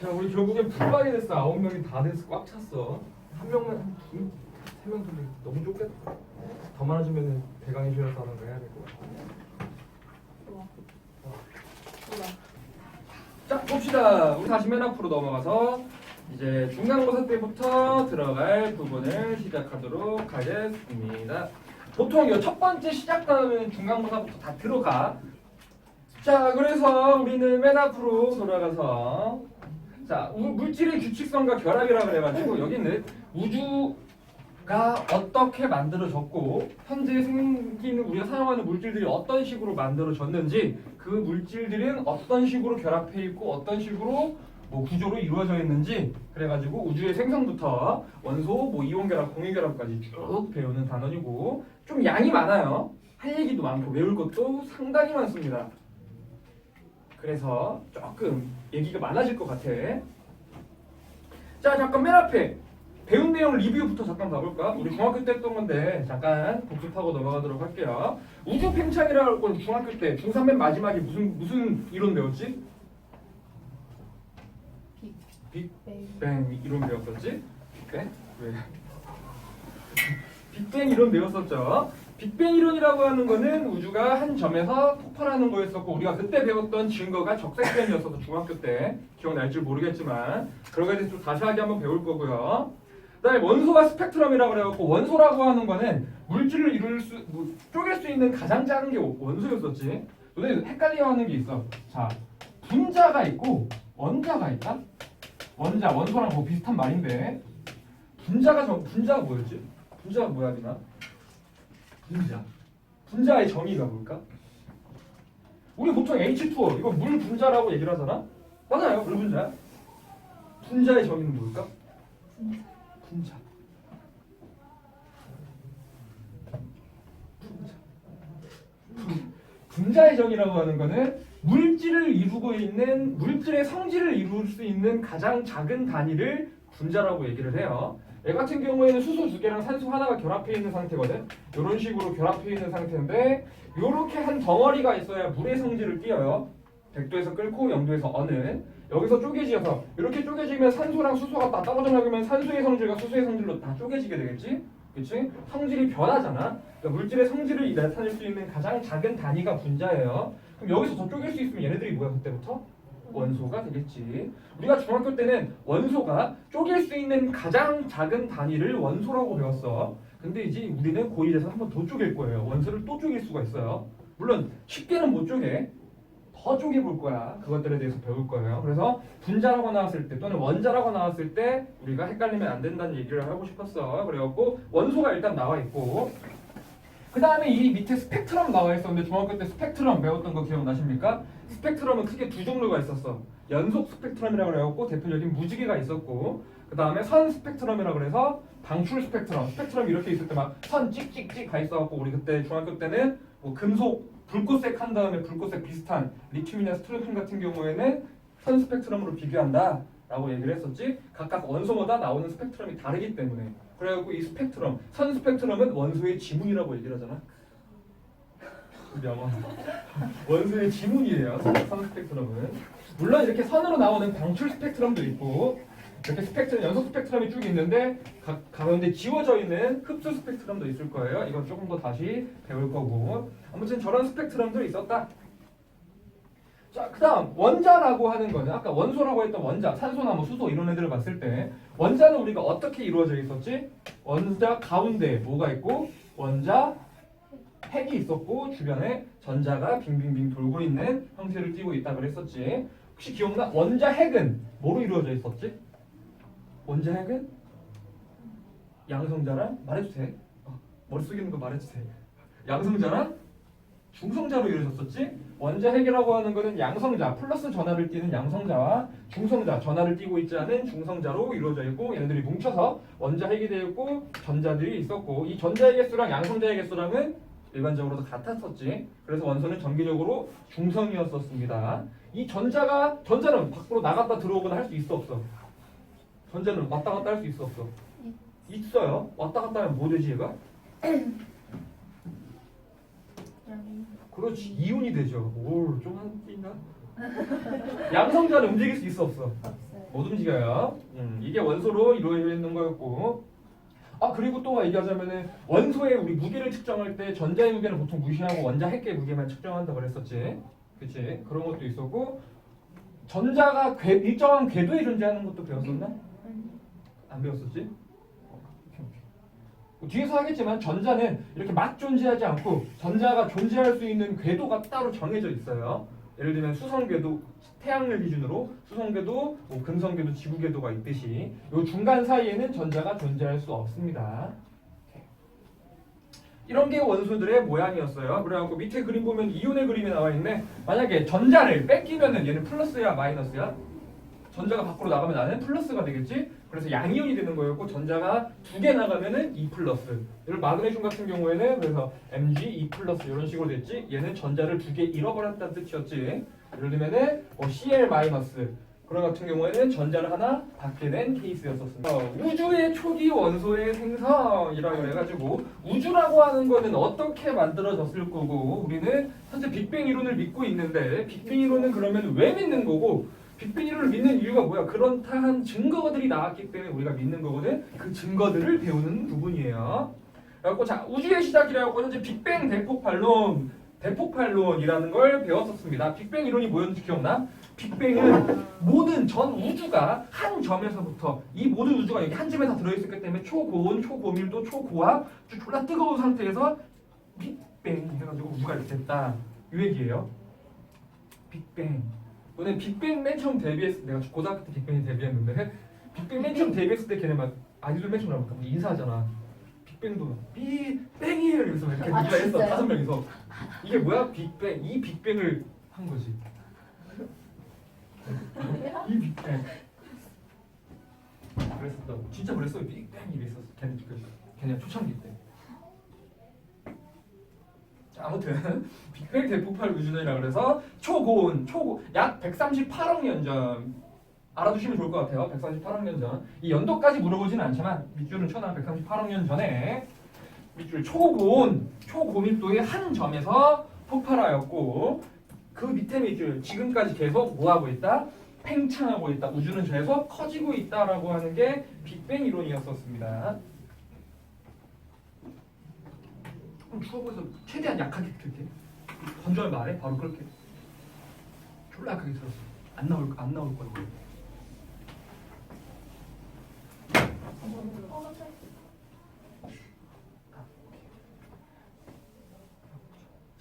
자, 우리 결국엔 풀빵이 됐어. 9명이 다 됐어. 꽉 찼어. 한 명만, 한 두, 세 명 정도 너무 좁겠다. 더 많아지면은 대강의 쉬어서 하는 거 해야 될 것 같아. 좋아. 자, 봅시다. 우리 다시 맨 앞으로 넘어가서 이제 중간고사 때부터 들어갈 부분을 시작하도록 하겠습니다. 보통 이 첫 번째 시작 다음은 중간고사부터 다 들어가. 자, 그래서 우리는 맨 앞으로 돌아가서 자, 물질의 규칙성과 결합이라고 그래가지고 여기는 우주가 어떻게 만들어졌고 현재 생기는 우리가 사용하는 물질들이 어떤 식으로 만들어졌는지 그 물질들은 어떤 식으로 결합해 있고 어떤 식으로 뭐 구조로 이루어져 있는지 그래가지고 우주의 생성부터 원소, 뭐 이온 결합, 공유 결합까지 쭉 배우는 단원이고 좀 양이 많아요. 할 얘기도 많고 외울 것도 상당히 많습니다. 그래서 조금 얘기가 많아질 것 같아. 자, 잠깐 맨 앞에 배운 내용 리뷰부터 잠깐 봐볼까? 우리 중학교 때 했던 건데 잠깐 복습하고 넘어가도록 할게요. 우주 팽창이라고 할 건 중학교 때 중3 맨 마지막에 무슨 이론 배웠지? 빅뱅 이론 배웠었지? 빅뱅? 왜? 빅뱅 이론 배웠었죠. 빅뱅 이론이라고 하는 거는 우주가 한 점에서 폭발하는 거였었고 우리가 그때 배웠던 증거가 적색변이었어서 중학교 때 기억날지 모르겠지만 그런 거에 대해서 좀 자세하게 한번 배울 거고요. 그다음에 원소가 스펙트럼이라고 그래갖고 원소라고 하는 거는 물질을 쪼갤 수 있는 가장 작은 게 원소였었지. 너네 헷갈려하는 게 있어. 자, 분자가 있고 원자가 있다. 원소랑 뭐 비슷한 말인데 분자가 뭐였지? 분자가 뭐야 니나? 분자의 정의가 뭘까? 우리 보통 H2O 이거 물 분자라고 얘기를 하잖아. 맞아요, 물 분자. 분자의 정의는 뭘까? 분자의 정의라고 하는 거는 물질을 이루고 있는 물질의 성질을 이룰 수 있는 가장 작은 단위를 분자라고 얘기를 해요. 얘 같은 경우에는 수소 2개랑 산소 하나가 결합해 있는 상태거든. 이런 식으로 결합해 있는 상태인데 이렇게 한 덩어리가 있어야 물의 성질을 띄어요. 100도에서 끓고 0도에서 어는 여기서 쪼개지어서 이렇게 쪼개지면 산소랑 수소가 다 떨어져 나가면 산소의 성질과 수소의 성질로 다 쪼개지게 되겠지? 그치? 성질이 변하잖아. 그러니까 물질의 성질을 나타낼 수 있는 가장 작은 단위가 분자예요. 그럼 여기서 더 쪼갤 수 있으면 얘네들이 뭐야 그때부터? 원소가 되겠지. 우리가 중학교 때는 원소가 쪼갤 수 있는 가장 작은 단위를 원소라고 배웠어. 근데 이제 우리는 고1에서 한 번 더 쪼갤 거예요. 원소를 또 쪼갤 수가 있어요. 물론 쉽게는 못 쪼개. 더 쪼개볼 거야. 그것들에 대해서 배울 거예요. 그래서 분자라고 나왔을 때 또는 원자라고 나왔을 때 우리가 헷갈리면 안 된다는 얘기를 하고 싶었어. 그래갖고 원소가 일단 나와 있고 그 다음에 이 밑에 스펙트럼 나와 있었는데 중학교 때 스펙트럼 배웠던 거 기억나십니까? 스펙트럼은 크게 두 종류가 있었어. 연속 스펙트럼이라고 그래갖고 대표적인 무지개가 있었고 그 다음에 선 스펙트럼이라고 그래서 방출 스펙트럼. 스펙트럼 이렇게 있을 때 막 선 찍찍찍 가 있어갖고 우리 그때 중학교 때는 뭐 금속 불꽃색 한 다음에 불꽃색 비슷한 리튬이나 스트론튬 같은 경우에는 선 스펙트럼으로 비교한다 라고 얘기를 했었지. 각각 원소마다 나오는 스펙트럼이 다르기 때문에 그래갖고 이 스펙트럼 선 스펙트럼은 원소의 지문이라고 얘기를 하잖아. 명언. 원소의 지문이에요. 선 스펙트럼은. 물론 이렇게 선으로 나오는 방출 스펙트럼도 있고 이렇게 스펙트럼 연속 스펙트럼이 쭉 있는데 가운데 지워져 있는 흡수 스펙트럼도 있을 거예요. 이건 조금 더 다시 배울 거고 아무튼 저런 스펙트럼도 있었다. 자, 그다음 원자라고 하는 거는 아까 원소라고 했던 원자, 산소나 뭐 수소 이런 애들을 봤을 때 원자는 우리가 어떻게 이루어져 있었지? 원자 가운데 뭐가 있고 원자 핵이 있었고 주변에 전자가 빙빙빙 돌고 있는 형태를 띠고 있다 그랬었지. 혹시 기억나? 원자 핵은 뭐로 이루어져 있었지? 원자 핵은 양성자랑 말해도 돼. 머릿속에 있는 거 말해도 돼. 양성자랑 중성자로 이루어졌었지. 원자 핵이라고 하는 거는 양성자 플러스 전하를 띠는 양성자와 중성자 전하를 띠고 있지 않은 중성자로 이루어져 있고 얘네들이 뭉쳐서 원자 핵이 되어 있고 전자들이 있었고 이 전자의 개수랑 양성자의 개수랑은 일반적으로 도 같았었지. 그래서 원소는 정기적으로 중성이었었습니다. 이 전자는 밖으로 나갔다 들어오거나 할 수 있어 없어? 전자는 왔다 갔다 할 수 있어 없어? 있어요. 왔다 갔다 하면 뭐 되지 얘가? 그렇지, 이온이 되죠. 올 좀 한 띠나? 양성자는 움직일 수 있어 없어? 없어요. 못 움직여요. 이게 원소로 이루어져 있는 거였고. 그리고 또 얘기하자면은 원소의 우리 무게를 측정할 때 전자의 무게는 보통 무시하고 원자 핵의 무게만 측정한다 그랬었지. 그치? 그런 것도 있었고, 전자가 일정한 궤도에 존재하는 것도 배웠었나? 안 배웠었지? 뒤에서 하겠지만 전자는 이렇게 막 존재하지 않고 전자가 존재할 수 있는 궤도가 따로 정해져 있어요. 예를 들면 수성궤도, 태양을 기준으로 수성궤도, 금성궤도, 지구궤도가 있듯이 이 중간 사이에는 전자가 존재할 수 없습니다. 이런 게 원소들의 모양이었어요. 그래갖고 밑에 그림 보면 이온의 그림이 나와 있네. 만약에 전자를 뺏기면은 얘는 플러스야 마이너스야? 전자가 밖으로 나가면 나는 플러스가 되겠지? 그래서 양이온이 되는 거였고 전자가 2개 나가면은 2 플러스. 이런 마그네슘 같은 경우에는 그래서 Mg 2 플러스 이런 식으로 됐지. 얘는 전자를 2개 잃어버렸다는 뜻이었지. 예를 들면은 Cl 마이너스. 그런 같은 경우에는 전자를 하나 받게 된 케이스였었습니다. 우주의 초기 원소의 생성이라고 해가지고 우주라고 하는 거는 어떻게 만들어졌을 거고 우리는 현재 빅뱅 이론을 믿고 있는데 빅뱅 이론은 그러면 왜 믿는 거고 빅뱅 이론을 믿는 이유가 뭐야? 그렇다한 증거들이 나왔기 때문에 우리가 믿는 거거든. 그 증거들을 배우는 부분이에요. 그래갖고 자 우주의 시작이라고 현재 빅뱅 대폭발론이라는 걸 배웠었습니다. 빅뱅 이론이 뭐였는지 기억나? 빅뱅은 모든 전 우주가 한 점에서부터 이 모든 우주가 여기 한 점에 다 들어있었기 때문에 초고온, 초고밀도, 초고압, 졸라 뜨거운 상태에서 빅뱅 해가지고 우주가 이렇게 됐다. 이 얘기예요. 빅뱅. 너네 빅뱅 맨 처음 데뷔했을 때 내가 고등학교 때 빅뱅이 데뷔했는데 빅뱅 맨 처음 데뷔했을 때 걔네 막 아이돌 맨 처음 나올까 인사하잖아. 빅뱅도 빅뱅이에요 이러면서 이렇게 인사했어. 5명이서. 이게 뭐야? 빅뱅. 이 빅뱅을 한 거지. 이 빅뱅. 그랬었다. 진짜 그랬어. 빅뱅 이랬었어. 걔네 초창기 때. 자, 아무튼 빅뱅 대폭발 우주론이라 그래서 초고온, 약 138억 년 전. 알아두시면 좋을 것 같아요. 138억 년 전. 이 연도까지 물어보지는 않지만 밑줄은 쳐놔. 138억 년 전에 밑줄 초고온, 초고밀도의 한 점에서 폭발하였고 그 밑에 밑줄 지금까지 계속 뭐하고 있다? 팽창하고 있다. 우주는 계속 커지고 있다라고 하는 게 빅뱅 이론이었었습니다. 조금 추워 보여서 최대한 약하게 들게. 건조할 말해 바로 그렇게 졸라 약하게 들었어. 안 나올 거야.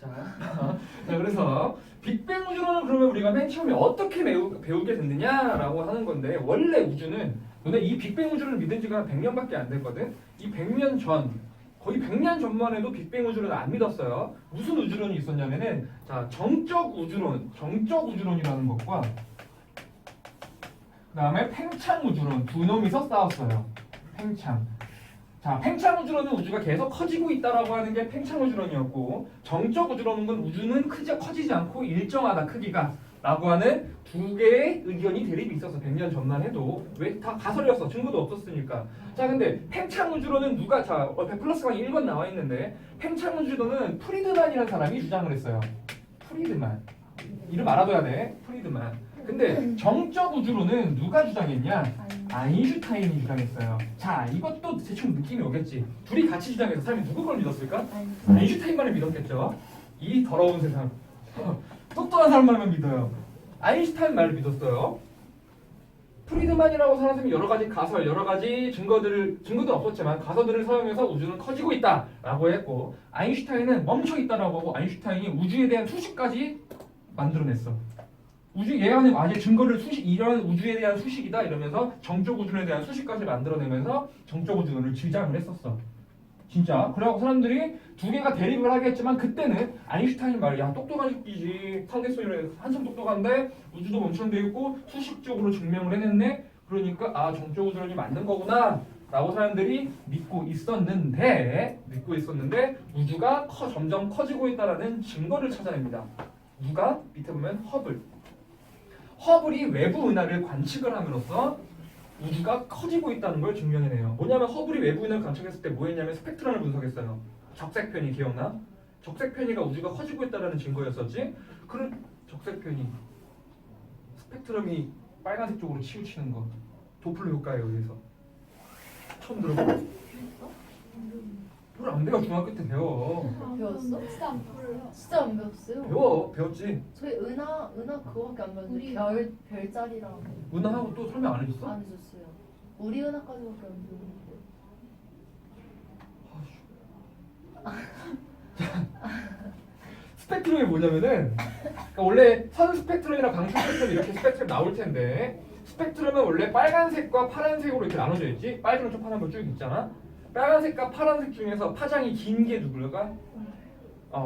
자, 그래서 빅뱅 우주론은 그러면 우리가 맨 처음에 어떻게 배우게 됐느냐라고 하는 건데 원래 우주는 너네 이 빅뱅 우주를 믿은 지가 100년밖에 안 됐거든. 이 100년 전 거의 100년 전만 해도 빅뱅 우주론을 안 믿었어요. 무슨 우주론이 있었냐면은 자 정적 우주론이라는 것과 그다음에 팽창 우주론 두 놈이서 싸웠어요. 팽창. 자, 팽창 우주론은 우주가 계속 커지고 있다라고 하는 게 팽창 우주론이었고 정적 우주론은 건 우주는 커지지 않고 일정하다 크기가 라고 하는 두 개의 의견이 대립이 있어서 100년 전만 해도 왜 다 가설이었어. 증거도 없었으니까. 자, 근데 팽창 우주론은 누가 옆에 플러스가 1번 나와 있는데 팽창 우주론은 프리드만이라는 사람이 주장을 했어요. 프리드만. 이름 알아둬야 돼. 프리드만. 근데 정적 우주론은 누가 주장했냐? 아인슈타인이 주장했어요. 자, 이것도 대충 느낌이 오겠지. 둘이 같이 주장해서 사람이 누구 걸 믿었을까? 아인슈타인만을 믿었겠죠. 이 더러운 세상. 똑똑한 사람만 믿어요. 아인슈타인 말을 믿었어요. 프리드만이라고 하는 사람이 여러 가지 가설, 여러 가지 증거도 없었지만 가설들을 사용해서 우주는 커지고 있다라고 했고 아인슈타인은 멈춰 있다라고 하고 아인슈타인이 우주에 대한 수식까지 만들어냈어. 얘가는 아예 증거를 이런 우주에 대한 수식이다 이러면서 정적 우주론에 대한 수식까지 만들어내면서 정적 우주론을 주장을 했었어. 진짜. 그래갖고 사람들이 두 개가 대립을 하겠지만 그때는 아인슈타인 말이 야 똑똑한 새끼지. 상대성이래 한참 똑똑한데 우주도 멈춰돼 있고 수식적으로 증명을 해냈네. 그러니까 정적 우주론이 맞는 거구나 라고 사람들이 믿고 있었는데 우주가 점점 커지고 있다라는 증거를 찾아냅니다. 누가? 밑에 보면 허블이 외부 은하를 관측을 함으로써 우주가 커지고 있다는 걸 증명해내요. 뭐냐면 허블이 외부 은하를 관측했을 때 뭐 했냐면 스펙트럼을 분석했어요. 적색편이 기억나? 적색편이가 우주가 커지고 있다는 증거였었지. 그런 적색편이 스펙트럼이 빨간색 쪽으로 치우치는 거. 도플러 효과에 의해서. 처음 들어봐. 그걸 안 배워. 중학교 때 배워. 배웠어? 진짜 안 배웠어요. 진짜 안 배웠어요. 배웠지. 저희 은하 그거밖에 안 배웠는데 우리 별자리랑 은하하고 또 설명 안 해줬어? 안 해줬어요. 우리 은하까지밖에 안 배웠는데. 스펙트럼이 뭐냐면은 그러니까 원래 선 스펙트럼이랑 방수 스펙트럼 이렇게 스펙트럼 나올 텐데 스펙트럼은 원래 빨간색과 파란색으로 이렇게 나눠져 있지. 빨간 쪽 파란 거 쭉 있잖아. 빨간색과 파란색 중에서 파장이 긴 게 누구일까?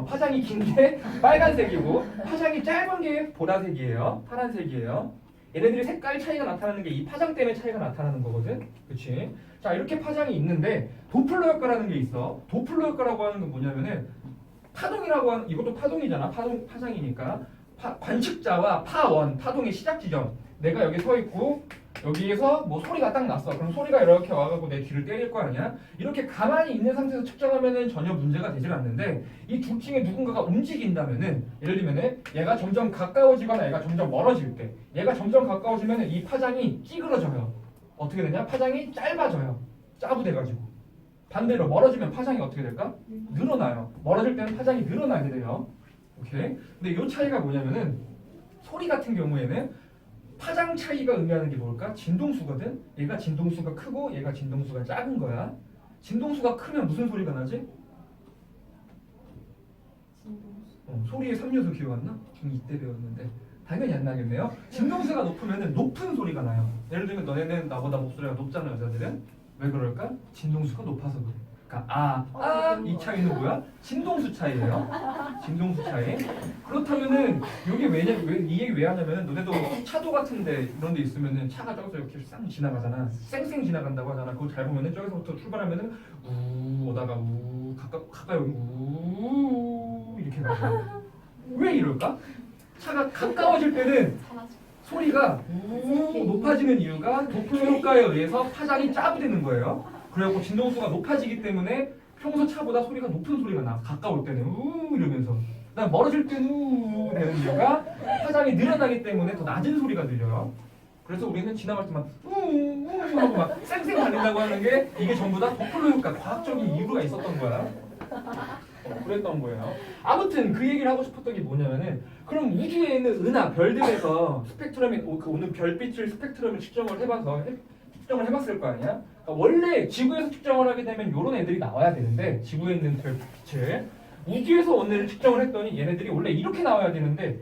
파장이 긴 게 빨간색이고 파장이 짧은 게 보라색이에요. 파란색이에요. 얘네들이 색깔 차이가 나타나는 게 이 파장 때문에 차이가 나타나는 거거든. 그렇지? 자, 이렇게 파장이 있는데 도플러 효과라는 게 있어. 도플러 효과라고 하는 건 뭐냐면은 파동이라고 하는 이것도 파동이잖아. 파장이니까 관측자와 파원 파동의 시작 지점. 내가 여기 서 있고 여기에서 뭐 소리가 딱 났어. 그럼 소리가 이렇게 와가지고 내 귀를 때릴 거 아니야? 이렇게 가만히 있는 상태에서 측정하면은 전혀 문제가 되질 않는데 이 둘 중에 누군가가 움직인다면은 예를 들면은 얘가 점점 가까워지거나 얘가 점점 멀어질 때 얘가 점점 가까워지면은 이 파장이 찌그러져요. 어떻게 되냐? 파장이 짧아져요. 짜부돼가지고. 반대로 멀어지면 파장이 어떻게 될까? 늘어나요. 멀어질 때는 파장이 늘어나게 돼요. 오케이. 근데 이 차이가 뭐냐면은 소리 같은 경우에는 파장 차이가 의미하는 게 뭘까? 진동수거든. 얘가 진동수가 크고 얘가 진동수가 작은 거야. 진동수가 크면 무슨 소리가 나지? 소리에 3요소 기억 안 나? 중2 때 배웠는데 당연히 안 나겠네요. 진동수가 높으면 높은 소리가 나요. 예를 들면 너네는 나보다 목소리가 높잖아. 여자들은. 왜 그럴까? 진동수가 높아서 그래. 그러니까 이 차이는 뭐야? 진동수 차이예요. 진동수 차이. 그렇다면은 여기 이 얘기 왜 하냐면은 너네도 차도 같은데 이런 데 있으면은 차가 저기서 이렇게 싹 지나가잖아. 쌩쌩 지나간다고 하잖아. 그거 잘 보면은 저기서부터 출발하면은 우 오다가 우 가까이 오면 우 이렇게 가요. 왜 이럴까? 차가 가까워질 때는 소리가 높아지는 이유가 도플러 효과에 의해서 파장이 짜부되는 거예요. 그래갖고 진동수가 높아지기 때문에 평소 차보다 소리가 높은 소리가 나. 가까울 때는 우 이러면서. 그다음 멀어질 때는 우 되는 이유가 파장이 늘어나기 때문에 더 낮은 소리가 들려요. 그래서 우리는 지나갈 때만 우 하고 막 쌩쌩 달린다고 하는 게 이게 전부 다 도플러 효과 과학적인 이유가 있었던 거야. 그랬던 거예요. 아무튼 그 얘기를 하고 싶었던 게 뭐냐면은 그럼 우주에 있는 은하 별들에서 스펙트럼이 오는 별빛을 스펙트럼을 측정을 해봤을 거 아니야? 그러니까 원래 지구에서 측정을 하게 되면 이런 애들이 나와야 되는데 지구에 있는 별빛을 우주에서 온 애를 측정을 했더니 얘네들이 원래 이렇게 나와야 되는데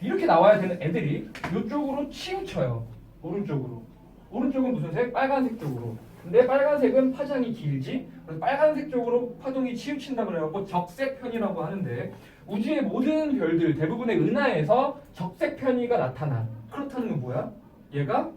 이렇게 나와야 되는 애들이 이쪽으로 치우쳐요. 오른쪽으로. 오른쪽은 무슨 색? 빨간색 쪽으로. 근데 빨간색은 파장이 길지. 그래서 빨간색 쪽으로 파동이 치우친다 그래갖고 적색편이라고 하는데 우주의 모든 별들 대부분의 은하에서 적색편이가 나타나. 그렇다는 건 뭐야? 얘가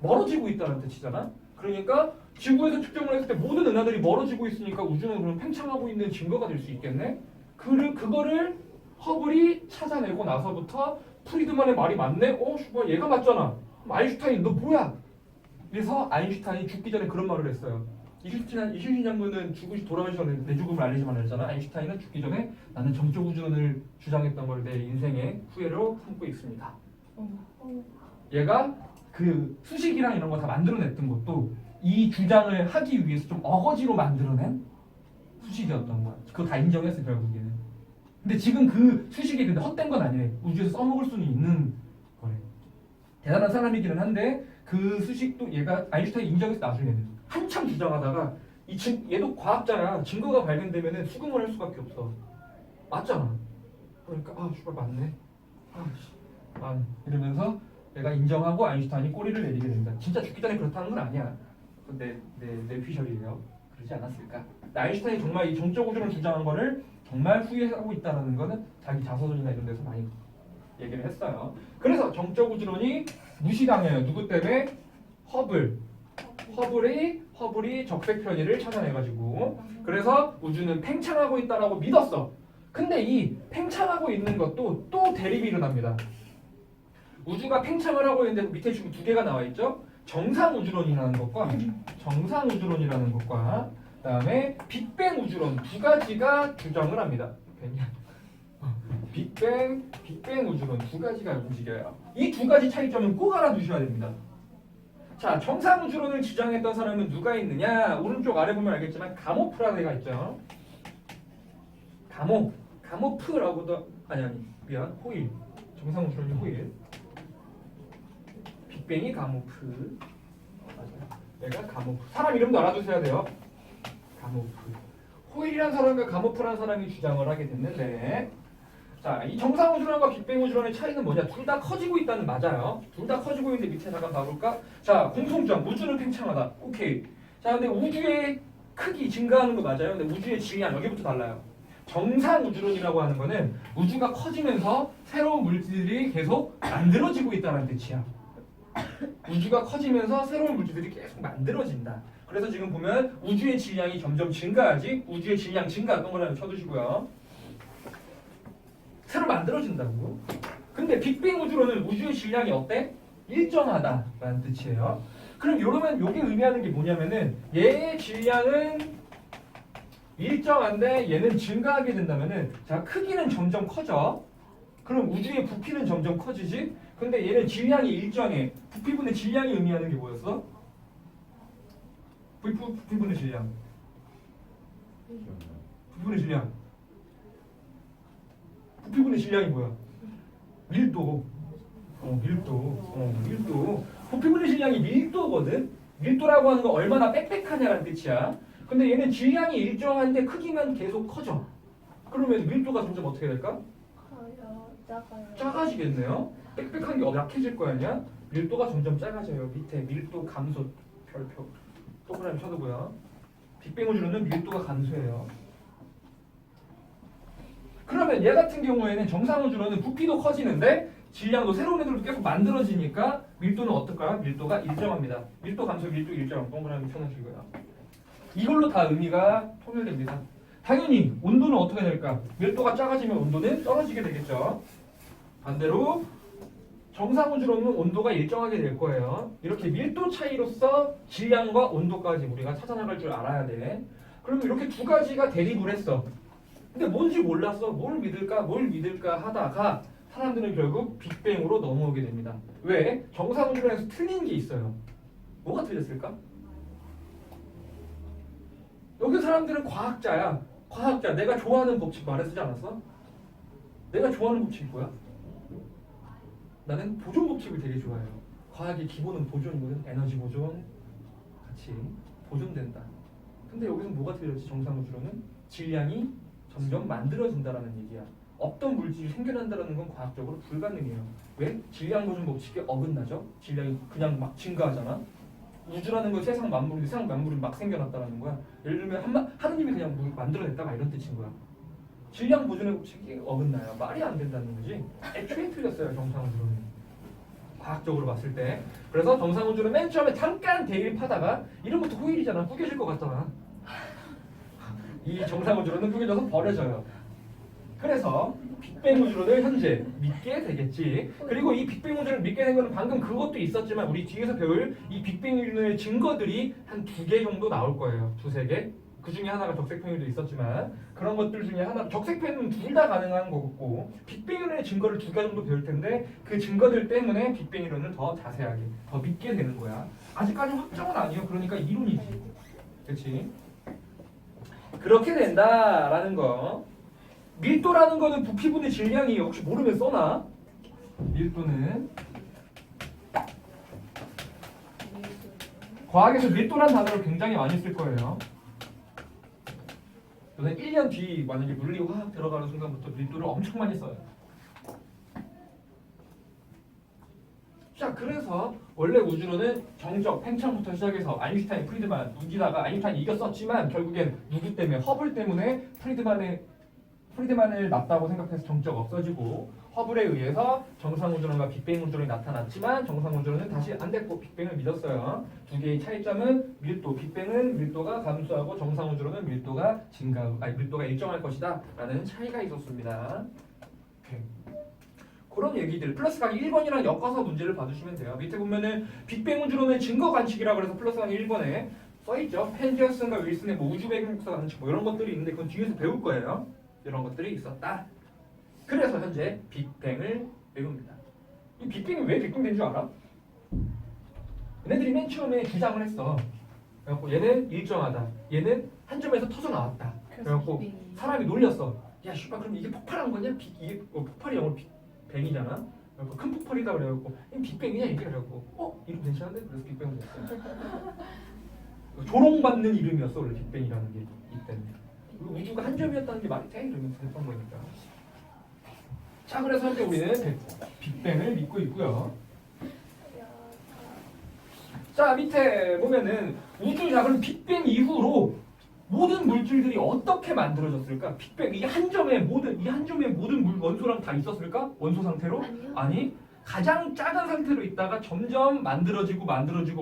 멀어지고 있다는 뜻이잖아. 그러니까 지구에서 측정을 했을 때 모든 은하들이 멀어지고 있으니까 우주는 그럼 팽창하고 있는 증거가 될 수 있겠네. 그거를 허블이 찾아내고 나서부터 프리드만의 말이 맞네. 슈발 얘가 맞잖아. 아인슈타인 너 뭐야? 그래서 아인슈타인이 죽기 전에 그런 말을 했어요. 이순신 장군은 돌아가기 전에 내 죽음을 알리지만 했잖아. 아인슈타인은 죽기 전에 나는 정적 우주론을 주장했던 걸 내 인생의 후회로 삼고 있습니다. 얘가 그 수식이랑 이런 거 다 만들어냈던 것도 이 주장을 하기 위해서 좀 어거지로 만들어낸 수식이었던 거야. 그거 다 인정했어 결국에는. 근데 지금 그 수식이 근데 헛된 건 아니래. 우주에서 써먹을 수는 있는 거래. 대단한 사람이기는 한데 그 수식도 얘가 아인슈타인 인정했어 나중에는. 한참 주장하다가 얘도 과학자야. 증거가 발견되면은 수긍을 할 수밖에 없어. 맞잖아. 그러니까 슈발 맞네. 이러면서 내가 인정하고 아인슈타인이 꼬리를 내리게 된다. 진짜 죽기 전에 그렇다는 건 아니야. 내 피셜이에요. 그러지 않았을까? 아인슈타인이 정말 이 정적 우주를 주장한 거를 정말 후회하고 있다는 거는 자기 자서전이나 이런 데서 많이 얘기를 했어요. 그래서 정적 우주론이 무시당해요. 누구 때문에? 허블이 적색 편의를 찾아내가지고. 그래서 우주는 팽창하고 있다라고 믿었어. 근데 이 팽창하고 있는 것도 또 대립이 일어납니다. 우주가 팽창을 하고 있는데 밑에 지금 두 개가 나와 있죠. 정상 우주론이라는 것과 그다음에 빅뱅 우주론 두 가지가 주장을 합니다. 빅뱅 우주론 두 가지가 움직여요. 이 두 가지 차이점은 꼭 알아두셔야 됩니다. 자, 정상우주론을 주장했던 사람은 누가 있느냐? 오른쪽 아래 보면 알겠지만 가모프라는 애가 있죠. 가모프라고도 아니 미안 호일. 정상우주론이 호일. 빅뱅이 가모프. 맞아요. 얘가 가모프. 사람 이름도 알아두셔야 돼요. 가모프. 호일이라는 사람과 가모프라는 사람이 주장을 하게 됐는데, 자, 이 정상우주론과 빅뱅우주론의 차이는 뭐냐? 둘 다 커지고 있다는 맞아요. 둘 다 커지고 있는데 밑에 잠깐 봐볼까? 자, 공통점. 우주는 팽창하다. 오케이. 자, 근데 우주의 크기 증가하는 거 맞아요. 근데 우주의 질량 여기부터 달라요. 정상우주론이라고 하는 거는 우주가 커지면서 새로운 물질들이 계속 만들어지고 있다는 뜻이야. 우주가 커지면서 새로운 물질들이 계속 만들어진다. 그래서 지금 보면 우주의 질량이 점점 증가하지. 우주의 질량 증가 동그라미 쳐두시고요. 새로 만들어진다고. 근데 빅뱅 우주론은 우주의 질량이 어때? 일정하다라는 뜻이에요. 그럼 이러면 이게 의미하는 게 뭐냐면은 얘의 질량은 일정한데 얘는 증가하게 된다면은 자, 크기는 점점 커져. 그럼 우주의 부피는 점점 커지지. 근데 얘는 질량이 일정해. 부피분의 질량이 의미하는 게 뭐였어? 부피분의 질량. 부피분의 질량. 부피분의 질량이 뭐야? 밀도. 밀도. 부피분의 질량이 밀도거든. 밀도라고 하는 거 얼마나 빽빽하냐라는 뜻이야. 근데 얘는 질량이 일정한데 크기만 계속 커져. 그러면 밀도가 점점 어떻게 될까? 커요, 작아요. 작아지겠네요. 빽빽한 게 약해질 거 아니야? 밀도가 점점 작아져요. 밑에 밀도 감소 별표 동그라미 쳐두고요. 빅뱅 우주론은 밀도가 감소해요. 그러면 얘 같은 경우에는 정상 우주론은 부피도 커지는데 질량도 새로운 애들도 계속 만들어지니까 밀도는 어떨까요? 밀도가 일정합니다. 밀도 감소, 밀도 일정 동그라미 쳐놓으시고요. 이걸로 다 의미가 통일됩니다. 당연히 온도는 어떻게 될까? 밀도가 작아지면 온도는 떨어지게 되겠죠. 반대로 정상우주론은 온도가 일정하게 될 거예요. 이렇게 밀도 차이로서 질량과 온도까지 우리가 찾아나갈 줄 알아야 돼. 그러면 이렇게 두 가지가 대립을 했어. 근데 뭔지 몰랐어. 뭘 믿을까 하다가 사람들은 결국 빅뱅으로 넘어오게 됩니다. 왜? 정상우주론에서 틀린 게 있어요. 뭐가 틀렸을까? 여기 사람들은 과학자야. 과학자. 내가 좋아하는 법칙 말해주지 않았어? 내가 좋아하는 법칙이 뭐야? 나는 보존 법칙을 되게 좋아해요. 과학의 기본은 보존이거든. 에너지 보존 같이 보존된다. 근데 여기서 뭐가 틀렸지? 정상우주로는 질량이 점점 만들어진다라는 얘기야. 없던 물질이 생겨난다는 건 과학적으로 불가능해요. 왜? 질량 보존 법칙에 어긋나죠? 질량이 그냥 막 증가하잖아. 우주라는 건 세상 만물이 막 생겨났다는 거야. 예를 들면 하느님이 그냥 만들어냈다 이런 뜻인 거야. 질량 보존의 법칙이 어긋나요. 말이 안 된다는 거지. 애초에 틀렸어요. 정상우주로는. 과학적으로 봤을 때. 그래서 정상우주는 맨 처음에 잠깐 대립하다가 이름부터 호일이잖아. 구겨질 것 같잖아. 이 정상우주로는 구겨져서 버려져요. 그래서 빅뱅 우주론을 현재 믿게 되겠지. 그리고 이 빅뱅 우주를 믿게 된 거는 방금 그것도 있었지만 우리 뒤에서 배울 이 빅뱅 우주론의 증거들이 한 2개 정도 나올 거예요. 2-3개. 그 중에 하나가 적색평일도 있었지만 그런 것들 중에 하나 적색평은 둘 다 가능한 거고 빅뱅 이론의 증거를 2개 정도 배울 텐데 그 증거들 때문에 빅뱅 이론을 더 자세하게 더 믿게 되는 거야. 아직까지 확정은 아니에요. 그러니까 이론이지. 그렇지? 그렇게 된다라는 거. 밀도라는 거는 부피분의 질량이 혹시 모르면 써놔. 밀도는 과학에서 밀도란 단어를 굉장히 많이 쓸 거예요. 너네 1년 뒤 만약에 물리 화학 들어가는 순간부터 밀도를 엄청 많이 써요. 자, 그래서 원래 우주론은 정적, 팽창부터 시작해서 아인슈타인, 프리드만 이기다가 아인슈타인이 이겼었지만 결국엔 누구 때문에? 허블 때문에 프리드만을 낫다고 생각해서 정적 없어지고 허블에 의해서 정상우주론과 빅뱅 우주론이 나타났지만 정상우주론은 다시 안 됐고 빅뱅을 믿었어요. 두 개의 차이점은 밀도, 빅뱅은 밀도가 감소하고 정상우주론은 밀도가 일정할 것이다 라는 차이가 있었습니다. 오케이. 그런 얘기들 플러스 강의 1번이랑 엮어서 문제를 봐주시면 돼요. 밑에 보면은 빅뱅 우주론의 증거 관측이라고 해서 플러스 강의 1번에 써있죠. 펜디어슨과 윌슨의 뭐 우주 배경국사 관측 뭐 이런 것들이 있는데 그건 뒤에서 배울 거예요. 이런 것들이 있었다. 그래서 현재 빅뱅을 배웁니다. 이 빅뱅이 왜 빅뱅 된 줄 알아? 얘네들이 맨 처음에 주장을 했어. 그래갖고 얘는 일정하다. 얘는 한 점에서 터져 나왔다. 그래갖고 사람이 놀렸어. 야, 씨발 그럼 이게 폭발한 거냐? 이게 폭발이 영어로 빅뱅이잖아. 그래갖고 큰 폭발이다 그래갖고 이게 빅뱅이냐 이게 그래갖고 이름 괜찮은데? 그래서 빅뱅이 됐어. 조롱받는 이름이었어 원래 빅뱅이라는 게 이때는. 우주가 한 점이었다는 게 말이 돼? 이러면서 했던 거니까. 자, 그래서 현재 우리는 빅뱅을 믿고 있고요. 자, 밑에 보면은 우주작은 빅뱅 이후로 모든 물질들이 어떻게 만들어졌을까? 빅뱅 이 한 점에 모든 원소랑 다 있었을까? 원소 상태로? 아니요. 아니, 가장 작은 상태로 있다가 점점 만들어지고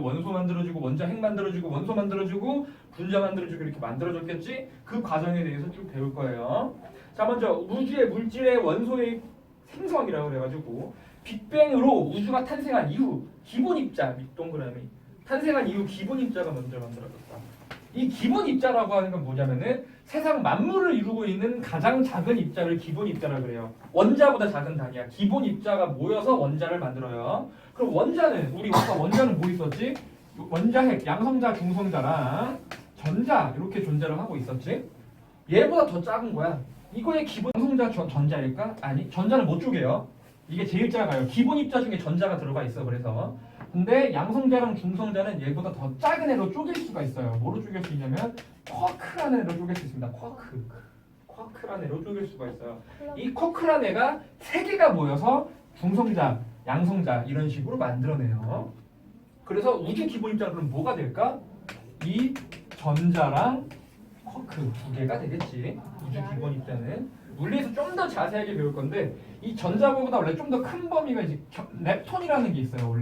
원소 만들어지고 원자 핵 만들어지고 원소 만들어지고 분자 만들어지고 이렇게 만들어졌겠지? 그 과정에 대해서 쭉 배울 거예요. 자, 먼저 우주의 물질의 원소의 생성이라고 그래가지고 빅뱅으로 우주가 탄생한 이후 기본 입자 동그라미 탄생한 이후 기본 입자가 먼저 만들어졌다. 이 기본 입자라고 하는 건 뭐냐면은 세상 만물을 이루고 있는 가장 작은 입자를 기본 입자라고 그래요. 원자보다 작은 단위야. 기본 입자가 모여서 원자를 만들어요. 그럼 원자는 우리 아까 원자는 뭐 있었지? 원자핵, 양성자, 중성자랑 전자 이렇게 존재를 하고 있었지. 얘보다 더 작은 거야. 이거의 기본 양성자 전자일까? 아니, 전자는 못 쪼개요. 이게 제일 작아요. 기본 입자 중에 전자가 들어가 있어. 그래서 근데 양성자랑 중성자는 얘보다 더 작은 애로 쪼갤 수가 있어요. 뭐로 쪼갤 수 있냐면 쿼크라는 애로 쪼갤 수 있습니다. 쿼크라는 애로 쪼갤 수가 있어요. 이 쿼크라는 애가 세 개가 모여서 중성자, 양성자 이런 식으로 만들어내요. 그래서 우주 기본 입자는 그럼 뭐가 될까? 이 전자랑 쿼크 두 개가 되겠지. 우주 기본 입자는 물리에서 좀 더 자세하게 배울 건데 이 전자보다 원래 좀 더 큰 범위가 이제 렙톤이라는 게 있어요.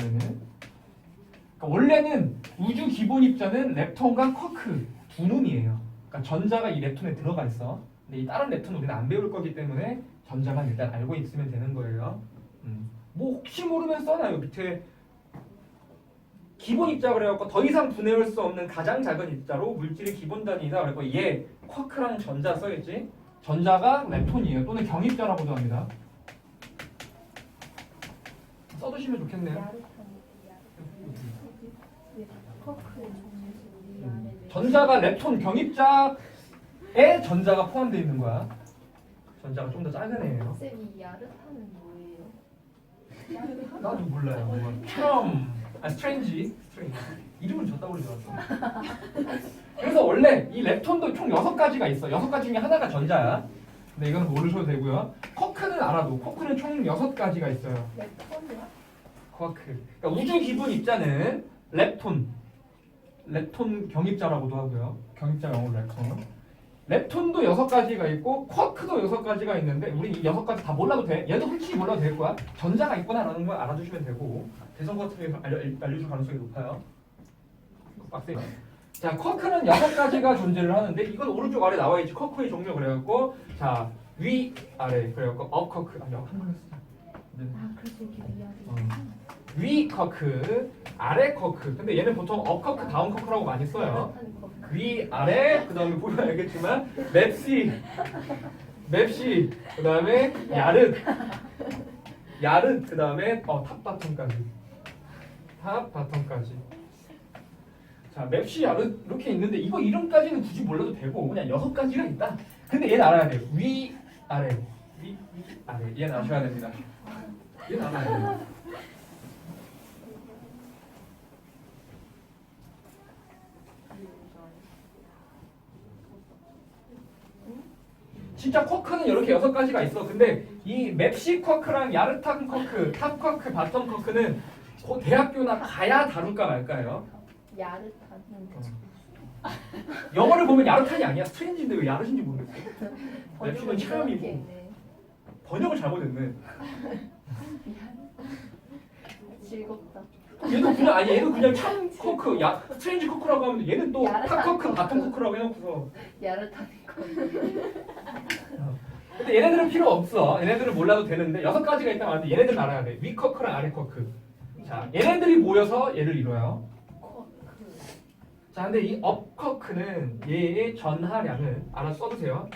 원래는 우주 기본 입자는 렙톤과 쿼크 두 놈이에요. 그러니까 전자가 이 렙톤에 들어가 있어. 근데 이 다른 렙톤 우리는 안 배울 거기 때문에 전자만 일단 알고 있으면 되는 거예요. 뭐 혹시 모르면 써놔요. 밑에 기본 입자 그래갖고 더 이상 분해할 수 없는 가장 작은 입자로 물질의 기본 단위이다. 그래서 얘 쿼크랑 전자 써야지. 전자가 렙톤이에요. 또는 경입자라고도 합니다. 써두시면 좋겠네요. 전자가 렙톤 경입자에 전자가 포함되어 있는 거야. 전자가 좀 더 작은 애예요. 쌤이 야르타는 뭐예요? 나도 몰라요. 스트레인지 이름은 줬다고 그러지 않았어. 그래서 원래 이 렙톤도 총 6가지가 있어. 6가지 중에 하나가 전자야. 근데 이건 모르셔도 되고요. 쿼크는 알아도 쿼크는 총 6가지가 있어요. 랩톤이야? 쿼크. 그러니까 우주 기본 입자는 렙톤 경입자라고도 하고요. 경입자 영어로 렙톤. 렙톤도 6가지가 있고 쿼크도 6가지가 있는데 우리 이 6가지 다 몰라도 돼. 얘도 솔직히 몰라도 될 거야. 전자가 있구나라는 걸 알아두시면 되고 대선 같은 경우에 알려줄 가능성이 높아요. 빡세. 자, 쿼크는 6가지가 존재를 하는데 이건 오른쪽 아래 나와 있지. 쿼크의 종류 그래갖고 자, 위, 아래 그래갖고 업 쿼크 한번 쓰자. 그래서 이렇게 위아래. 위 쿼크, 아래 쿼크. 근데 얘는 보통 업 쿼크, 다운 쿼크라고 많이 써요. 위, 아래, 그 다음에 보면 알겠지만 맵시, 그 다음에 야릇, 그 다음에 탑 바텀까지. 자, 맵시, 야릇 이렇게 있는데 이거 이름까지는 굳이 몰라도 되고 그냥 6가지가 있다. 근데 얘는 알아야 돼요. 위, 아래. 얘는 아셔야 됩니다. 얘는 알아야 돼요. 진짜 쿼크는 이렇게 6가지가 있어. 근데 이 맵시 쿼크랑 야르탄 쿼크, 탑 쿼크, 바텀 쿼크는 대학교나 가야 다룰까 말까요? 야르타는 영어를 보면 야르탄이 아니야. 스트레인지인데 왜 야르신지 모르겠어. 맵시는 처음이고 있네. 번역을 잘못했네. 즐겁다. 얘도 그냥 참 쿼크, 스트레인지 쿼크라고 하면 얘는 또 탑 쿼크, 바텀 쿼크라고 해놓고서. 야르타는 거. 근데 얘네들은 필요 없어. 얘네들은 몰라도 되는데 6가지가 있다고 하는데 얘네들은 알아야 돼. 위 쿼크랑 아래 쿼크. 자, 얘네들이 모여서 얘를 이뤄요. 자, 근데 이 업 쿼크는 얘의 전하량은 알아서 써두세요.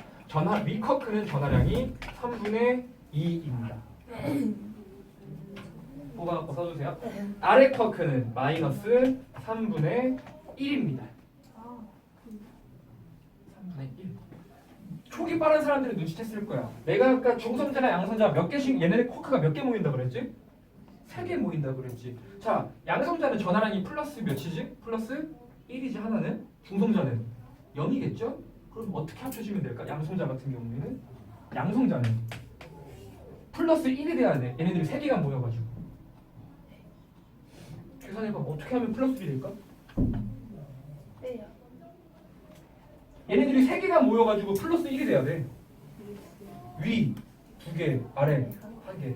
위 쿼크는 전하량이 3분의 2입니다. 뽑아갖고 써주세요. 아래 쿼크는 마이너스 3분의 1입니다. 3분의 1. 초기 빠른 사람들이 눈치챘을 거야. 내가 아까 중성자나 양성자 몇 개씩 얘네들 쿼크가 몇 개 모인다 그랬지? 3개 모인다 그랬지. 자, 양성자는 전하랑이 플러스 몇이지? 플러스 1이지 하나는. 중성자는 0이겠죠? 그럼 어떻게 합쳐지면 될까? 양성자 같은 경우에는 양성자는 플러스 1이 돼야 돼. 얘네들이 3개가 모여가지고. 계산해봐. 어떻게 하면 플러스 1이 될까? 빼요. 얘네들이 3개가 모여가지고 플러스 1이 돼야 돼. 위 2개, 아래 1개.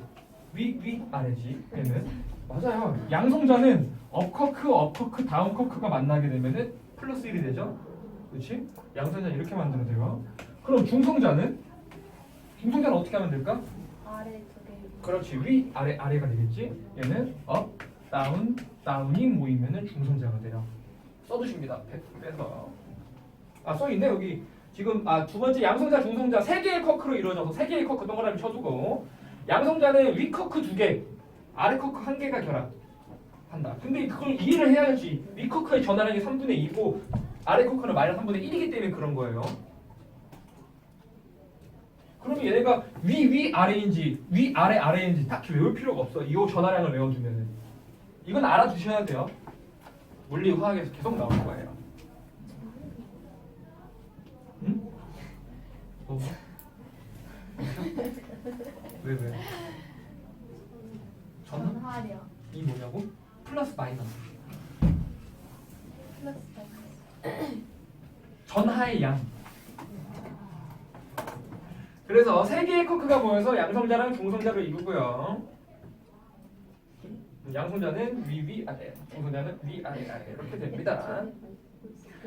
위, 아래지. 얘는. 맞아요. 양성자는 업커크, 다운 커크가 만나게 되면은 플러스 1이 되죠? 그렇지? 양성자는 이렇게 만들어야 돼요. 그럼 중성자는 어떻게 하면 될까? 아래 두 개. 그렇지. 위, 아래가 되겠지? 얘는 업, 다운이 모이면은 중성자가 돼요. 써두십니다. 빼서. 써있네 여기. 지금 두 번째 양성자, 중성자 3개의 커크로 이루어져서 3개의 커크 동그라미 쳐두고 양성자는 위 커크 2개, 아래 커크 1개가 결합한다. 근데 그걸 이해를 해야지. 위 커크의 전하량이 3분의 2고 아래 커크는 마이너스 3분의 1이기 때문에 그런 거예요. 그러면 얘네가 위 아래인지 위 아래인지 딱히 외울 필요가 없어. 이 전하량을 외워주면은 이건 알아두셔야 돼요. 물리 화학에서 계속 나올 거예요. 응? 뭐? 왜? 전하량 이 뭐냐고? 플러스 마이너스. 플러스 마이너스. 전하의 양. 그래서 3개의 커크가 모여서 양성자랑 중성자를 이루고요. 양성자는 위 아래, 중성자는 위 아래 이렇게 됩니다.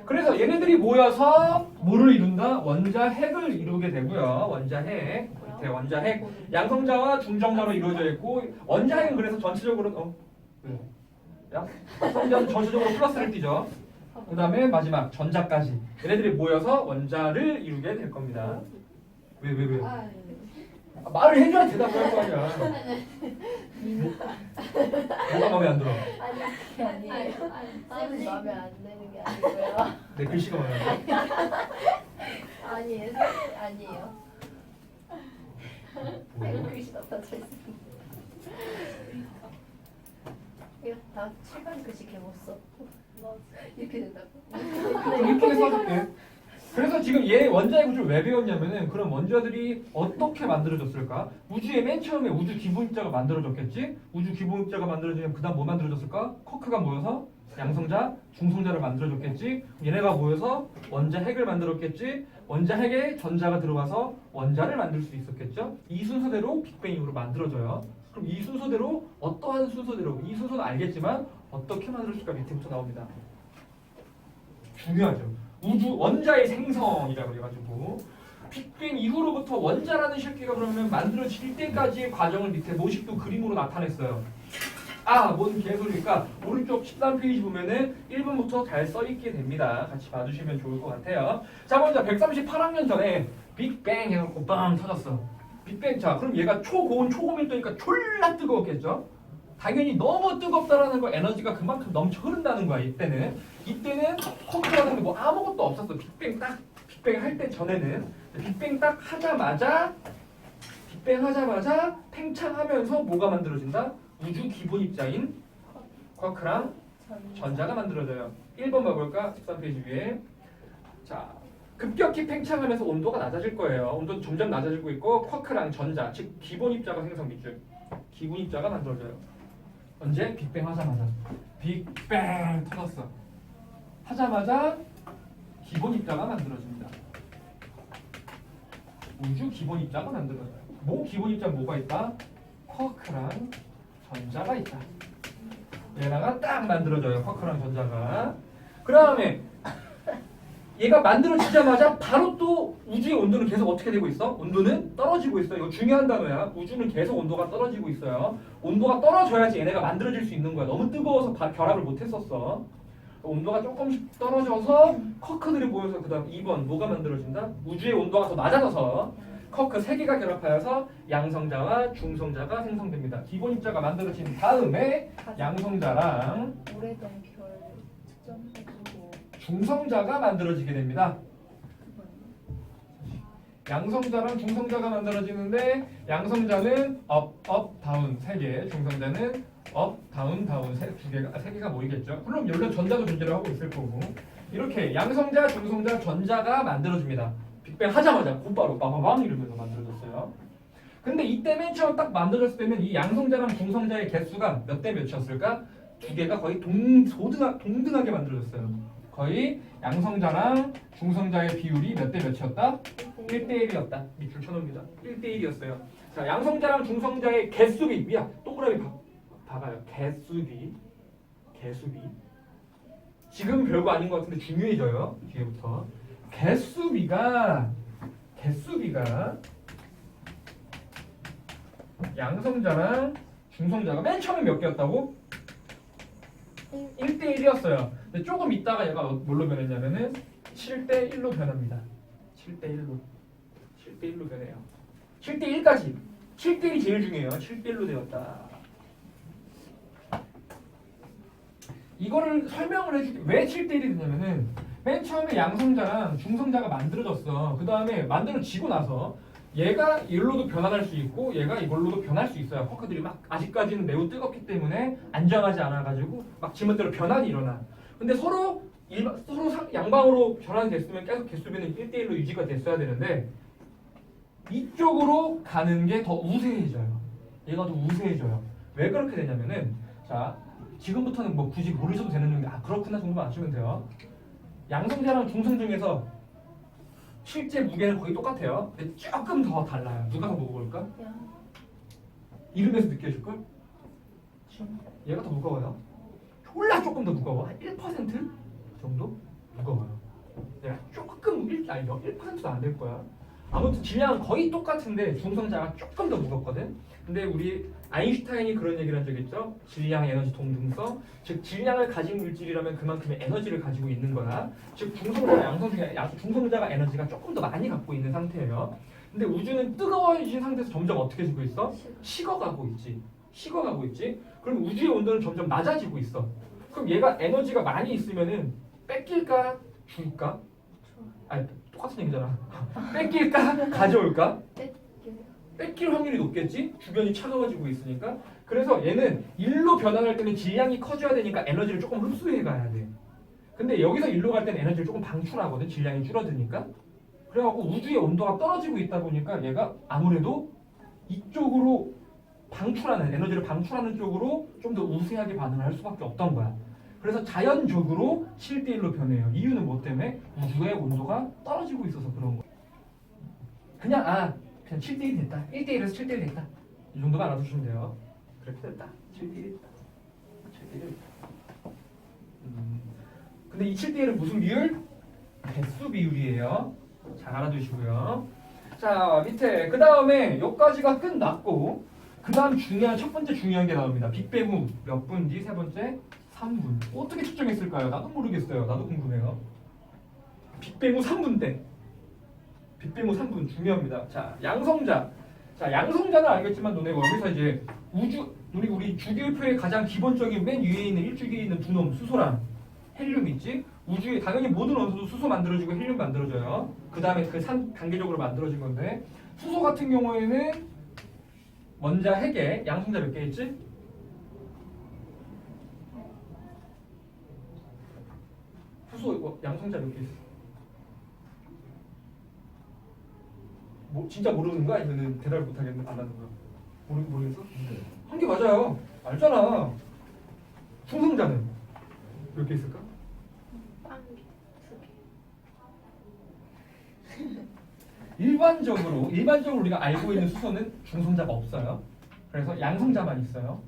그래서 얘네들이 모여서 뭐를 이룬다? 원자핵을 이루게 되고요. 원자핵. 밑에 원자핵. 양성자와 중성자로 이루어져 있고 원자핵은 그래서 전체적으로 양성자는 전체적으로 플러스를 띠죠. 그 다음에 마지막 전자까지. 얘네들이 모여서 원자를 이루게 될 겁니다. 왜? 말을 해줘야 대답을 할 거 아니야. 뭐가 마음에 안 들어? 아니 그게 아니에요. 쌤이 마음에 안 드는 게 아니고요. 내 글씨가 마음에 안 들어? 아니에요. 아니에요. 이거 글씨 나빠져 있습니다. 이거 다 7반 글씨 개못 써. 이렇게 된다고? 좀 이쁘게 써줄게. 그래서 지금 얘 원자의 구조를 왜 배웠냐면은 그럼 원자들이 어떻게 만들어졌을까? 우주에 맨 처음에 우주 기본입자가 만들어졌겠지? 우주 기본입자가 만들어지면 그 다음 뭐 만들어졌을까? 쿼크가 모여서 양성자, 중성자를 만들어줬겠지? 얘네가 모여서 원자핵을 만들었겠지? 원자핵에 전자가 들어가서 원자를 만들 수 있었겠죠? 이 순서대로 빅뱅 이후로 만들어져요. 그럼 이 순서대로 어떠한 순서대로 이 순서는 알겠지만 어떻게 만들어질까 밑에부터 나옵니다. 중요하죠. 우주 원자의 생성이라고 그래가지고 빅뱅 이후로부터 원자라는 실기가 그러면 만들어질 때까지의 과정을 밑에 모식도 그림으로 나타냈어요. 뭔 개소리일까? 오른쪽 13페이지 보면은 1번부터 잘 써있게 됩니다. 같이 봐주시면 좋을 것 같아요. 자, 먼저 138학년 전에 빅뱅 해갖고 빵 터졌어. 빅뱅. 자, 그럼 얘가 초고온 초고밀도니까 졸라 뜨거웠겠죠? 당연히 너무 뜨겁다라는 거 에너지가 그만큼 넘쳐 흐른다는 거야. 이때는 쿼크라는 게 뭐 아무것도 없었어. 빅뱅 할 때 전에는 빅뱅 딱 하자마자 팽창하면서 뭐가 만들어진다? 우주 기본 입자인 쿼크랑 전자가 만들어져요. 1번 봐볼까? 13페이지 위에. 자, 급격히 팽창하면서 온도가 낮아질 거예요. 온도 점점 낮아지고 있고 쿼크랑 전자, 즉 기본 입자가 생성 밑줄. 기본 입자가 만들어져요. 언제? 빅뱅 하자마자. 빅뱅 터졌어. 하자마자 기본 입자가 만들어집니다. 우주 기본 입자가 만들어져요. 기본 입자 뭐가 있다? 쿼크랑 전자가 있다. 얘네가 딱 만들어져요. 쿼크랑 전자가. 그 다음에 얘가 만들어지자마자 바로 또 우주의 온도는 계속 어떻게 되고 있어? 온도는 떨어지고 있어. 이거 중요한 단어야. 우주는 계속 온도가 떨어지고 있어요. 온도가 떨어져야지 얘네가 만들어질 수 있는 거야. 너무 뜨거워서 결합을 못했었어. 온도가 조금씩 떨어져서 쿼크들이 모여서 그 다음 2번 뭐가 만들어진다? 우주의 온도가 더 낮아져서 커크 세 개가 결합하여서 양성자와 중성자가 생성됩니다. 기본 입자가 만들어진 다음에 양성자랑 오래된 별 측정해주고 중성자가 만들어지게 됩니다. 양성자랑 중성자가 만들어지는데 양성자는 업, 다운 3개, 중성자는 업, 다운, 다운 3개가 모이겠죠. 물론 물론 전자도 존재를 하고 있을 거고 이렇게 양성자, 중성자, 전자가 만들어집니다. 빅뱅 하자마자 곧바로 빠바방 이러면서 만들어졌어요. 근데 이때 맨 처음 딱 만들어졌을 때는 이 양성자랑 중성자의 개수가 몇 대 몇이었을까? 두 개가 거의 동등하게 만들어졌어요. 거의 양성자랑 중성자의 비율이 몇 대 몇이었다? 1대 1이었다. 밑줄 쳐놓습니다. 1대 1이었어요. 자, 양성자랑 중성자의 개수비, 위야 동그라미 봐봐요. 개수비. 지금 별거 아닌 것 같은데 중요해져요. 뒤에부터. 개수비가 양성자랑 중성자가 맨 처음에 몇 개였다고? 1대 1이었어요. 근데 조금 있다가 얘가 뭘로 변했냐면은 7대 1로 변합니다. 7대 1로 변해요. 7대 1까지. 7대 1이 제일 중요해요. 7대 1로 되었다. 이거를 설명을 해줄게. 왜 7대 1이 되냐면은 맨 처음에 양성자랑 중성자가 만들어졌어. 그 다음에 만들어지고 나서 얘가 이걸로도 변환할 수 있고 얘가 이걸로도 변할 수 있어요. 쿼크들이 막 아직까지는 매우 뜨겁기 때문에 안정하지 않아가지고 막 지멋대로 변환이 일어나. 근데 서로 양방으로 변환이 됐으면 계속 개수비는 1대1로 유지가 됐어야 되는데 이쪽으로 가는 게 더 우세해져요. 얘가 더 우세해져요. 왜 그렇게 되냐면은 자 지금부터는 뭐 굳이 모르셔도 되는 정도 그렇구나 정도만 아시면 돼요. 양성자랑 중성 중에서 실제 무게는 거의 똑같아요. 근데 조금 더 달라요. 누가 더 무거울까? 이름에서 느껴질걸? 얘가 더 무거워요. 졸라 조금 더 무거워. 한 1% 정도 무거워요. 얘가 조금 1%도 안 될 거야. 아무튼 질량은 거의 똑같은데 중성자가 조금 더 무겁거든. 근데 우리 아인슈타인이 그런 얘기를 한 적 있죠. 질량, 에너지 동등성. 즉 질량을 가진 물질이라면 그만큼의 에너지를 가지고 있는 거야. 즉 중성자와 양성 중에 중성자가 에너지가 조금 더 많이 갖고 있는 상태예요. 근데 우주는 뜨거워진 상태에서 점점 어떻게 지고 있어? 식어가고 있지. 그럼 우주의 온도는 점점 낮아지고 있어. 그럼 얘가 에너지가 많이 있으면은 뺏길까 줄까? 아니 똑같은 얘기잖아. 뺏길까 가져올까? 뺏길 확률이 높겠지? 주변이 차가워지고 있으니까. 그래서 얘는 일로 변환할 때는 질량이 커져야 되니까 에너지를 조금 흡수해 가야 돼. 근데 여기서 일로 갈 때는 에너지를 조금 방출하거든. 질량이 줄어드니까. 그래갖고 우주의 온도가 떨어지고 있다 보니까 얘가 아무래도 이쪽으로 에너지를 방출하는 쪽으로 좀 더 우세하게 반응을 할 수밖에 없던 거야. 그래서 자연적으로 7대 1로 변해요. 이유는 뭐 때문에? 우주의 온도가 떨어지고 있어서 그런 거야. 그냥 7대 1이 됐다. 1대 1에서 7대 1 됐다. 이 정도만 알아두시면 돼요. 그렇게 됐다. 7대 1 됐다. 7대 1 됐다. 근데 이 7대 1은 무슨 비율? 개수 비율이에요. 잘 알아두시고요. 자 밑에 그 다음에 여기까지가 끝났고 그 다음 첫 번째 중요한 게 나옵니다. 빅뱅 후 몇 분 뒤? 세 번째 3분. 어떻게 측정했을까요? 나도 모르겠어요. 나도 궁금해요. 빅뱅 후 3분 때. 빅뱅 후 3분 중요합니다. 자 양성자. 자 양성자는 알겠지만 너네 여기서 이제 우리 주기율표의 가장 기본적인 맨 위에 있는 일주기에 있는 두 놈 수소랑 헬륨 있지? 우주에 당연히 모든 원소도 수소 만들어지고 헬륨 만들어져요. 그 다음에 그 단계적으로 만들어진 건데 수소 같은 경우에는 원자 핵에 양성자 몇 개 있지? 수소 양성자 몇 개 있어? 뭐 진짜 모르는 거야? 아니면 대답을 못 하겠는 안 하는 거야? 모르겠어? 한 개 맞아요. 알잖아. 중성자는 몇 개 있을까? 일반적으로 우리가 알고 있는 수소는 중성자가 없어요. 그래서 양성자만 있어요.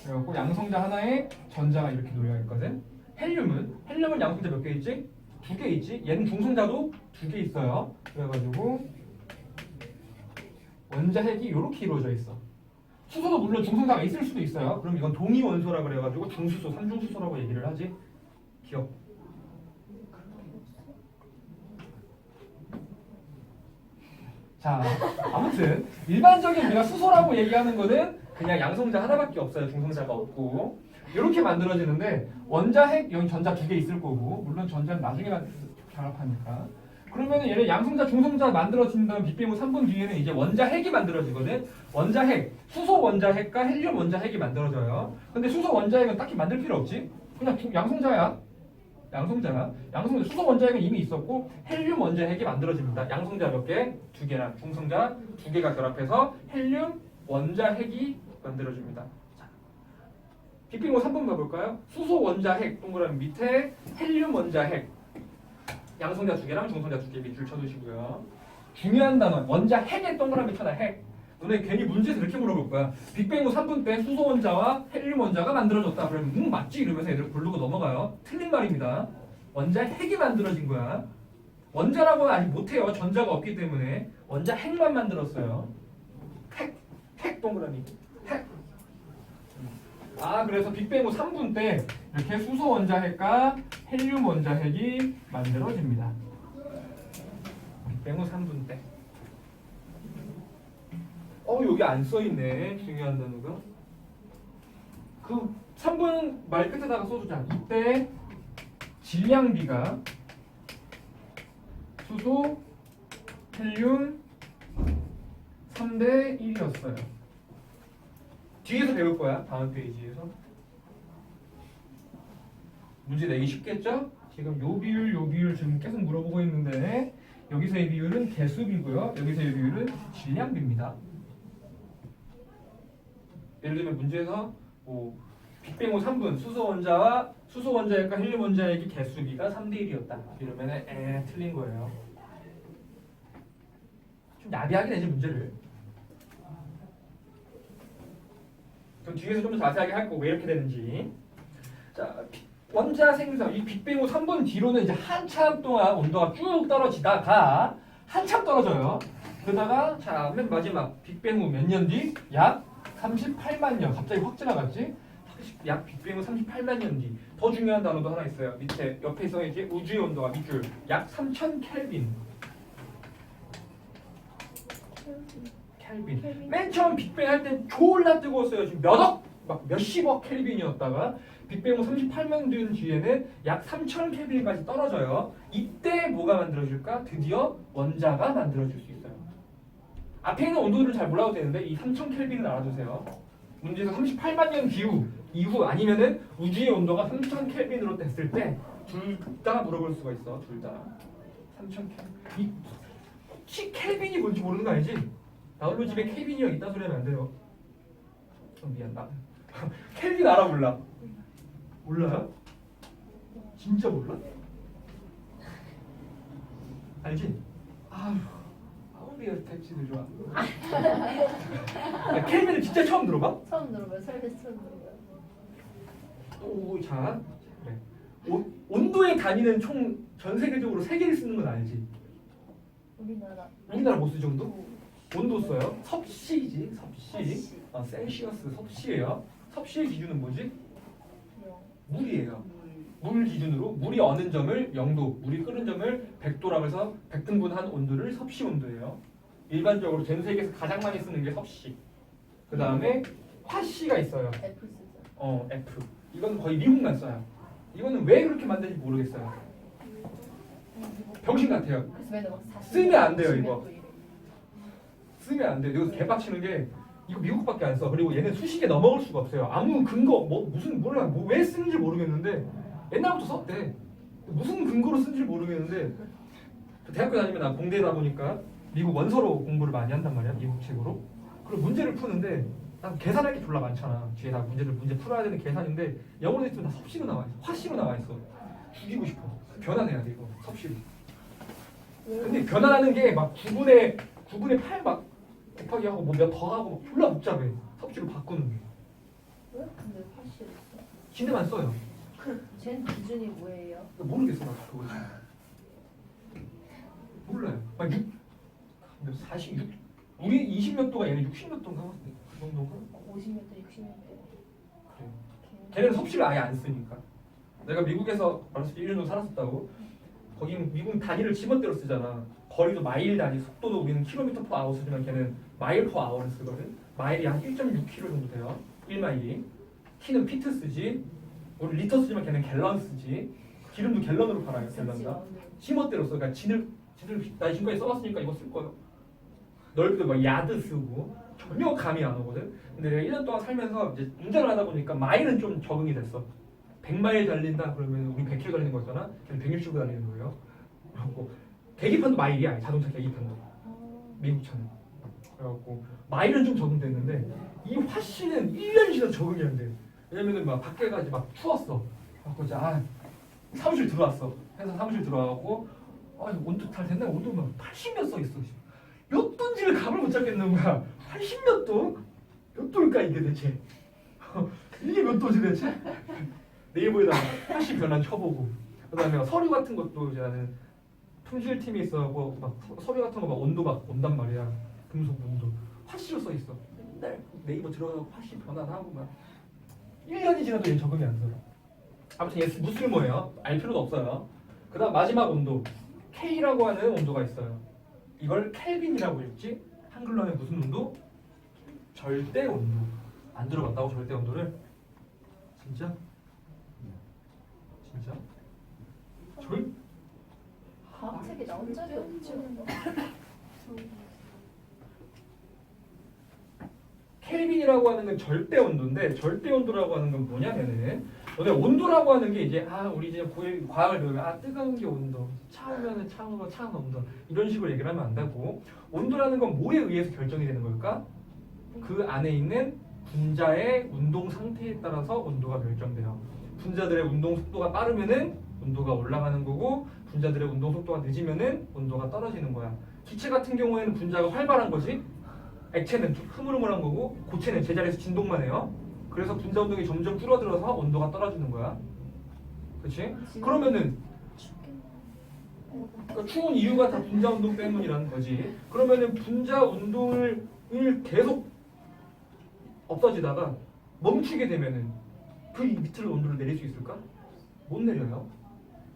그래갖고 양성자 하나에 전자가 이렇게 놓여 있거든. 헬륨은 양성자 몇 개 있지? 2개 있지. 얘는 중성자도 2개 있어요. 그래가지고 원자 핵이 이렇게 이루어져 있어. 수소도 물론 중성자가 있을 수도 있어요. 그럼 이건 동위 원소라 그래가지고 중수소, 삼중수소라고 얘기를 하지. 기억. 자, 아무튼 일반적인 우리가 수소라고 얘기하는 거는 그냥 양성자 하나밖에 없어요. 중성자가 없고 이렇게 만들어지는데 원자, 핵, 여기 전자 두 개 있을 거고 물론 전자는 나중에 결합하니까 그러면 얘는 양성자, 중성자 만들어진 다음 빅뱅후 3분 뒤에는 이제 원자, 핵이 만들어지거든. 원자, 핵, 수소 원자, 핵과 헬륨 원자, 핵이 만들어져요. 근데 수소 원자, 핵은 딱히 만들 필요 없지. 그냥 양성자야. 양성자야. 양성자, 수소 원자, 핵은 이미 있었고 헬륨 원자, 핵이 만들어집니다. 양성자 몇 개? 두 개랑 중성자 두 개가 결합해서 헬륨 원자, 핵이 만들어집니다. 자, 빅뱅후 3분 가볼까요? 수소 원자, 핵 동그라미 밑에 헬륨 원자, 핵 양성자 두 개랑 중성자 두 개 밑줄 쳐두시고요. 중요한 단어 원자 핵의 동그라미 쳐놔. 핵. 너네 괜히 문제에서 이렇게 물어볼 거야. 빅뱅 후 3분 때 수소 원자와 헬륨 원자가 만들어졌다. 그러면 맞지? 이러면서 애들 고르고 넘어가요. 틀린 말입니다. 원자 핵이 만들어진 거야. 원자라고는 아직 못해요. 전자가 없기 때문에 원자 핵만 만들었어요. 핵 동그라미. 핵. 그래서 빅뱅 후 3분 때 이렇게 수소 원자 핵과 헬륨 원자 핵이 만들어집니다. 빅뱅 후 3분 때. 여기 안 써있네. 중요한 단어가. 그 3분 말 끝에다가 써두자. 이때 질량비가 수소, 헬륨 3대 1이었어요. 뒤에서 배울 거야. 다음 페이지에서. 문제 내기 쉽겠죠? 지금 요 비율 지금 계속 물어보고 있는데 여기서의 비율은 개수비고요. 여기서의 비율은 질량비입니다. 예를 들면 문제에서 빅뱅 후 3분 수소 원자핵과 헬륨 원자핵이 개수비가 3대 1이었다. 이러면 틀린 거예요. 좀 야비하게 내지 문제를. 그럼 뒤에서 좀 더 자세하게 할 거고 왜 이렇게 되는지. 자, 원자 생성 이 빅뱅 후 3분 뒤로는 이제 한참 동안 온도가 쭉 떨어지다가 한참 떨어져요. 그러다가 자, 맨 마지막 빅뱅 후 몇 년 뒤? 약 38만 년. 갑자기 확 지나갔지? 약 빅뱅 후 38만 년 뒤. 더 중요한 단어도 하나 있어요. 밑에 옆에 써있지? 우주의 온도가 밑줄 약 3000 켈빈. 켈빈. 맨 처음 빅뱅 할 때 졸라 뜨거웠어요. 지금 막 몇십억 켈빈이었다가 빅뱅 후 38만 년 뒤에는 약 3000 켈빈까지 떨어져요. 이때 뭐가 만들어질까? 드디어 원자가 만들어질 수 있어요. 앞에 있는 온도들은 잘 몰라도 되는데 이 3000 켈빈을 알아두세요. 문제에서 38만 년 이후 아니면은 우주의 온도가 3000 켈빈으로 됐을 때 둘 다 물어볼 수가 있어. 둘 다. 3000 켈빈. 혹시 켈빈이 뭔지 모르는 거 아니지? 나 오늘 집에 켈빈이 형 있다 소리 하면 안 돼요. 미안 나. 켈빈 알아 몰라? 몰라요? 진짜 몰라? 알지? 아우리 택시들 좋아. 켈빈을 진짜 처음 들어봐? 처음 들어봐요. 살면서 처음 들어봐요. 자, 그래. 온도의 단위는 총 전 세계적으로 3개를 쓰는 건 알지? 우리나라 못 쓰 정도? 온도 써요. 섭씨지, 섭씨. 셀시어스 섭씨예요. 섭씨의 기준은 뭐지? 물이에요. 물 기준으로 물이 어는 점을 0도, 물이 끓는 점을 100도라고 해서 100등분한 온도를 섭씨 온도예요. 일반적으로 전 세계에서 가장 많이 쓰는 게 섭씨. 그 다음에 화씨가 있어요. F 쓰죠. F. 이건 거의 미국만 써요. 이거는 왜 그렇게 만드는지 모르겠어요. 병신 같아요. 그래서 맨날 막 쓰면 안 돼요, 이거. 쓰면 안 돼요. 이거 개빡치는 게 이거 미국밖에 안 써. 그리고 얘는 수식에 넘어갈 수가 없어요. 아무 근거 몰라. 왜 쓰는지 모르겠는데 옛날부터 썼대. 무슨 근거로 쓰는지 모르겠는데 대학교 다니면 나 공대다 보니까 미국 원서로 공부를 많이 한단 말이야. 미국 책으로. 그리고 문제를 푸는데 난 계산할 게 졸라 많잖아. 뒤에 다 문제 풀어야 되는 계산인데 영어로 있으면 다 섭씨로 나와 있어. 화씨로 나와 있어. 죽이고 싶어. 변환해야 돼 이거 섭씨로. 근데 변환하는 게 막 9분의 8 막 곱하기 하고 뭐 몇 더 하고 막 졸라 복잡해. 섭씨로 바꾸는 게. 왜? 근데 화씨를 써? 진대만 써요. 쟤 기준이 뭐예요? 모르겠어 나 그거. 몰라요. 막 46 우리 20몇 도가 얘는 60몇 도인가? 그 정도인가? 50몇 도, 60몇 도. 그래. 걔는 섭씨를 아예 안 쓰니까. 내가 미국에서 알았을 때 1년 정도 살았었다고. 거긴 미국 단위를 지멋대로 쓰잖아. 거리도 마일 단위, 속도도 우리는 킬로미터 퍼 아워 쓰지만 걔는 마일 퍼 아워를 쓰거든. 마일이 한 1.6km 정도 돼요. 1마일이. 키는 피트 쓰지. 우리 리터 쓰지만 걔는 갤런 쓰지. 기름도 갤런으로 팔아요. 갤런다. 지멋대로 써. 그러니까 지들 나 지금까지 써봤으니까 이거 쓸 거예요. 넓이도 막 야드 쓰고 전혀 감이 안 오거든. 근데 내가 1년 동안 살면서 이제 운전을 하다 보니까 마일은 좀 적응이 됐어. 100마일 달린다 그러면 우리 100km 달리는 거잖아. 걔는 160km 달리는 거예요. 그리고 계기판도 마일이야. 자동차 계기판도. 미국 차는. 그래갖고 마일은 좀 적응됐는데 이 화씨는 1년이 지나도 적응이 안 돼. 왜냐면은 막 밖에 가지 막 추웠어. 그래갖고 이제 사무실 들어왔어. 회사 사무실 들어와갖고 온도 잘 됐나? 온도가 80몇 써 있어. 몇 도인지를 감을 못 잡겠는 거야. 80몇 도? 몇 도일까 이게 대체? 이게 몇 도지 대체? 네이버에다가 80 변환 쳐보고 그다음에 서류 같은 것도 이제 나는 품질팀에 있어갖고 막 서류 같은 거 막 온도 막 온단 말이야. 금속 온도 화씨로 써 있어. 맨날 네이버 들어가서 화씨 변환하고 막 1년이 지나도 얘 적응이 안 돼. 아무튼 얘 무쓸모예요. 알 필요도 없어요. 그다음 마지막 온도 K라고 하는 온도가 있어요. 이걸 켈빈이라고 읽지. 한글로 하면 무슨 온도? 절대 온도. 안 들어봤다고 절대 온도를? 진짜? 진짜? 과학책에 나온 적이 없죠. 켈빈이라고 하는 건 절대 온도인데 절대 온도라고 하는 건 뭐냐면은 너네 온도라고 하는 게 이제 우리 이제 과학을 배우면 뜨거운 게 온도, 차오면은 차온 온도 이런 식으로 얘기를 하면 안 되고 온도라는 건 뭐에 의해서 결정이 되는 걸까? 그 안에 있는 분자의 운동 상태에 따라서 온도가 결정돼요. 분자들의 운동 속도가 빠르면은 온도가 올라가는 거고 분자들의 운동 속도가 늦으면은 온도가 떨어지는 거야. 기체 같은 경우에는 분자가 활발한 거지. 액체는 흐물흐물한 거고 고체는 제자리에서 진동만 해요. 그래서 분자 운동이 점점 줄어들어서 온도가 떨어지는 거야. 그렇지? 그러면은 그러니까 추운 이유가 다 분자 운동 때문이라는 거지. 그러면은 분자 운동을 계속 없어지다가 멈추게 되면은 그 밑으로 온도를 내릴 수 있을까? 못 내려요.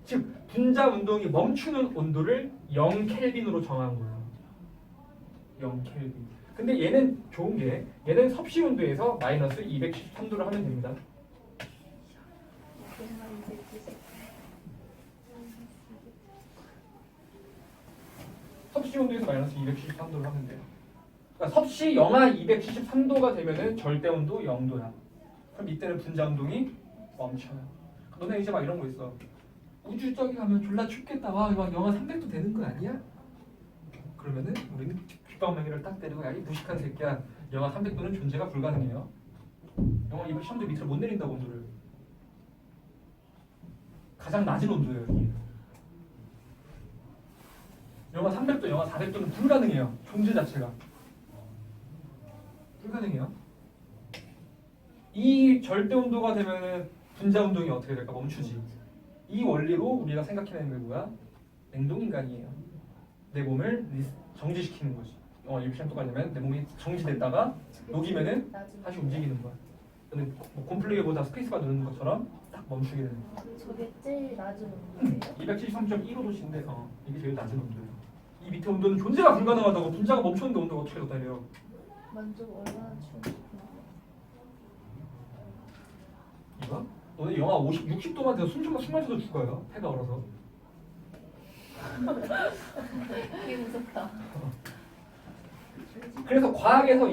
즉 분자 운동이 멈추는 온도를 0켈빈으로 정한 거예요. 0켈빈. 근데 얘는 좋은 게 얘는 섭씨 온도에서 마이너스 273도를 하면 됩니다. 섭씨 온도에서 마이너스 273도를 하면 돼요. 그러니까 섭씨 영하 273도가 되면은 절대 온도 0도야. 그럼 이때는 분자 운동이 멈춰요. 너네 이제 막 이런 거 있어. 우주 저기 가면 졸라 춥겠다. 와, 막 영하 300도 되는 거 아니야? 그러면은 우리는 빗방망이를 딱 때리고 야, 이 무식한 새끼야. 영하 300도는 존재가 불가능해요. 영하 213도 밑으로 못 내린다고 온도를. 가장 낮은 온도예요. 이게. 영하 300도, 영하 400도는 불가능해요. 존재 자체가. 불가능해요. 이 절대 온도가 되면은 분자 운동이 어떻게 될까? 멈추지. 이 원리로 우리가 생각해내는 게 뭐야? 냉동인간이에요. 내 몸을 정지시키는 거지. 영하 213도가 되면 내 몸이 정지됐다가 녹이면은 다시 움직이는 거야. 근데 뭐 곰플레이어보다 스페이스바 누르는 것처럼 딱 멈추게 되는 거야. 저게 제일 낮은 온도예요? 273.15도씨인데 이게 제일 낮은 온도예요. 이 밑에 온도는 존재가 불가능하다고. 분자가 멈췄는데 온도가 어떻게 나타내요? 만족 얼마나 추운지. 이거? 너네 영하 50, 60도만 돼서 숨 마셔도 죽어요. 해가 얼어서. 되게 무섭다. 그래서 과학에서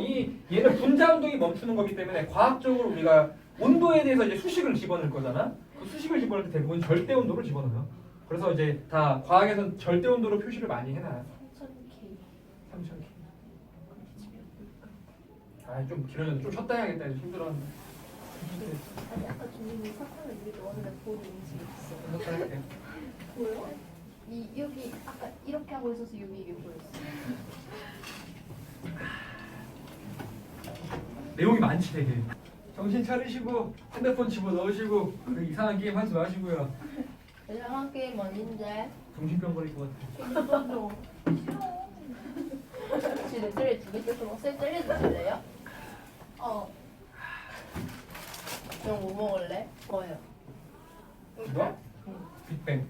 얘는 분자 운동이 멈추는 거기 때문에 과학적으로 우리가 온도에 대해서 이제 수식을 집어넣을 거잖아. 그 수식을 집어넣을 때 대부분 절대 온도를 집어넣어요. 그래서 이제 다 과학에서는 절대 온도로 표시를 많이 해놔요. 3000K. 3000K. 좀 길어졌는데 좀 쉬었다 해야겠다. 이제 힘들었는데. 아니 아까 주님이 사탕을 위로 넣었는데 볼이 움직였어. 쉬었다 할게. 보여? 여기 아까 이렇게 하고 있어서 여기 이게 보였어. 내용이 많지 되게. 정신 차리시고 핸드폰 집어 넣으시고 그 이상한 게임 하지 마시고요. 이상한 게임 아닌데. 정신병 걸릴 것 같아. 지금 때려 주겠어. 쌤 때려주실래요? 그럼 뭐 먹을래? 뭐요? 이거? 빅뱅.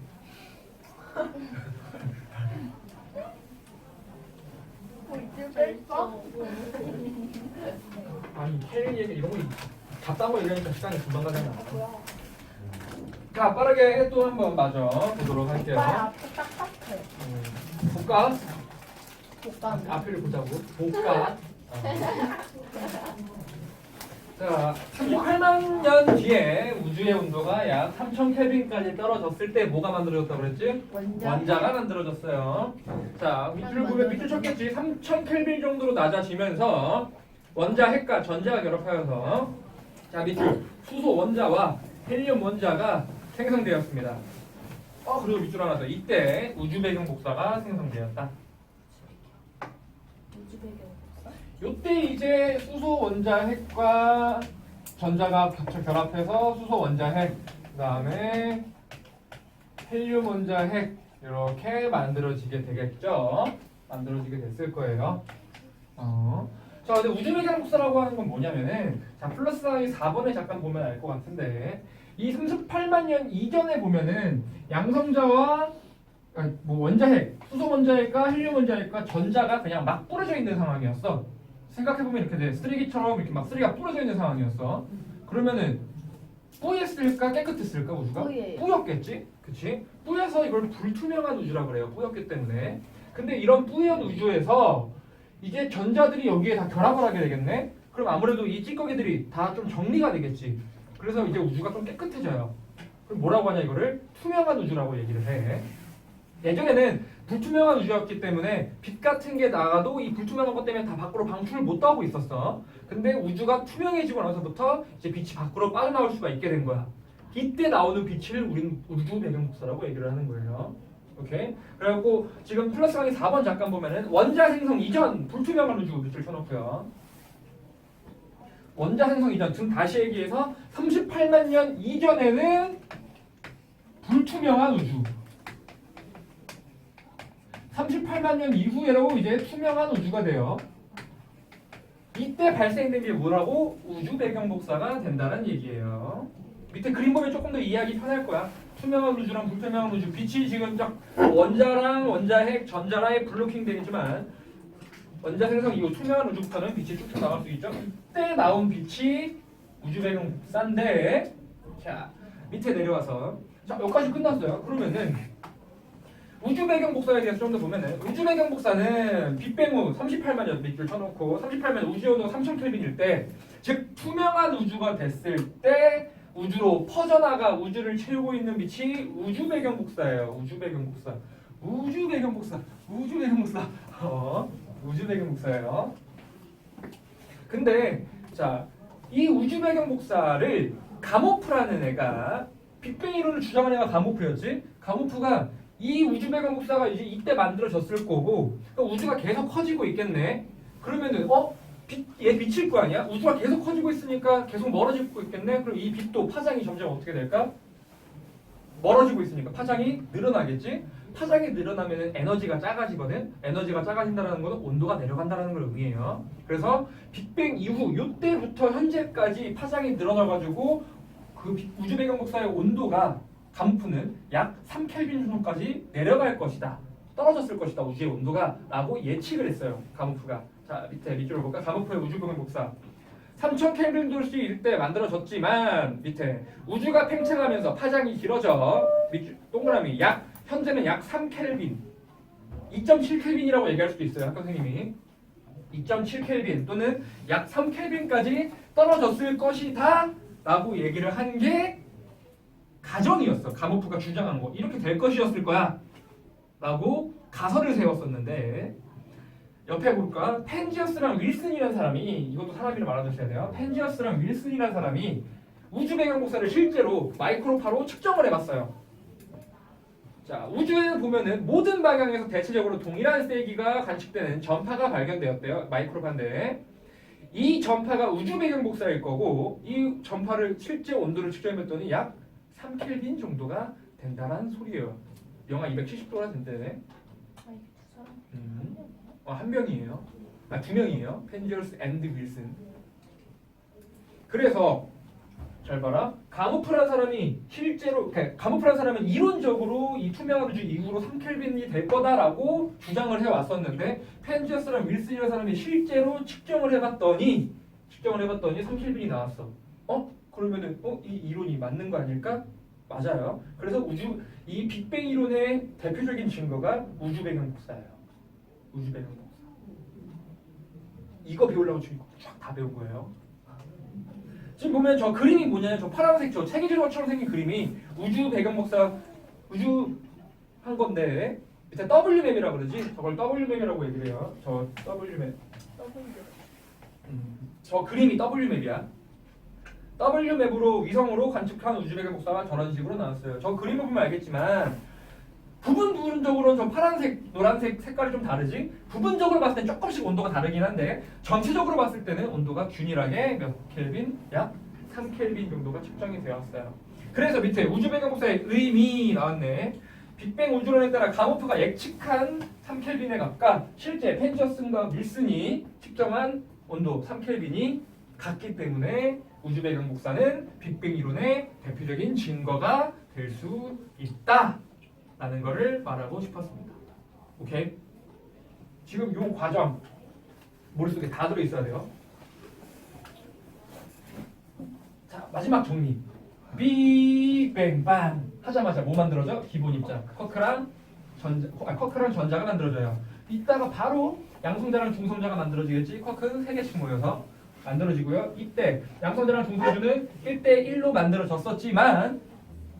물질 뺐어? 아니 헬 얘기 이런 거 잡다한 거 얘기하니까 시간이 금방 가잖아. 자 빠르게 또 한번 마저 보도록 할게요. 오빠 앞에 딱딱해. 볼까? 볶아. 앞을 보자고. 볼까? 자, 38만 년 뒤에 우주의 온도가 약 3000 켈빈까지 떨어졌을 때 뭐가 만들어졌다고 그랬지? 원자가 만들어졌어요. 자, 밑줄 보면 밑줄 쳤겠지. 3000 켈빈 정도로 낮아지면서 원자 핵과 전자가 결합하여서 자, 밑줄 수소 원자와 헬륨 원자가 생성되었습니다. 그리고 밑줄 하나 더. 이때 우주 배경 복사가 생성되었다. 우주 배경 복사? 요때 이제 수소 원자 핵과 전자가 겹쳐 결합해서 수소 원자 핵, 그다음에 헬륨 원자 핵 이렇게 만들어지게 되겠죠. 만들어지게 됐을 거예요. 자, 근데 우주 배경 복사라고 하는 건 뭐냐면은 자 플러스 사인 4번에 잠깐 보면 알 것 같은데 이 38만 년 이전에 보면은 양성자와 뭐 원자핵, 수소 원자핵과 헬륨 원자핵과 전자가 그냥 막 뿌려져 있는 상황이었어. 생각해보면 이렇게 돼. 쓰레기처럼 이렇게 막 쓰레기가 뿌려져 있는 상황이었어. 그러면은 뿌였을까 깨끗했을까 우주가? 뿌예요. 뿌였겠지? 그치? 뿌여서 이걸 불투명한 우주라고 그래요. 뿌였기 때문에. 근데 이런 뿌연 우주에서 이제 전자들이 여기에 다 결합을 하게 되겠네? 그럼 아무래도 이 찌꺼기들이 다 좀 정리가 되겠지. 그래서 이제 우주가 좀 깨끗해져요. 그럼 뭐라고 하냐 이거를? 투명한 우주라고 얘기를 해. 예전에는 불투명한 우주였기 때문에 빛 같은 게 나가도 이 불투명한 것 때문에 다 밖으로 방출을 못 하고 있었어. 근데 우주가 투명해지고 나서부터 이제 빛이 밖으로 빠져나올 수가 있게 된 거야. 이때 나오는 빛을 우린 우주 배경 복사라고 얘기를 하는 거예요. 오케이? 그래갖고 지금 플러스 강의 4번 잠깐 보면은 원자 생성 이전 불투명한 우주 밑줄 쳐놓고요. 원자 생성 이전 지금 다시 얘기해서 38만 년 이전에는 불투명한 우주. 38만 년 이후에로 이제 투명한 우주가 돼요. 이때 발생된 게 뭐라고? 우주 배경 복사가 된다는 얘기예요. 밑에 그림 보면 조금 더 이해하기 편할 거야. 투명한 우주랑 불투명한 우주, 빛이 지금 딱 원자랑 원자핵, 전자랑에 블로킹 되겠지만 원자 생성 이후 투명한 우주부터는 빛이 쭉쭉 나갈 수 있죠. 이때 나온 빛이 우주 배경 복사인데 자 밑에 내려와서 자 여기까지 끝났어요. 그러면은 우주 배경 복사에 대해서 좀 더 보면은 우주 배경 복사는 빅뱅 후 38만 년 밑줄 쳐놓고 38만 우주 온도가 3000 켈빈일 때 즉 투명한 우주가 됐을 때 우주로 퍼져나가 우주를 채우고 있는 빛이 우주 배경 복사예요. 우주 배경 복사. 우주 배경 복사. 우주 배경 복사. 우주 배경 복사예요. 근데 자, 이 우주 배경 복사를 가모프라는 애가 빅뱅 이론을 주장한 애가 가모프였지. 가모프가 이 우주 배경 복사가 이제 이때 만들어졌을 거고 그러니까 우주가 계속 커지고 있겠네. 그러면은 얘 빛일 거 아니야? 우주가 계속 커지고 있으니까 계속 멀어지고 있겠네. 그럼 이 빛도 파장이 점점 어떻게 될까? 멀어지고 있으니까 파장이 늘어나겠지. 파장이 늘어나면 에너지가 작아지거든. 에너지가 작아진다는 것은 온도가 내려간다는 걸 의미해요. 그래서 빅뱅 이후 이때부터 현재까지 파장이 늘어나가지고 그 우주 배경 복사의 온도가 가모프는 약 3켈빈 정도까지 내려갈 것이다. 떨어졌을 것이다. 우주의 온도가 라고 예측을 했어요. 가모프가. 자 밑줄을 볼까? 가모프의 우주 배경 복사 3000 켈빈 도시일 때 만들어졌지만 밑에 우주가 팽창하면서 파장이 길어져 밑줄 동그라미 현재는 약 3켈빈 2.7켈빈이라고 얘기할 수도 있어요. 학교 선생님이 2.7켈빈 또는 약 3켈빈까지 떨어졌을 것이다 라고 얘기를 한 게 가정이었어. 가모프가 주장한 거 이렇게 될 것이었을 거야 라고 가설을 세웠었는데 옆에 볼까? 펜지어스랑 윌슨이라는 사람이 이것도 사람 이름 알아두셔야 돼요. 펜지어스랑 윌슨이라는 사람이 우주 배경 복사를 실제로 마이크로파로 측정을 해봤어요. 자, 우주에 보면은 모든 방향에서 대체적으로 동일한 세기가 관측되는 전파가 발견되었대요. 마이크로파인데 이 전파가 우주 배경 복사일 거고 이 전파를 실제 온도를 측정해봤더니 약 3켈빈 정도가 된다는 소리예요. 영하 270도가 된대. 한 명이에요. 두 명이에요. 펜지어스 앤드 윌슨. 그래서 잘 봐라. 가모프란 사람이 실제로 가모프란 사람은 이론적으로 이 투명한 우주 이후로 3켈빈이 될 거다라고 주장을 해왔었는데 펜지어스랑 윌슨이라는 사람이 실제로 측정을 해봤더니 3켈빈이 나왔어. 그러면은 이 이론이 맞는 거 아닐까? 맞아요. 그래서 이 빅뱅 이론의 대표적인 증거가 우주 배경 복사예요. 우주 배경 복사. 이거 배우려고 지금 쫙 다 배운 거예요. 지금 보면 저 그림이 뭐냐면 저 파란색 저 체계질처럼 생긴 그림이 우주 배경 복사 우주 한 건데 밑에 W맵이라고 그러지? 저걸 W맵이라고 얘기를 해요. 저 W맵. 저 그림이 W맵이야. W맵으로 위성으로 관측한 우주 배경 복사가 저런 식으로 나왔어요. 저 그림을 보면 알겠지만 부분적으로 저 파란색, 노란색 색깔이 좀 다르지? 부분적으로 봤을 땐 조금씩 온도가 다르긴 한데 전체적으로 봤을 때는 온도가 균일하게 몇 켈빈? 약 3켈빈 정도가 측정이 되었어요. 그래서 밑에 우주 배경 복사의 의미 나왔네. 빅뱅 우주론에 따라 가모프가 예측한 3켈빈에 가까 실제 펜저슨과 밀슨이 측정한 온도 3켈빈이 같기 때문에 우주 배경 복사는 빅뱅 이론의 대표적인 증거가 될 수 있다 라는 거를 말하고 싶었습니다. 오케이? 지금 요 과정 머릿속에 다 들어있어야 돼요. 자, 마지막 정리. 빅뱅 반 하자마자 뭐 만들어져? 기본 입자. 쿼크랑 전자가 만들어져요. 이따가 바로 양성자랑 중성자가 만들어지겠지. 쿼크 3개씩 모여서 만들어지고요. 이때 양성자랑 중성자는 1대1로 만들어졌었지만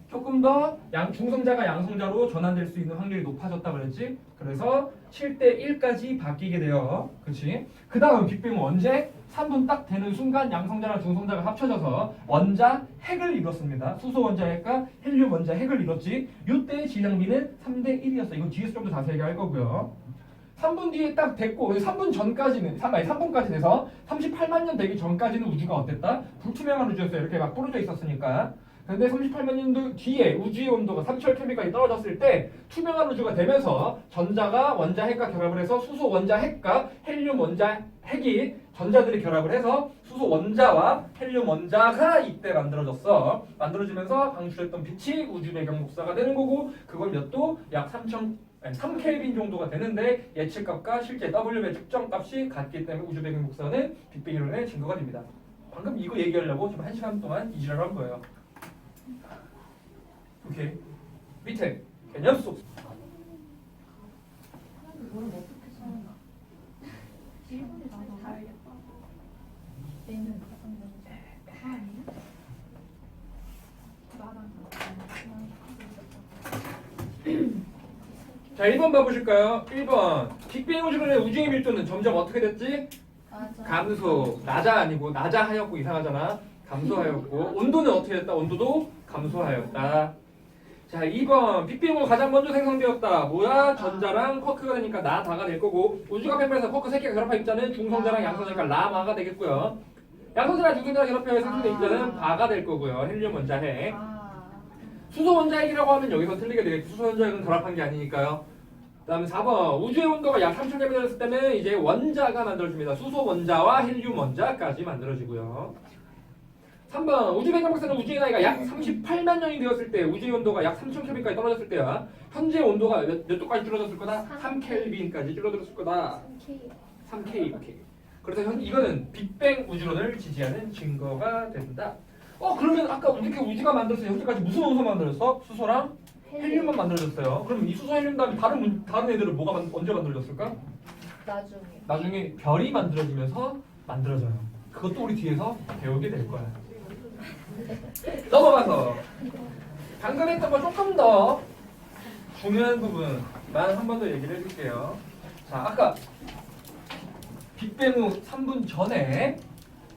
조금 더 중성자가 양성자로 전환될 수 있는 확률이 높아졌다 그랬지. 그래서 7대1까지 바뀌게 돼요. 그렇지? 그 다음 빅뱅은 언제? 3분 딱 되는 순간 양성자랑 중성자가 합쳐져서 원자 핵을 이뤘습니다. 수소 원자 핵과 헬륨 원자 핵을 이뤘지. 이때 질량비는 3대1이었어. 이거 뒤에서 좀 더 자세하게 할 거고요. 3분 뒤에 딱 됐고 3분 전까지는 3분까지 돼서 38만 년 되기 전까지는 우주가 어땠다? 불투명한 우주였어요. 이렇게 막 부러져 있었으니까. 근데 38만 년도 뒤에 우주의 온도가 37켈빈까지 떨어졌을 때 투명한 우주가 되면서 전자가 원자 핵과 결합을 해서 수소 원자 핵과 헬륨 원자 핵이 전자들이 결합을 해서 수소 원자와 헬륨 원자가 이때 만들어졌어. 만들어지면서 방출했던 빛이 우주 배경 복사가 되는 거고 그걸 몇 도? 약 3켈빈 정도가 되는데 예측값과 실제 W의 측정값이 같기 때문에 우주 배경 복사는 빅뱅 이론의 증거가 됩니다. 방금 이거 얘기하려고 지금 1시간 동안 이 지랄을 한 거예요. 오케이. 밑에 개념 속. 뭘 어떻게 써나? 질문이 나도 알겠다. 얘는 아니야? 나랑 자, 1번 봐보실까요? 1번. 빅뱅 우주론의 우주의 밀도는 점점 어떻게 됐지? 맞아. 감소. 낮아 아니고 낮아하였고 이상하잖아. 감소하였고 온도는 어떻게 됐다? 온도도 감소하였다. 자, 2번. 빅뱅은 가장 먼저 생성되었다. 뭐야? 전자랑 쿼크가 되니까 나다가 될 거고 우주가 팽배해서 쿼크 3개가 결합한 입자는 중성자랑 양성자니까 라마가 되겠고요. 양성자랑 중성자랑 결합해서 생성된 입자는 바가 될 거고요. 헬륨 원자 핵. 수소 원자 핵이라고 하면 여기서 틀리게 되겠죠. 수소 원자 핵은 결합한 게 아니니까요. 그 다음에 4번. 우주의 온도가 약 3000켈빈 됐을 때는 이제 원자가 만들어집니다. 수소 원자와 헬륨 원자까지 만들어지고요. 3번. 우주 배경 복사는 우주의 나이가 약 38만 년이 되었을 때 우주의 온도가 약 3000켈빈까지 떨어졌을 때야. 현재 온도가 몇 도까지 줄어들었을 거다? 3켈빈까지 줄어들었을 거다. 3K. 오케이. 그래서 이거는 빅뱅 우주론을 지지하는 증거가 된다. 그러면 아까 이렇게 우주가 만들었어요. 여기까지 무슨 원소 만들었어? 수소랑 헬륨만 만들어졌어요. 그럼 이 수소 헬륨 다음에 다른 애들은 언제 만들어졌을까? 나중에 별이 만들어지면서 만들어져요. 그것도 우리 뒤에서 배우게 될 거야. 넘어가서 방금 했던 거 조금 더 중요한 부분만 한 번 더 얘기를 해줄게요. 자, 아까 빅뱅 후 3분 전에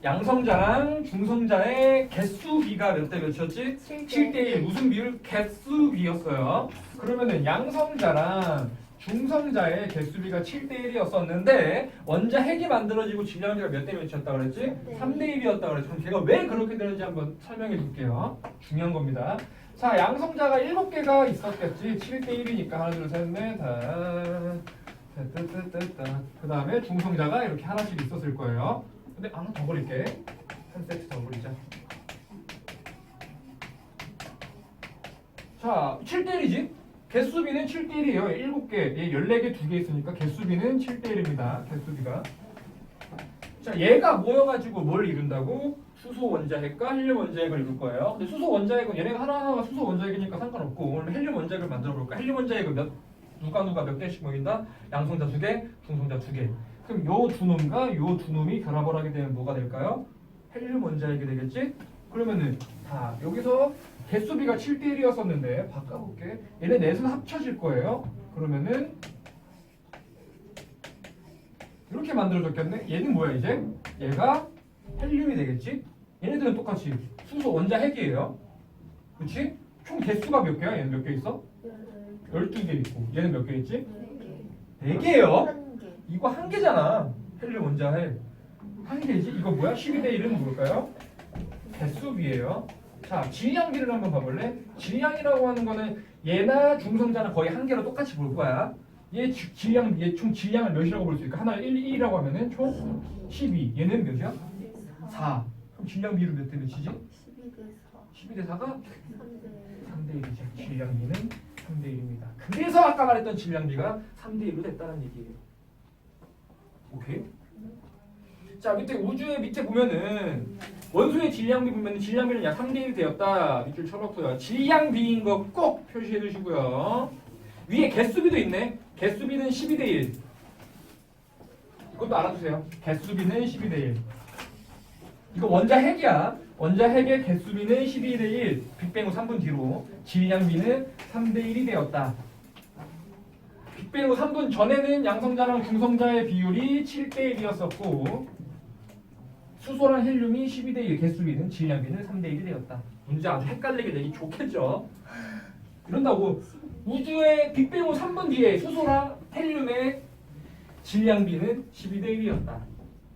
양성자랑 중성자의 개수 비가 몇 대 몇이었지? 7대1. 무슨 비율? 개수 비였어요. 그러면은 양성자랑 중성자의 개수비가 7대1이었었는데 원자 핵이 만들어지고 질량비가 몇 대 몇이었다 그랬지? 3대1이었다 그랬지. 그럼 걔가 왜 그렇게 되는지 한번 설명해 줄게요. 중요한 겁니다. 자, 양성자가 7개가 있었겠지. 7대1이니까 하나 둘 셋 넷 그 다음에 중성자가 이렇게 하나씩 있었을 거예요. 근데 하나 더 버릴게. 한 세트 더 버리자. 자, 7대1이지? 개수비는 7대1이에요. 7개, 얘 14개 2개 있으니까 개수비는 7대1입니다. 개수비가. 자, 얘가 모여가지고 뭘 이룬다고? 수소 원자핵과 헬륨 원자핵을 이룰 거예요. 근데 수소 원자핵은 얘네가 하나하나가 수소 원자핵이니까 상관없고 오늘 헬륨 원자핵을 만들어 볼까? 헬륨 원자핵은 누가 몇 개씩 모인다? 양성자 2개, 중성자 2개. 그럼 요 두 놈과 요 두 놈이 결합을 하게 되면 뭐가 될까요? 헬륨 원자핵이 되겠지? 그러면은 다 여기서 개수비가 7대1이었었는데 바꿔볼게. 얘네 넷은 합쳐질 거예요. 그러면은 이렇게 만들어졌겠네. 얘는 뭐야 이제? 얘가 헬륨이 되겠지? 얘네들은 똑같이 수소 원자핵이에요. 그렇지? 총 개수가 몇 개야? 얘는 몇 개 있어? 12개 있고 얘는 몇 개 있지? 4개예요. 1개. 이거 한 개잖아. 헬륨 원자핵 한 개지? 이거 뭐야? 12대 1은 뭘까요? 개수비예요. 자, 질량비를 한번 봐볼래? 질량이라고 하는 거는 얘나 중성자나 거의 한 개로 똑같이 볼 거야. 얘 총 질량을 몇이라고 볼 수 있을까? 하나 1이라고 하면은 총 12. 얘는 몇이야? 4. 그럼 질량 비율은 몇 대 몇이지? 12대 4. 12대 4가 3대 3대 1이죠. 질량비는 3대 1입니다. 그래서 아까 말했던 질량비가 3대 1로 됐다는 얘기예요. 오케이? 자, 밑에 우주의 밑에 보면은 원소의 질량비 보면은 질량비는 약 3대 1 되었다. 밑줄 쳐놓고요. 질량비인 거 꼭 표시해 두시고요. 위에 개수비도 있네. 개수비는 12대 1. 이것도 알아두세요. 개수비는 12대 1. 이거 원자핵이야. 원자핵의 개수비는 12대 1. 빅뱅 후 3분 뒤로 질량비는 3대 1이 되었다. 빅뱅 후 3분 전에는 양성자랑 중성자의 비율이 7대 1이었었고 수소랑 헬륨이 12대 1, 개수비는 질량비는 3대 1이 되었다. 문제 아주 헷갈리게 내기 좋겠죠. 이런다고 우주의 빅뱅 후 3분 뒤에 수소랑 헬륨의 질량비는 12대 1이었다.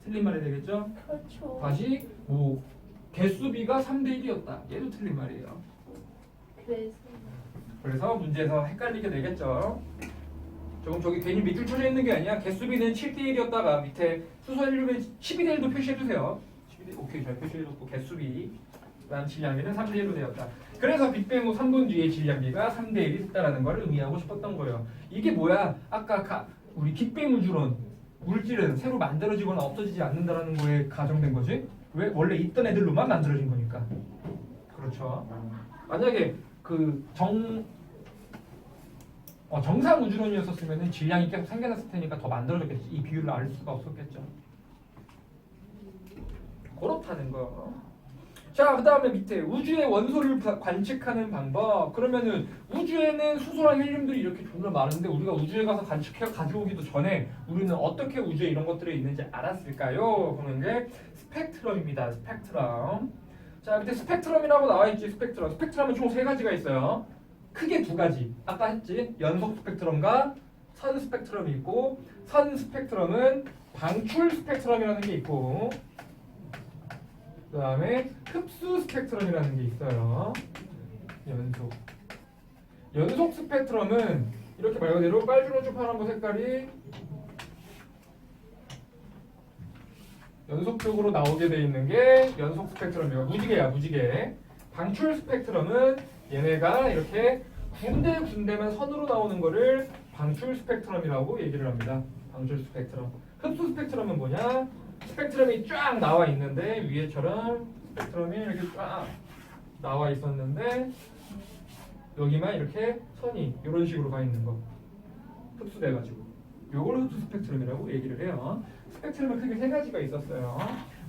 틀린 말이 되겠죠? 그렇죠. 다시 뭐 개수비가 3대 1이었다. 얘도 틀린 말이에요. 그래서 문제에서 헷갈리게 되겠죠. 조금 저기 괜히 밑줄 쳐져 있는 게 아니야. 개수비는 7대 1이었다가 밑에 수소 헬륨의 12대 1도 표시해 주세요. 12대 오케이 잘 표시해 줬고 개수비랑 질량비는 3대 1로 되었다. 그래서 빅뱅 후 3분 뒤에 질량비가 3대 1이 됐다라는 걸 의미하고 싶었던 거예요. 이게 뭐야? 아까 우리 빅뱅 우주론 물질은 새로 만들어지거나 없어지지 않는다라는 거에 가정된 거지. 왜? 원래 있던 애들로만 만들어진 거니까. 그렇죠. 만약에 그 정상 우주론이었었으면은 질량이 계속 생겨났을 테니까 더 만들어졌겠지. 이 비율을 알 수가 없었겠죠. 그렇다는 거. 자, 그 다음에 밑에 우주의 원소를 관측하는 방법. 그러면은 우주에는 수소랑 헬륨들이 이렇게 존나 많은데 우리가 우주에 가서 관측해 가져오기도 전에 우리는 어떻게 우주에 이런 것들이 있는지 알았을까요? 그런 게 스펙트럼입니다. 스펙트럼. 자, 밑에 스펙트럼이라고 나와 있지. 스펙트럼. 스펙트럼은 총 3가지가 있어요. 크게 2가지. 아까 했지. 연속 스펙트럼과 선 스펙트럼이 있고 선 스펙트럼은 방출 스펙트럼이라는 게 있고 그 다음에 흡수 스펙트럼이라는 게 있어요. 연속 스펙트럼은 이렇게 말 그대로 빨주노초 파란보 색깔이 연속적으로 나오게 돼 있는 게 연속 스펙트럼이에요. 무지개야, 무지개. 방출 스펙트럼은 얘네가 이렇게 군데군데만 선으로 나오는 거를 방출 스펙트럼이라고 얘기를 합니다. 방출 스펙트럼. 흡수 스펙트럼은 뭐냐? 스펙트럼이 쫙 나와 있는데 위에처럼 스펙트럼이 이렇게 쫙 나와 있었는데 여기만 이렇게 선이 이런 식으로 가 있는 거 흡수돼가지고 요걸 흡수 스펙트럼이라고 얘기를 해요. 스펙트럼은 크게 3가지가 있었어요.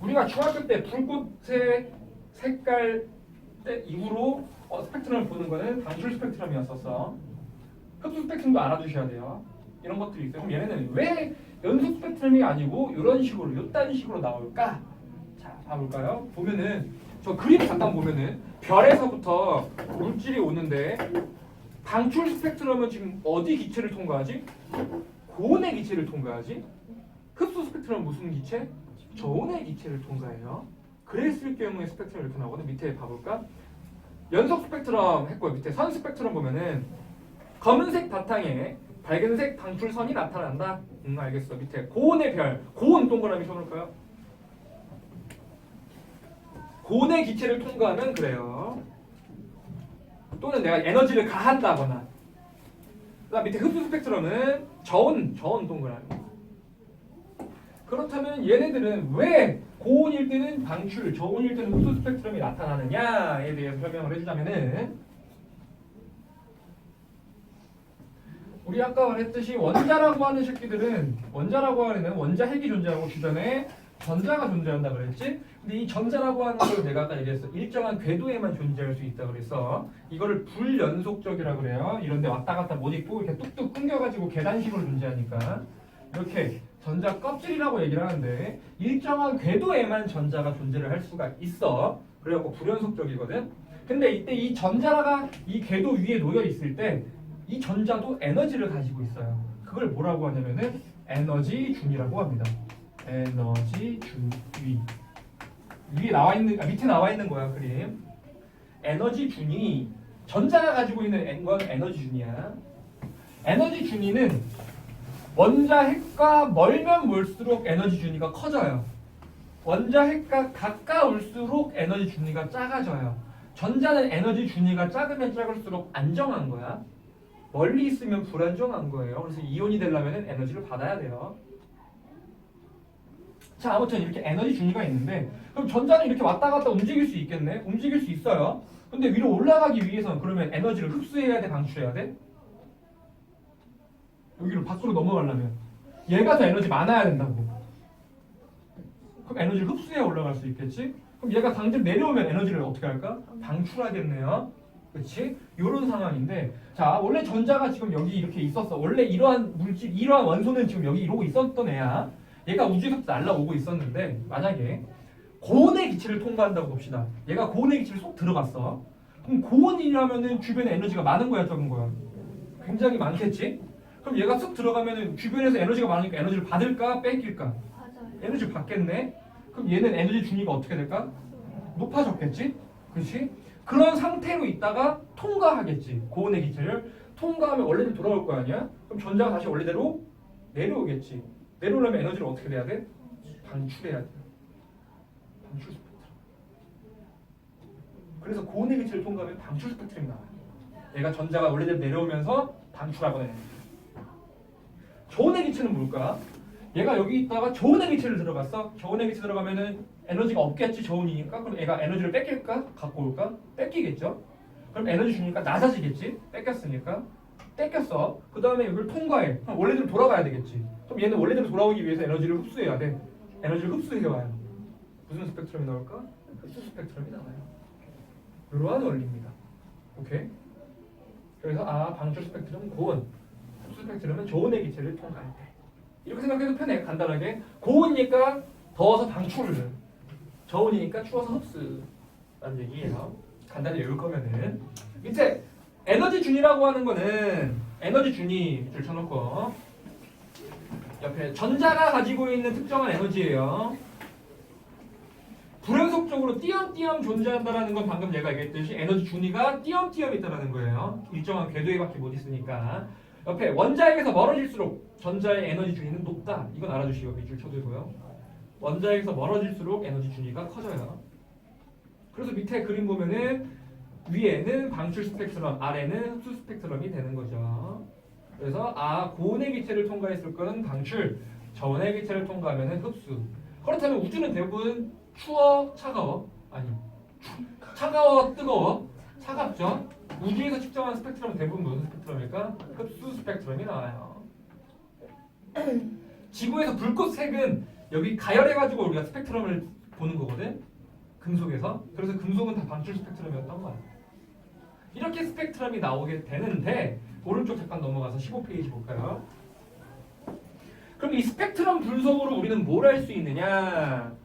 우리가 중학교 때 불꽃의 색깔 때 이후로 스펙트럼을 보는 거는 방출 스펙트럼이었었어. 흡수 스펙트럼도 알아두셔야 돼요. 이런 것들이 있어요. 그럼 얘네는 왜 연속 스펙트럼이 아니고 이런 식으로 요딴 식으로 나올까? 자, 봐볼까요? 보면은 저 그림 잠깐 보면은 별에서부터 물질이 오는데 방출 스펙트럼은 지금 어디 기체를 통과하지? 고온의 기체를 통과하지? 흡수 스펙트럼은 무슨 기체? 저온의 기체를 통과해요. 그랬을 경우에 스펙트럼 이렇게 나오거든. 밑에 봐볼까? 연속 스펙트럼 했고 밑에 선 스펙트럼 보면은 검은색 바탕에 밝은색 방출선이 나타난다. 알겠어. 밑에 고온의 별, 고온 동그라미 쳐놓을까요? 고온의 기체를 통과하면 그래요. 또는 내가 에너지를 가한다거나. 그다음 밑에 흡수 스펙트럼은 저온 동그라미. 그렇다면 얘네들은 왜 고온일 때는 방출, 저온일 때는 흡수 스펙트럼이 나타나느냐에 대해서 설명을 해주자면은 우리 아까 말했듯이 원자라고 하는 새끼들은 원자라고 하는 원자 핵이 존재하고 주변에 전자가 존재한다 그랬지? 근데 이 전자라고 하는 걸 내가 아까 얘기했어. 일정한 궤도에만 존재할 수 있다 그랬어. 이거를 불연속적이라고 그래요. 이런데 왔다 갔다 못 있고 이렇게 뚝뚝 끊겨가지고 계단식으로 존재하니까 이렇게 전자 껍질이라고 얘기를 하는데 일정한 궤도에만 전자가 존재를 할 수가 있어. 그래갖고 불연속적이거든. 근데 이때 이 전자가 이 궤도 위에 놓여 있을 때 이 전자도 에너지를 가지고 있어요. 그걸 뭐라고 하냐면은 에너지 준이라고 합니다. 에너지 준 위에 나와 있는 밑에 나와 있는 거야 그림. 에너지 준이 전자가 가지고 있는 건 에너지 준이야. 에너지 준위는 원자 핵과 멀면 멀수록 에너지 준위가 커져요. 원자 핵과 가까울수록 에너지 준위가 작아져요. 전자는 에너지 준위가 작으면 작을수록 안정한 거야. 멀리 있으면 불안정한 거예요. 그래서 이온이 되려면 에너지를 받아야 돼요. 자, 아무튼 이렇게 에너지 준위가 있는데 그럼 전자는 이렇게 왔다 갔다 움직일 수 있겠네? 움직일 수 있어요. 근데 위로 올라가기 위해서는 그러면 에너지를 흡수해야 돼? 방출해야 돼? 여기로 밖으로 넘어가려면 얘가 더 에너지 많아야 된다고. 그럼 에너지를 흡수해야 올라갈 수 있겠지? 그럼 얘가 강제로 내려오면 에너지를 어떻게 할까? 방출하겠네요. 그렇지? 이런 상황인데 자 원래 전자가 지금 여기 이렇게 있었어. 원래 이러한 물질, 이러한 원소는 지금 여기 이러고 있었던 애야. 얘가 우주에서 날아오고 있었는데 만약에 고온의 기체를 통과한다고 봅시다. 얘가 고온의 기체를 쏙 들어갔어. 그럼 고온이라면은 주변에 에너지가 많은 거야, 적은 거야? 굉장히 많겠지? 그럼 얘가 쏙 들어가면은 주변에서 에너지가 많으니까 에너지를 받을까, 뺏길까? 맞아요. 에너지를 받겠네. 그럼 얘는 에너지 준위가 어떻게 될까? 높아졌겠지? 그렇지? 그런 상태로 있다가 통과하겠지. 고온의 기체를 통과하면 원래대로 돌아올 거 아니야? 그럼 전자가 다시 원래대로 내려오겠지. 내려오려면 에너지를 어떻게 해야 돼? 방출해야 돼. 방출 스펙트럼. 그래서 고온의 기체를 통과하면 방출 스펙트럼이 나와요. 얘가 전자가 원래대로 내려오면서 방출하거나 해요. 저온의 기체는 뭘까? 얘가 여기 있다가 저온의 기체를 들어갔어. 저온의 기체 들어가면은 에너지가 없겠지. 저온이니까. 그럼 얘가 에너지를 뺏길까? 갖고 올까? 뺏기겠죠. 그럼 에너지 주니까 낮아지겠지. 뺏겼으니까. 뺏겼어. 그 다음에 여기를 통과해. 그럼 원래대로 돌아가야 되겠지. 그럼 얘는 원래대로 돌아오기 위해서 에너지를 흡수해야 돼. 에너지를 흡수해와요. 무슨 스펙트럼이 나올까? 흡수 스펙트럼이 나와요. 이러한 원리입니다. 오케이? 그래서 방출 스펙트럼은 고온, 흡수 스펙트럼은 저온의 기체를 통과할 때. 이렇게 생각해도 편해. 간단하게. 고온이니까 더워서 방출을, 저온이니까 추워서 흡수라는 얘기예요. 간단히 외울 거면은 밑에 에너지 준이라고 하는 거는 에너지 준이 밑줄 쳐놓고 옆에 전자가 가지고 있는 특정한 에너지예요. 불연속적으로 띄엄띄엄 존재한다라는 건 방금 내가 얘기했듯이 에너지 준위가 띄엄띄엄 있다라는 거예요. 일정한 궤도에밖에 못 있으니까. 옆에 원자핵에서 멀어질수록 전자의 에너지 준위는 높다. 이건 알아주시고 밑줄 쳐두고요. 원자핵에서 멀어질수록 에너지 준위가 커져요. 그래서 밑에 그림 보면은 위에는 방출 스펙트럼, 아래는 흡수 스펙트럼이 되는 거죠. 그래서 고온의 기체를 통과했을 거는 방출, 저온의 기체를 통과하면은 흡수. 그렇다면 우주는 대부분 추워, 차가워? 아니, 차가워, 뜨거워? 차갑죠? 우주에서 측정한 스펙트럼은 대부분 무슨 스펙트럼일까? 흡수 스펙트럼이 나와요. 지구에서 불꽃색은 여기 가열해가지고 우리가 스펙트럼을 보는 거거든? 금속에서. 그래서 금속은 다 방출 스펙트럼이었던 거야. 이렇게 스펙트럼이 나오게 되는데 오른쪽 잠깐 넘어가서 15페이지 볼까요? 그럼 이 스펙트럼 분석으로 우리는 뭘 할 수 있느냐?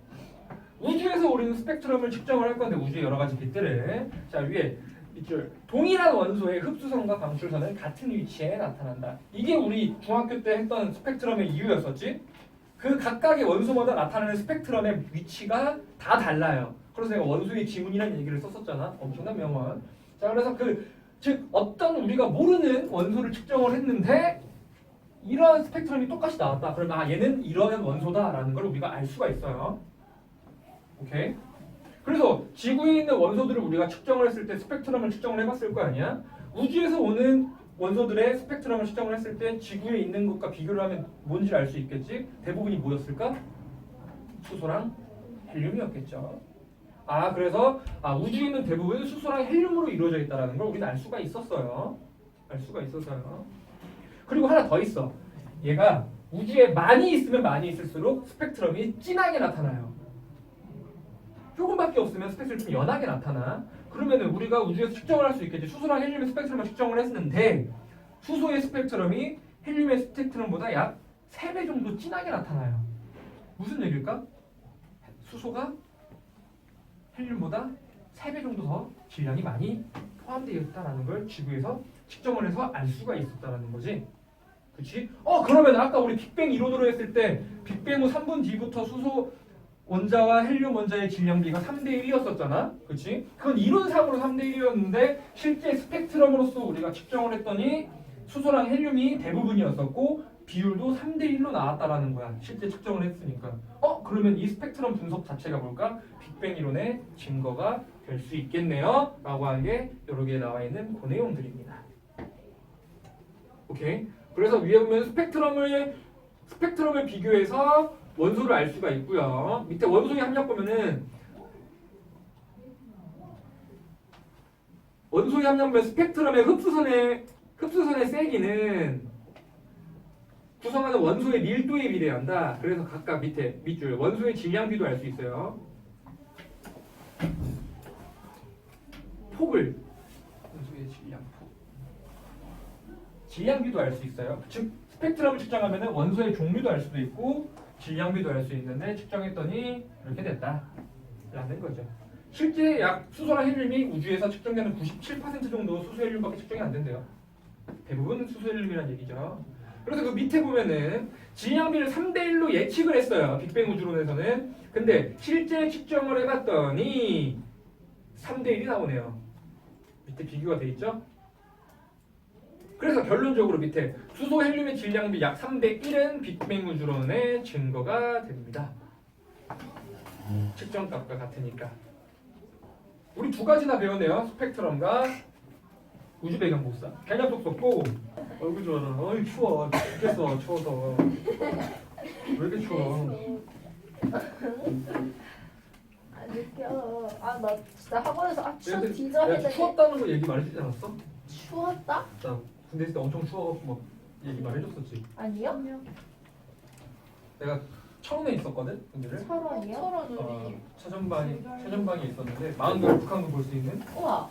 우주에서 우리는 스펙트럼을 측정을 할 건데 우주의 여러 가지 빛들을 자 위에 밑줄 동일한 원소의 흡수선과 방출선은 같은 위치에 나타난다. 이게 우리 중학교 때 했던 스펙트럼의 이유였었지? 그 각각의 원소마다 나타나는 스펙트럼의 위치가 다 달라요. 그래서 내가 원소의 지문이라는 얘기를 썼었잖아. 엄청난 명언. 자 그래서 즉 어떤 우리가 모르는 원소를 측정을 했는데 이러한 스펙트럼이 똑같이 나왔다. 그러면 얘는 이러한 원소다라는 걸 우리가 알 수가 있어요. 오케이? 그래서 지구에 있는 원소들을 우리가 측정을 했을 때 스펙트럼을 측정을 해봤을 거 아니야? 우주에서 오는 원소들의 스펙트럼을 측정을 했을 때 지구에 있는 것과 비교를 하면 뭔지 알 수 있겠지? 대부분이 뭐였을까? 수소랑 헬륨이었겠죠. 그래서 우주에 있는 대부분 수소랑 헬륨으로 이루어져 있다는 걸 우리는 알 수가 있었어요. 알 수가 있었어요. 그리고 하나 더 있어. 얘가 우주에 많이 있으면 많이 있을수록 스펙트럼이 진하게 나타나요. 조금밖에 없으면 스펙트럼이 좀 연하게 나타나. 그러면은 우리가 우주에서 측정을 할 수 있겠지. 수소랑 헬륨의 스펙트럼을 측정을 했는데 수소의 스펙트럼이 헬륨의 스펙트럼보다 약 3배 정도 진하게 나타나요. 무슨 얘기일까? 수소가 헬륨보다 3배 정도 더 질량이 많이 포함되어 있다는 걸 지구에서 측정을 해서 알 수가 있었다는 거지. 그치? 그러면 아까 우리 빅뱅 이론으로 했을 때 빅뱅 후 3분 뒤부터 수소 원자와 헬륨 원자의 질량비가 3대 1이었었잖아. 그치? 그건 이론상으로 3대 1이었는데 실제 스펙트럼으로서 우리가 측정을 했더니 수소랑 헬륨이 대부분이었었고 비율도 3대 1로 나왔다라는 거야. 실제 측정을 했으니까. 그러면 이 스펙트럼 분석 자체가 뭘까? 빅뱅 이론의 증거가 될 수 있겠네요. 라고 한 게 여러 개 나와 있는 그 내용들입니다. 오케이? 그래서 위에 보면 스펙트럼을 비교해서 원소를 알 수가 있고요. 밑에 원소의 함량 보면은 원소의 함량 보면 스펙트럼의 흡수선의 세기는 구성하는 원소의 밀도에 비례한다. 그래서 각각 밑줄 원소의 질량비도 알 수 있어요. 폭을 원소의 질량비도 알 수 있어요. 즉 스펙트럼을 측정하면 원소의 종류도 알 수도 있고 질량비도 알 수 있는데 측정했더니 이렇게 됐다라는 거죠. 실제 약 수소랑 헬륨이 우주에서 측정되는 97% 정도 수소 헬륨밖에 측정이 안 된대요. 대부분은 수소 헬륨이라는 얘기죠. 그래서 그 밑에 보면은 질량비를 3대 1로 예측을 했어요. 빅뱅 우주론에서는. 근데 실제 측정을 해봤더니 3대 1이 나오네요. 밑에 비교가 돼 있죠? 그래서 결론적으로 밑에 수소 헬륨의 질량비 약 3대 1은 빅뱅 우주론의 증거가 됩니다. 측정값과 같으니까. 우리 두 가지나 배웠네요. 스펙트럼과 우주 배경 복사. 개념 속속고 얼굴 좋아라. 어이 추워. 죽겠어. 추워서. 왜 이렇게 추워? 느껴. 나 진짜 학원에서 추워 얘들 뒤져 내가 했는데. 추웠다는 거 얘기 말해주지 않았어? 추웠다? 나 군대 있을 때 엄청 추워갖고 막 얘기 말해줬었지. 아니요? 내가 처음에 있었거든 군대를. 철원이요? 최전방에 있었는데 마음대로 북한도 볼 수 있는. 우와.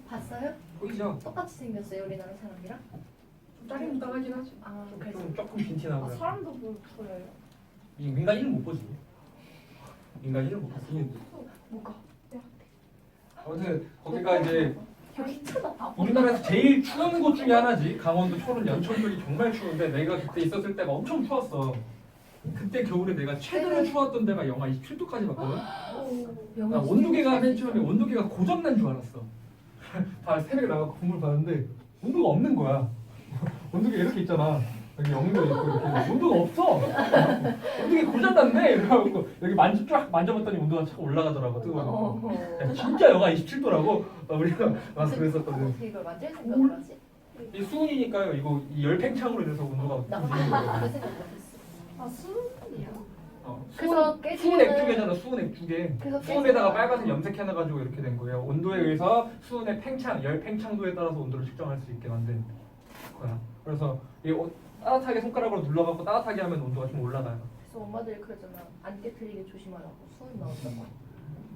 봤어요? 보이죠? 똑같이 생겼어요 우리나라 사람이랑? 좀 짜리무당하긴 하지. 그래서 조금 빈티나고요. 사람도 보여요. 민간인은 못 보지. 민간인은 못 보지. 뭐가? 아무튼 거기가 이제 여기 쳐다봐. 우리나라에서 제일 추운 곳 중에 하나지. 강원도 초원 연천 쪽이 정말 추운데 내가 그때 있었을 때가 엄청 추웠어. 그때 겨울에 내가 최대로 추웠던 데가 영하 27도까지 갔거든. 나 온도계가 맨 처음에 온도계가 고장난 줄 알았어. 다 새벽에 나가고 건물 봤는데 온도가 없는 거야. 온도계 이렇게 있잖아. 여기 영도 있고 이렇게 온도가 없어. 온도계 고장났네. 이래갖고 여기 쫙 만져봤더니 온도가 자꾸 올라가더라고. 뜨거워. 야, 진짜 영하 27도라고 우리가 와서 그랬었거든. 어떻게 이걸 만질 생각을 하지? 이 수은이니까요. 이거 이 열팽창으로 인해서 온도가 나 움직이는 그 거예요. 생각 못했어. 수은이야. 그래서 수은 액주계잖아. 수은 액주계. 그래서 수은에다가 빨간색 염색해놔가지고 이렇게 된 거예요. 온도에 의해서 수은의 팽창, 열 팽창도에 따라서 온도를 측정할 수 있게 만든 거야. 그래서 이 따뜻하게 손가락으로 눌러갖고 따뜻하게 하면 온도가 좀 올라가요. 그래서 엄마들이 그러잖아. 안 깨트리게 조심하라고. 수은 나온다고.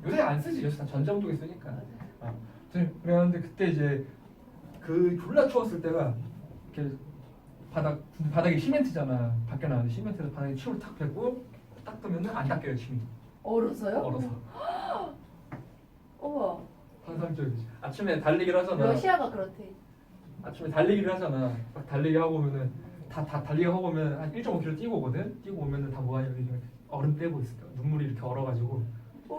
요새 안 쓰지. 요새 다 전자온도계 쓰니까. 그랬는데 그때 이제 그 졸라 추웠을 때가 이렇게 바닥이 시멘트잖아. 밖에 나왔는데 시멘트에서 바닥에 침을 탁 뱉고 딱 뜨면은 안 닦여요 침이. 얼어서요? 얼어서. 우와. 환상적이지. 아침에 달리기를 하잖아. 러시아가 그렇대. 아침에 달리기를 하잖아. 딱 달리기 하고 오면은 다 달리기 하고 오면 한 1.5km 뛰고 오거든. 뛰고 오면은 다 뭐하냐 여기 얼음 떼고 있어. 눈물이 이렇게 얼어가지고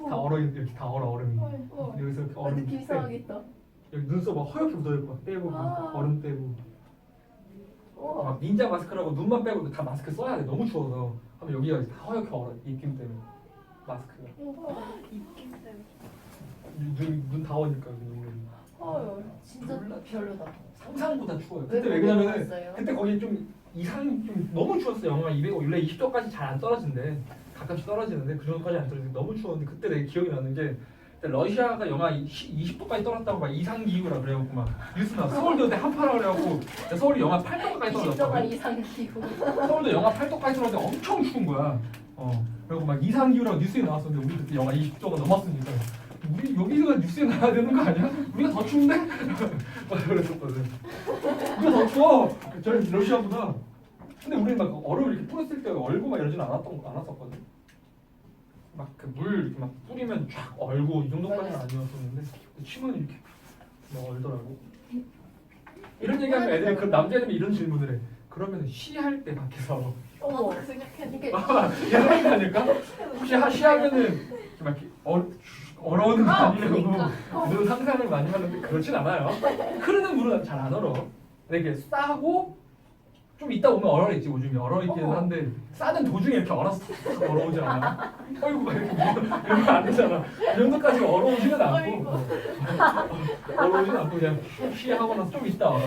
다 얼어 이렇게 다 얼어 얼음이. 여기서 이렇게 얼음 느낌 이상하겠다. 여기 눈썹 막 허옇게 묻어있을 거야. 떼고 얼음 떼고. 우와. 막 닌자 마스크라고 눈만 빼고 다 마스크 써야 돼. 너무 추워서. 하면 여기가 다 허옇게 얼어. 이 기름 때문에. 마스크가. 입김 때문에. 눈 닿으니까 눈. 헐 진짜 몰라. 별로다. 상상보다 추워요. 왜 그때 왜 그러냐면은 그랬어요? 그때 거기 좀 좀 너무 추웠어요. 영하 200 원래 20도까지 잘 안 떨어진대. 가끔씩 떨어지는데 그 정도까지 안 떨어지는데 너무 추웠는데 그때 내가 기억이 나는 게 그때 러시아가 영하 20도까지 떨었다고 막 이상 기후라 그래갖고 막 뉴스 나 서울도 그때 한파라 그래갖고 서울이 영하 8도까지 20도가 떨어졌거든. 이상 기후. 서울도 영하 8도까지 떨어졌는데 엄청 추운 거야. 그리고 막 이상 기후라고 뉴스에 나왔었는데 우리 그때 영하 20도가 넘었으니까 우리 여기서 뉴스에 나와야 되는 거 아니야? 우리가 더 추운데? 막 그랬었거든. 우리가 더 추워. 저희 러시아보다. 근데 우리 막 얼음 이렇게 뿌렸을 때 얼고 막 이러진 않았었거든. 막 그 물 이렇게 막 뿌리면 쫙 얼고 이 정도까지는 아니었었는데 침은 이렇게 막 얼더라고. 이런 얘기하면 애들이 그 남자애들이 이런 질문을 해. 그러면 시할 때 밖에서 어머. 생각했는데 이런 거 아닐까? 혹시 시하면은 막 이렇게 얼어오는 거 아니냐고 이런 상상을 많이 하는데 그렇진 않아요. 흐르는 물은 잘 안 얼어. 근데 이게 싸고 좀 이따 오면 얼어있지. 오줌이 얼어있기는 한데 싸는 도중에 이렇게 얼어오지 않아. 어이구 막 이렇게 이러면 안 되잖아. 이 정도까지 얼어오지는 않고 얼어오지는 않고 그냥 쉬하고 나서 좀 이따 얼어.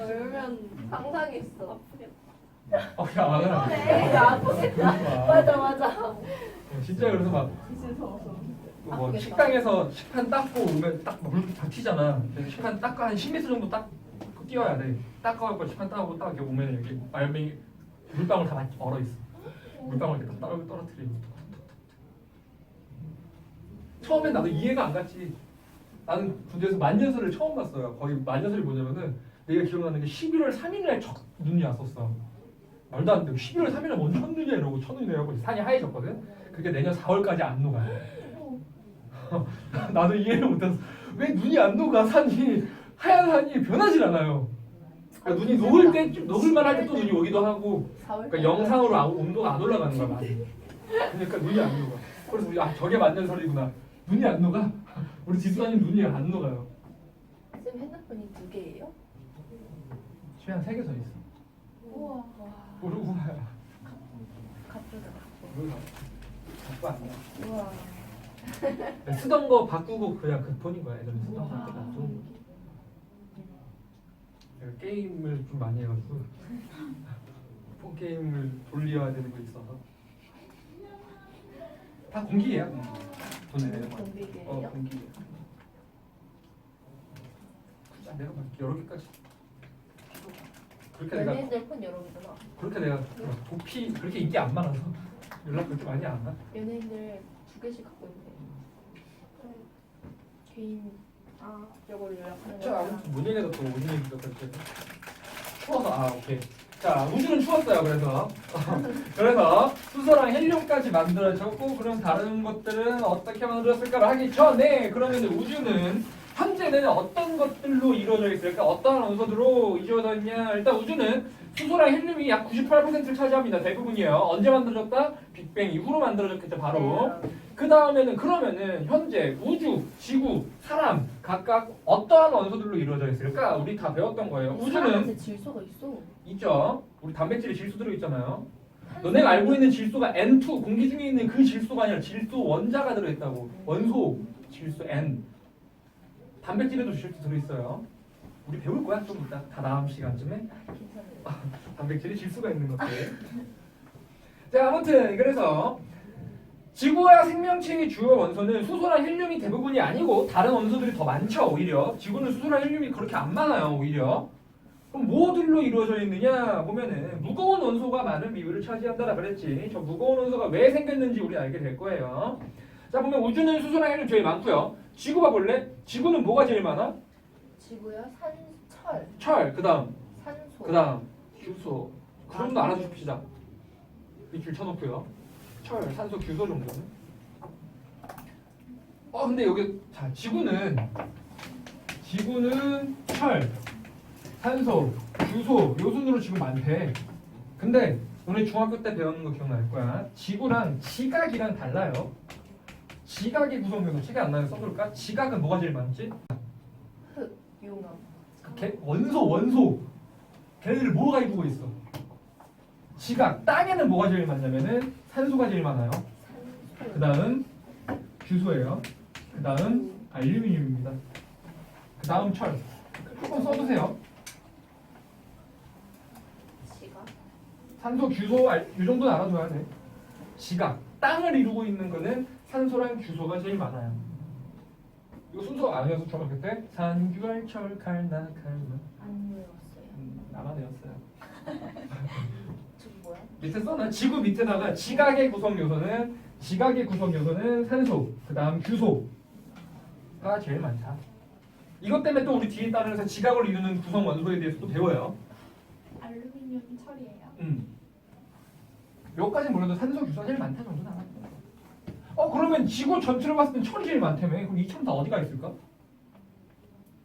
울면 상상했어. 그냥 안 해. 그래 아프겠다. 맞아. 진짜 그래서 막 뭐 아프겠다. 식당에서 식판 닦고 오면 딱물 다 튀잖아. 식판 닦고 한 10m 정도 딱 뛰어야 돼. 닦아갖고 식판 닦고 딱 이렇게 오면 여기 알맹이 물방울 다 얼어 있어. 물방울 이렇게 딱 떨어뜨리고. 처음엔 나도 이해가 안 갔지. 나는 군대에서 만년설을 처음 봤어요. 거의 만년설이 뭐냐면은 내가 기억나는 게 11월 3일날 첫 눈이 왔었어. 말도 안 되고 11월 3일날 뭔 첫눈이야 이러고 첫눈이 내려고 산이 하얘졌거든. 그게 내년 4월까지 안 녹아. 나도 이해를 못했어. 왜 눈이 안 녹아? 산이 하얀 산이 변하질 않아요. 그러니까 눈이 녹을 때 녹을만 할 때 또 눈이 오기도 하고. 그러니까 영상으로 온도가 안 올라가는 거야 많이. 그러니까 눈이 안 녹아. 그래서 우리 저게 만년설이구나. 눈이 안 녹아? 우리 지수사님 눈이 안 녹아요. 쌤 핸드폰이 2개예요? 집에 한 3개 더 있어. 우와. 우리 우와야. 가쁘다. 우리가 갖고 안 나. 우와. 쓰던 거 바꾸고 그냥 그 폰인 거야. 예전에 쓰던 거 그때 놔둔. 내가 게임을 좀 많이 해가지고 폰 게임을 돌려야 되는 거 있어서 다 공기예요. 돈 내는 거. 공비계예요? 공기. 내가 막 여러 개까지. 그렇게 내가 연예인들 폰 여러 개구나. 그렇게 내가 도피 그렇게 인기 안 많아서 연락 그렇게 많이 안 나. 연예인들 2개씩 갖고 있네. 개인 이걸 요약하는 자, 거야. 아무튼 뭔 얘기가 또 무슨 얘기가 그렇게 추워서 오케이. 자, 우주는 추웠어요. 그래서 수소랑 헬륨까지 만들어졌고 그럼 다른 것들은 어떻게 만들어졌을까를 하기 전에 그러면 우주는 현재는 어떤 것들로 이루어져 있을까? 어떠한 원소들로 이루어져 있냐? 일단 우주는 수소랑 헬륨이 약 98%를 차지합니다. 대부분이에요. 언제 만들어졌다? 빅뱅 이후로 만들어졌겠죠. 바로. 그 다음에는 그러면은 현재 우주, 지구, 사람 각각 어떠한 원소들로 이루어져 있을까? 우리 다 배웠던 거예요. 우주는 사람한테 질소가 있어. 있죠. 우리 단백질에 질소 들어있잖아요. 너네가 알고 있는 질소가 N2 공기 중에 있는 그 질소가 아니라 질소 원자가 들어있다고. 원소 질소 N. 단백질에도 질소 들어있어요. 우리 배울 거야 좀 이따 다 다음 시간쯤에. 괜찮아요. 단백질이 질소가 있는 것들. 자 아무튼 그래서 지구와 생명체의 주요 원소는 수소랑 헬륨이 대부분이 아니고 다른 원소들이 더 많죠. 오히려 지구는 수소랑 헬륨이 그렇게 안 많아요. 오히려. 그럼 뭐들로 이루어져 있느냐 보면은 무거운 원소가 많은 비율을 차지한다라 그랬지. 저 무거운 원소가 왜 생겼는지 우리 알게 될 거예요. 자 보면 우주는 수소랑 헬륨 제일 많고요. 지구 봐볼래? 지구는 뭐가 제일 많아? 지구야 철, 철. 그다음 산소. 그다음 규소. 그 정도 알아줍시다. 이줄 쳐놓고요. 철, 산소, 규소 정도는. 근데 여기 자 지구는 철, 산소, 규소 요 순으로 지금 많대. 근데 너네 중학교 때 배우는 거 기억날 거야. 지구랑 지각이랑 달라요. 지각이 구성되고 책에 안 나요. 써볼까? 지각은 뭐가 제일 많지? 용암. 원소. 걔네들 뭐가 이루고 있어? 지각 땅에는 뭐가 제일 많냐면은 산소가 제일 많아요. 그 다음 규소예요. 그 다음 알루미늄입니다. 그 다음 철. 조금 써두세요. 지각? 산소, 규소, 이 정도는 알아둬야 돼. 지각 땅을 이루고 있는 거는 산소랑 규소가 제일 많아요. 이거 순서가 아니어서 중학교 때 산규알철 칼나. 안 외웠어요. 나만 외웠어요. 좀 뭐야? 밑에 써놔. 지구 밑에다가 지각의 구성 요소는 산소, 그 다음 규소가 제일 많다. 이것 때문에 또 우리 뒤에 따르면서 지각을 이루는 구성 원소에 대해서 또 배워요. 알루미늄이 철이에요. 여기까지 몰라도 산소, 규소가 제일 많다 정도는 알아. 그러면 지구 전체를 봤을 땐 철이 제일 많다며. 그럼 이 철 다 어디가 있을까?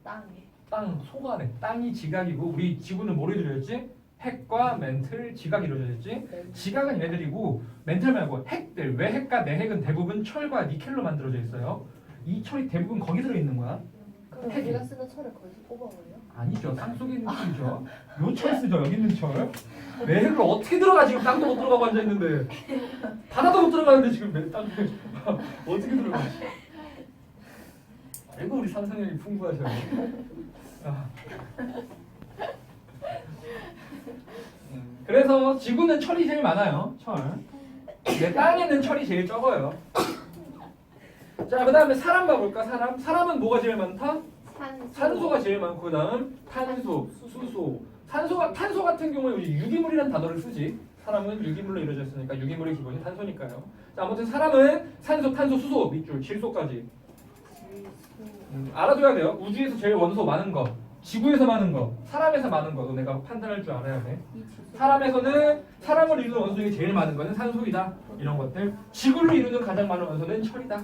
땅에. 땅 속 안에. 땅이 지각이고 우리 지구는 뭐로 이루어졌지? 핵과 멘틀, 지각이 이루어졌지. 지각은 얘들이고 멘틀 말고 핵들. 왜 핵과 내핵은 대부분 철과 니켈로 만들어져 있어요. 이 철이 대부분 거기 들어있는 거야. 그럼 우리가 쓰는 철을 거기서 뽑아버려요? 아니죠. 땅 속에 있는 철이죠. 요 철 쓰죠. 여기 있는 철. 내핵을 어떻게 들어가 지금 땅도 못 들어가고 앉아있는데 바다도 못 들어가는데 지금 땅에 어떻게 들어가? 아이고 우리 상상력이 풍부하셔요. 그래서 지구는 철이 제일 많아요. 철. 근데 땅에는 철이 제일 적어요. 자, 그 다음에 사람 봐볼까? 사람은 뭐가 제일 많다? 산소가 제일 많고 그 다음 탄소, 수소. 탄소 같은 경우에 우리 유기물이라는 단어를 쓰지. 사람은 유기물로 이루어져 있으니까 유기물의 기본이 탄소니까요. 자, 아무튼 사람은 산소, 탄소, 수소, 밑줄, 질소까지 알아둬야 돼요. 우주에서 제일 원소 많은 거, 지구에서 많은 거, 사람에서 많은 거도 내가 판단할 줄 알아야 돼. 사람에서는 사람을 이루는 원소 중에 제일 많은 거는 산소이다. 이런 것들. 지구를 이루는 가장 많은 원소는 철이다.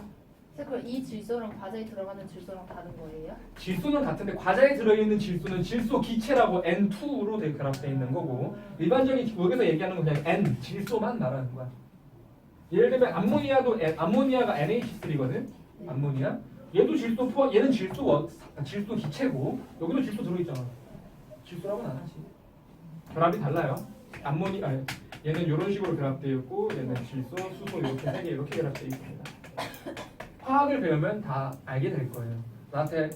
그럼 이 질소랑 과자에 들어가는 질소랑 다른 거예요? 질소는 같은데 과자에 들어있는 질소는 질소 기체라고 N2로 그래프되어 있는 거고 일반적인 여기서 얘기하는 건 그냥 N 질소만 말하는 거야. 예를 들면 암모니아가 NH3거든. 암모니아. 얘도 질소 포함. 얘는 질소 기체고 여기도 질소 들어있잖아. 질소라고는 안 하지. 결합이 달라요. 얘는 이런 식으로 결합되어 있고 얘는 질소, 수소 이렇게 세 개 이렇게 결합되어 있습니다. 화학을 배우면 다 알게 될 거예요. 나한테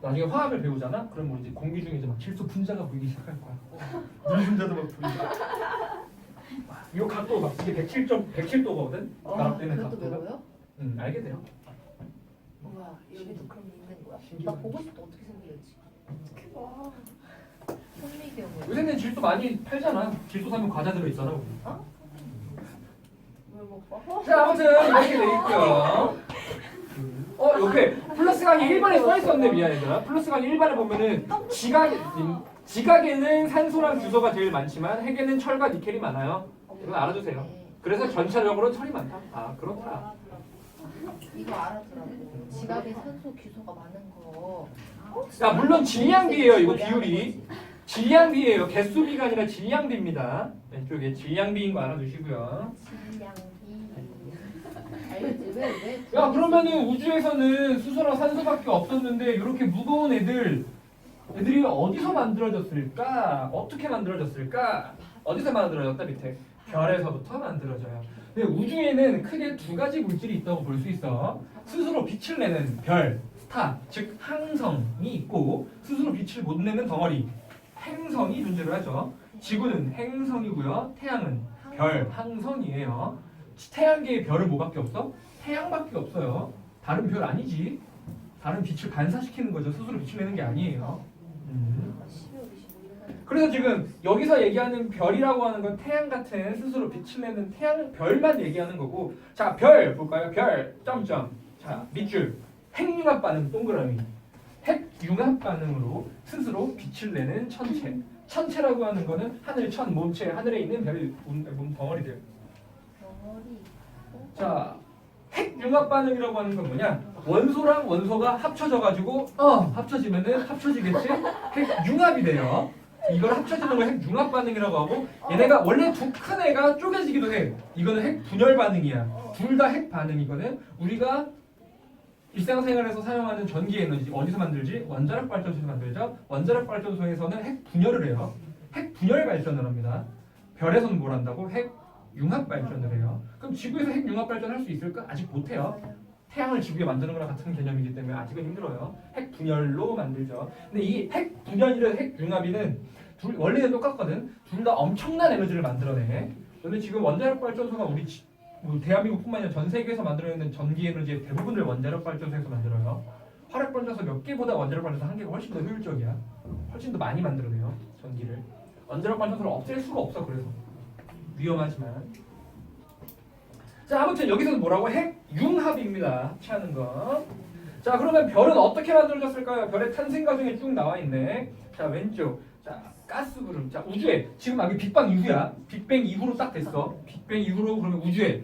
나중에 화학을 배우잖아? 그럼 우리 이제 공기 중에 이제 막 질소 분자가 보이기 시작할 거야. 물 분자도 막 보이고. 이 각도 막 이게 107도거든. 결합되는 그것도 각도가. 배워요? 알게 돼요. 우와, 여기도 그런 게 있는 거야? 신기하네. 나 보고 싶다. 어떻게 생겼지? 와. 현미경을. 요새는 질소 많이 팔잖아. 질소 사면 과자 들어 있잖아. 우리. 왜 못 봐? 자, 아무튼 이렇게 돼 있고요. 옆에 플러스강이 1번에 써 있었네. 미안 얘들아. 플러스강이 1번에 보면은 지각에는 산소랑 규소가 제일 많지만 핵에는 철과 니켈이 많아요. 이거 알아두세요. 그래서 전체적으로 철이 많다. 아, 그렇다. 이거 알아두라고. 지각에 산소 규소가 많은 거. 자, 물론 질량비예요. 이거 비율이. 질량비예요. 개수비가 아니라 질량비입니다. 왼쪽에 질량비인 거 알아두시고요. 질량비. 알겠지? 왜? 야, 그러면은 우주에서는 수소랑 산소밖에 없었는데 이렇게 무거운 애들이 어디서 만들어졌을까? 어떻게 만들어졌을까? 어디서 만들어졌다 밑에 별에서부터 만들어져요. 근데 우주에는 크게 두 가지 물질이 있다고 볼 수 있어. 스스로 빛을 내는 별, 스타, 즉 항성이 있고 스스로 빛을 못 내는 덩어리, 행성이 존재를 하죠. 지구는 행성이고요. 태양은 별, 항성이에요. 태양계의 별은 뭐밖에 없어? 태양밖에 없어요. 다른 별 아니지. 다른 빛을 반사시키는 거죠. 스스로 빛을 내는 게 아니에요. 12월 25일 그래서 지금 여기서 얘기하는 별이라고 하는 건 태양 같은 스스로 빛을 내는 태양 별만 얘기하는 거고. 자, 별 볼까요? 별 점점. 자, 밑줄 핵융합 반응 동그라미. 핵융합 반응으로 스스로 빛을 내는 천체. 천체라고 하는 거는 하늘 천 몸체 하늘에 있는 별 덩어리들. 자, 핵융합 반응이라고 하는 건 뭐냐? 원소랑 원소가 합쳐져가지고 합쳐지면은 합쳐지겠지? 핵융합이 돼요. 이걸 합쳐지는 걸 핵융합 반응이라고 하고 얘네가 원래 두 큰 애가 쪼개지기도 해. 이거는 핵분열 반응이야. 둘 다 핵 반응이거든. 우리가 일상생활에서 사용하는 전기 에너지 어디서 만들지? 원자력 발전소에서 만들죠. 원자력 발전소에서는 핵분열을 해요. 핵분열 발전을 합니다. 별에서는 뭘 한다고? 핵 융합 발전을 해요. 그럼 지구에서 핵 융합 발전할 수 있을까? 아직 못해요. 태양을 지구에 만드는 거랑 같은 개념이기 때문에 아직은 힘들어요. 핵 분열로 만들죠. 근데 이 핵 분열이랑 핵 융합이는 원리는 똑같거든. 둘 다 엄청난 에너지를 만들어내. 근데 지금 원자력 발전소가 뭐 대한민국뿐만 아니라 전 세계에서 만들어내는 전기 에너지의 대부분을 원자력 발전소에서 만들어요. 화력 발전소 몇 개보다 원자력 발전소 한 개가 훨씬 더 효율적이야. 훨씬 더 많이 만들어내요 전기를. 원자력 발전소를 없앨 수가 없어. 그래서 위험하지만. 자, 아무튼 여기서는 뭐라고? 핵 융합입니다. 합치하는 거. 자, 그러면 별은 어떻게 만들어졌을까요? 별의 탄생 과정에 쭉 나와 있네. 자, 왼쪽. 자, 가스 구름. 자, 우주에 지금 여기 빅방 이후야. 빅뱅 이후로 딱 됐어. 빅뱅 이후로 그러면 우주에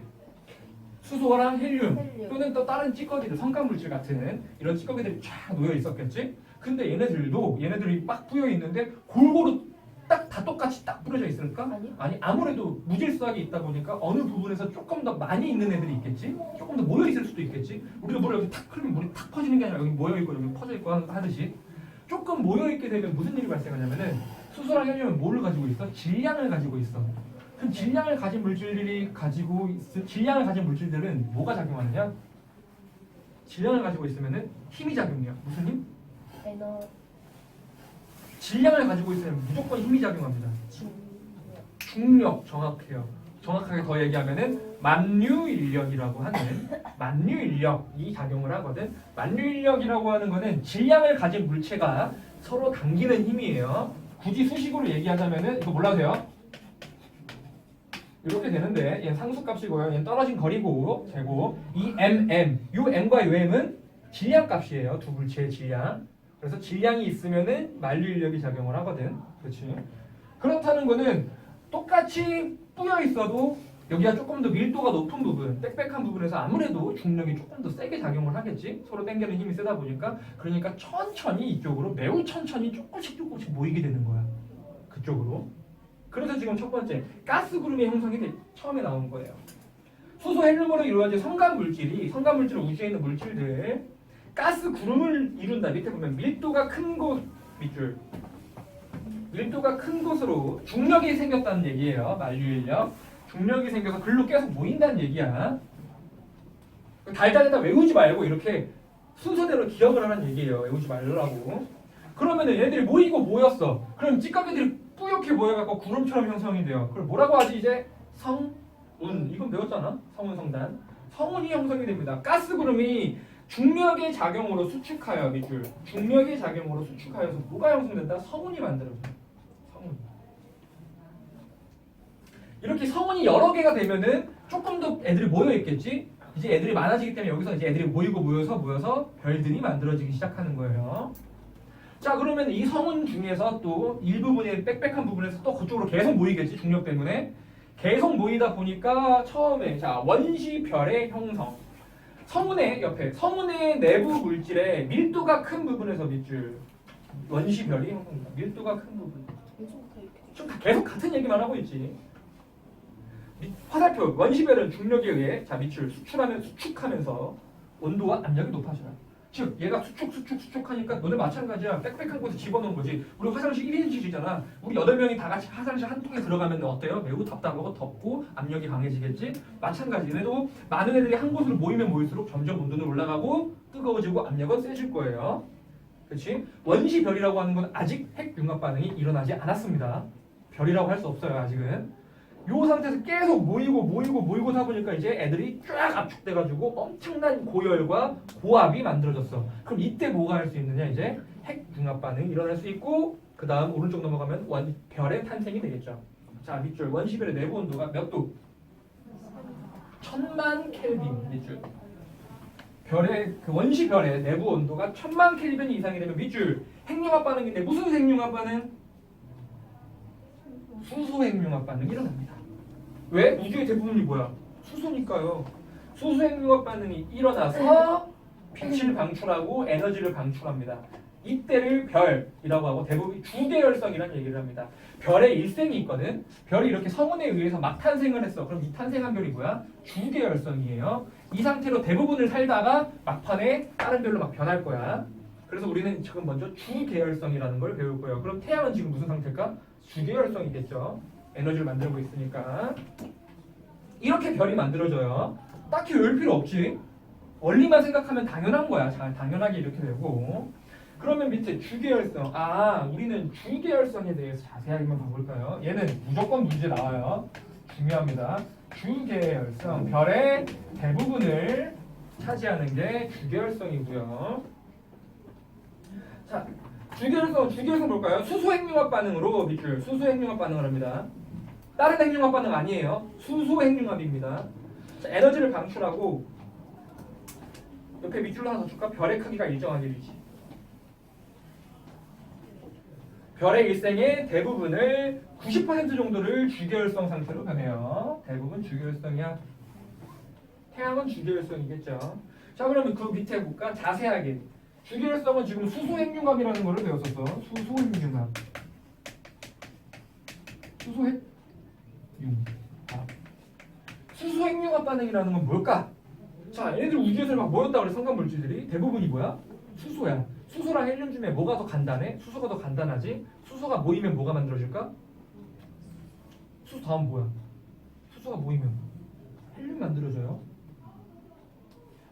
수소랑 헬륨 또는 또 다른 찌꺼기들, 성간 물질 같은 이런 찌꺼기들이 쫙 놓여 있었겠지? 근데 얘네들이 막 뿌여 있는데 골고루 딱 다 똑같이 딱 뿌려져 있을까? 아니요. 아니, 아무래도 무질서하게 있다 보니까 어느 부분에서 조금 더 많이 있는 애들이 있겠지? 조금 더 모여 있을 수도 있겠지? 우리가 물을 여기 탁 흘리면 물이 탁 퍼지는 게 아니라 여기 모여 있고 여기 퍼져 있고 하듯이 조금 모여 있게 되면 무슨 일이 발생하냐면은 수소랑 헬륨은 뭐를 가지고 있어? 질량을 가지고 있어. 그럼 질량을 가진 물질들은 뭐가 작용하느냐? 질량을 가지고 있으면은 힘이 작용해요. 무슨 힘? 에너 질량을 가지고 있으면 무조건 힘이 작용합니다. 중력 정확해요. 정확하게 더 얘기하면은 만유인력이라고 하는 만유인력이 작용을 하거든. 만유인력이라고 하는 거는 질량을 가진 물체가 서로 당기는 힘이에요. 굳이 수식으로 얘기하자면은 이거 몰라도 돼요. 이렇게 되는데 얘는 상수값이고요. 얘는 떨어진 거리고 재고. 이 요 m과 요 m은 질량값이에요. 두 물체의 질량. 그래서 질량이 있으면은 만유인력이 작용을 하거든. 그렇지? 그렇다는 거는 똑같이 뿌여 있어도 여기가 조금 더 밀도가 높은 부분, 빽빽한 부분에서 아무래도 중력이 조금 더 세게 작용을 하겠지. 서로 당기는 힘이 세다 보니까. 그러니까 천천히 이쪽으로 매우 천천히 조금씩 모이게 되는 거야. 그쪽으로. 그래서 지금 첫 번째 가스 구름의 형성이 처음에 나온 거예요. 수소 헬륨으로 이루어진 성간 물질은 우주에 있는 물질들 가스 구름을 이룬다. 밑에 보면 밀도가 큰 곳 밑줄. 밀도가 큰 곳으로 중력이 생겼다는 얘기예요. 만유인력. 중력이 생겨서 글로 계속 모인다는 얘기야. 달달에다 외우지 말고 이렇게 순서대로 기억을 하라는 얘기예요. 외우지 말라고. 그러면은 얘들이 모였어. 그럼 찌꺼기들이 뿌옇게 모여갖고 구름처럼 형성이 돼요. 그걸 뭐라고 하지 이제? 성운. 이건 배웠잖아. 성운 성단. 성운이 형성이 됩니다. 가스 구름이 중력의 작용으로 수축하여 밑줄. 중력의 작용으로 수축하여서 뭐가 형성된다? 성운이 만들어져요. 성운. 이렇게 성운이 여러 개가 되면은 조금 더 애들이 모여 있겠지. 이제 애들이 많아지기 때문에 여기서 이제 애들이 모여서 별들이 만들어지기 시작하는 거예요. 자, 그러면 이 성운 중에서 또 일부분의 빽빽한 부분에서 또 그쪽으로 계속 모이겠지. 중력 때문에 계속 모이다 보니까 처음에 자 원시별의 형성. 성운의 내부 물질의 밀도가 큰 부분에서 밑줄 원시별이 형성됩니다. 밀도가 큰 부분. 좀 계속 같은 얘기만 하고 있지. 화살표 원시별은 중력에 의해 자 밑줄 수축하면서 온도와 압력이 높아져요. 즉 얘가 수축하니까 너네 마찬가지야. 빽빽한 곳에 집어넣은 거지. 우리 화장실 1인실이잖아. 우리 8명이 다 같이 화장실 한 통에 들어가면 어때요? 매우 답답하고 덥고 압력이 강해지겠지? 마찬가지. 얘네도 많은 애들이 한 곳으로 모이면 모일수록 점점 온도는 올라가고 뜨거워지고 압력은 세질 거예요. 그렇지? 원시별이라고 하는 건 아직 핵융합 반응이 일어나지 않았습니다. 별이라고 할 수 없어요. 아직은. 요 상태에서 계속 모이고 하다 보니까 이제 애들이 쫙 압축돼가지고 엄청난 고열과 고압이 만들어졌어. 그럼 이때 뭐가 할 수 있느냐? 이제 핵융합 반응이 일어날 수 있고 그 다음 오른쪽 넘어가면 별의 탄생이 되겠죠. 자 밑줄 원시별의 내부 온도가 몇 도? 1000만 켈빈 밑줄. 원시별의 내부 온도가 1000만 켈빈 이상이 되면 밑줄 핵융합 반응인데 무슨 핵융합 반응? 수소 핵융합 반응이 일어납니다. 왜? 우주의 대부분이 뭐야? 수소니까요. 수소 핵융합 반응이 일어나서 빛을 방출하고 에너지를 방출합니다. 이때를 별이라고 하고 대부분 주계열성이라는 얘기를 합니다. 별의 일생이 있거든. 별이 이렇게 성운에 의해서 막 탄생을 했어. 그럼 이 탄생한 별이 뭐야? 주계열성이에요. 이 상태로 대부분을 살다가 막판에 다른 별로 막 변할 거야. 그래서 우리는 지금 먼저 주계열성이라는 걸 배울 거예요. 그럼 태양은 지금 무슨 상태일까? 주계열성이겠죠. 에너지를 만들고 있으니까. 이렇게 별이 만들어져요. 딱히 외울 필요 없지. 원리만 생각하면 당연한 거야. 잘 당연하게 이렇게 되고. 그러면 밑에 주계열성. 우리는 주계열성에 대해서 자세하게만 봐볼까요? 얘는 무조건 문제 나와요. 중요합니다. 주계열성. 별의 대부분을 차지하는 게 주계열성이고요. 자, 주계열성 볼까요? 수소핵융합 반응으로 밑줄 수소핵융합 반응을 합니다. 다른 핵융합 반응 아니에요. 수소핵융합입니다. 자, 에너지를 방출하고 옆에 밑줄로 하나 더 줄까? 별의 크기가 일정하게 되지. 별의 일생의 대부분을 90% 정도를 주계열성 상태로 변해요. 대부분 주계열성이야. 태양은 주계열성이겠죠. 자, 그러면 그 밑에 볼까? 자세하게. 주계열성은 지금 수소핵융합이라는 거를 배웠었어. 수소핵융합. 수소핵융합 반응이라는 건 뭘까? 자, 얘네들 우주에서 막 모였다 그래. 성간물질들이 대부분이 뭐야? 수소야. 수소랑 헬륨 중에 뭐가 더 간단해? 수소가 더 간단하지? 수소가 모이면 뭐가 만들어질까? 수소 다음 뭐야? 수소가 모이면 헬륨 만들어져요.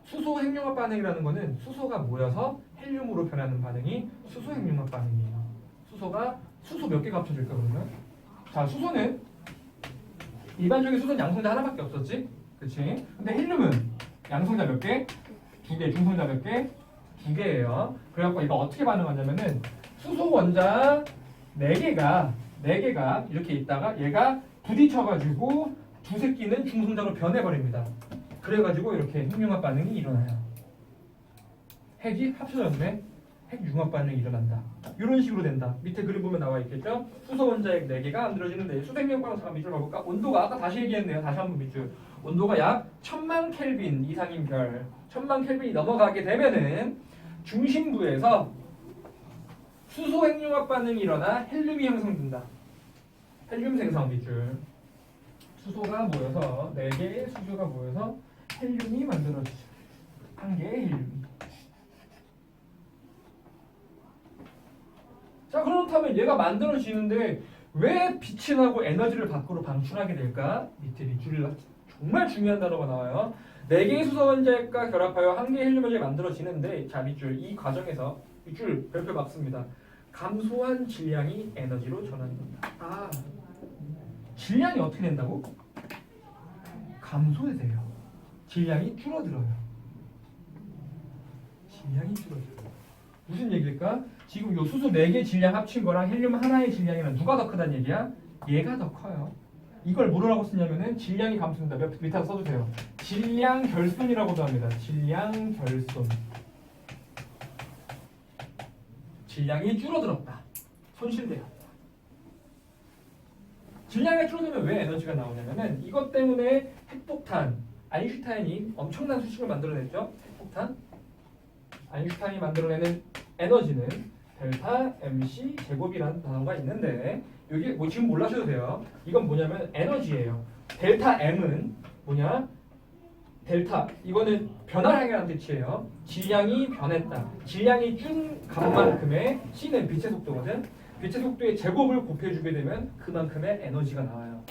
수소 핵융합 반응이라는 거는 수소가 모여서 헬륨으로 변하는 반응이 수소 핵융합 반응이에요. 수소 몇 개가 합쳐질까 그러면? 자, 수소는 일반적인 수소는 양성자 하나밖에 없었지? 그치? 근데 헬륨은 양성자 몇 개? 2개. 중성자 몇 개? 2개예요. 그래갖고 이거 어떻게 반응하냐면은 수소 원자 4개가 이렇게 있다가 얘가 부딪혀가지고 두세 끼는 중성자로 변해버립니다. 그래가지고 이렇게 핵융합 반응이 일어나요. 핵이 합쳐졌네. 핵융합 반응이 일어난다. 이런 식으로 된다. 밑에 그림 보면 나와 있겠죠? 수소 원자핵 4개가 만들어지는데 수생명 방사가 밑줄 가볼까? 온도가 아까 다시 얘기했네요. 다시 한번 밑줄. 온도가 약 1000만 켈빈 이상인 별, 1000만 켈빈이 넘어가게 되면은 중심부에서 수소 핵융합 반응이 일어나 헬륨이 형성된다. 헬륨 생성 밑줄. 수소가 모여서 4개의 수소가 모여서 헬륨이 만들어지죠. 한 개의 헬륨. 자, 그렇다면 얘가 만들어지는데 왜 빛이 나고 에너지를 밖으로 방출하게 될까? 밑에 밑줄이 정말 중요한 단어가 나와요. 4개의 수소 원자핵과 결합하여 한 개의 헬륨이 만들어지는데, 자, 밑줄 이 과정에서 밑줄 별표 막습니다. 감소한 질량이 에너지로 전환된다. 질량이 어떻게 된다고? 감소돼요. 질량이 줄어들어요. 질량이 줄어들어요. 무슨 얘기일까? 지금 요 수소 4개 질량 합친 거랑 헬륨 하나의 질량이랑 누가 더 크다는 얘기야? 얘가 더 커요. 이걸 뭐라고 쓰냐면은 질량이 감소된다. 밑에 써주세요. 질량 결손이라고도 합니다. 질량 결손. 질량이 줄어들었다. 손실되었다. 질량이 줄어들면 왜 에너지가 나오냐면은 이것 때문에 핵폭탄, 아인슈타인이 엄청난 수식을 만들어냈죠. 핵폭탄. 아인슈타인이 만들어내는 에너지는 델타 MC 제곱이라는 단어가 있는데 여기 뭐 지금 몰라셔도 돼요. 이건 뭐냐면 에너지예요. 델타 M은 뭐냐? 델타 이거는 변화를 하는 뜻이에요. 질량이 변했다. 질량이 준 값만큼의 C는 빛의 속도거든. 빛의 속도의 제곱을 곱해주게 되면 그만큼의 에너지가 나와요.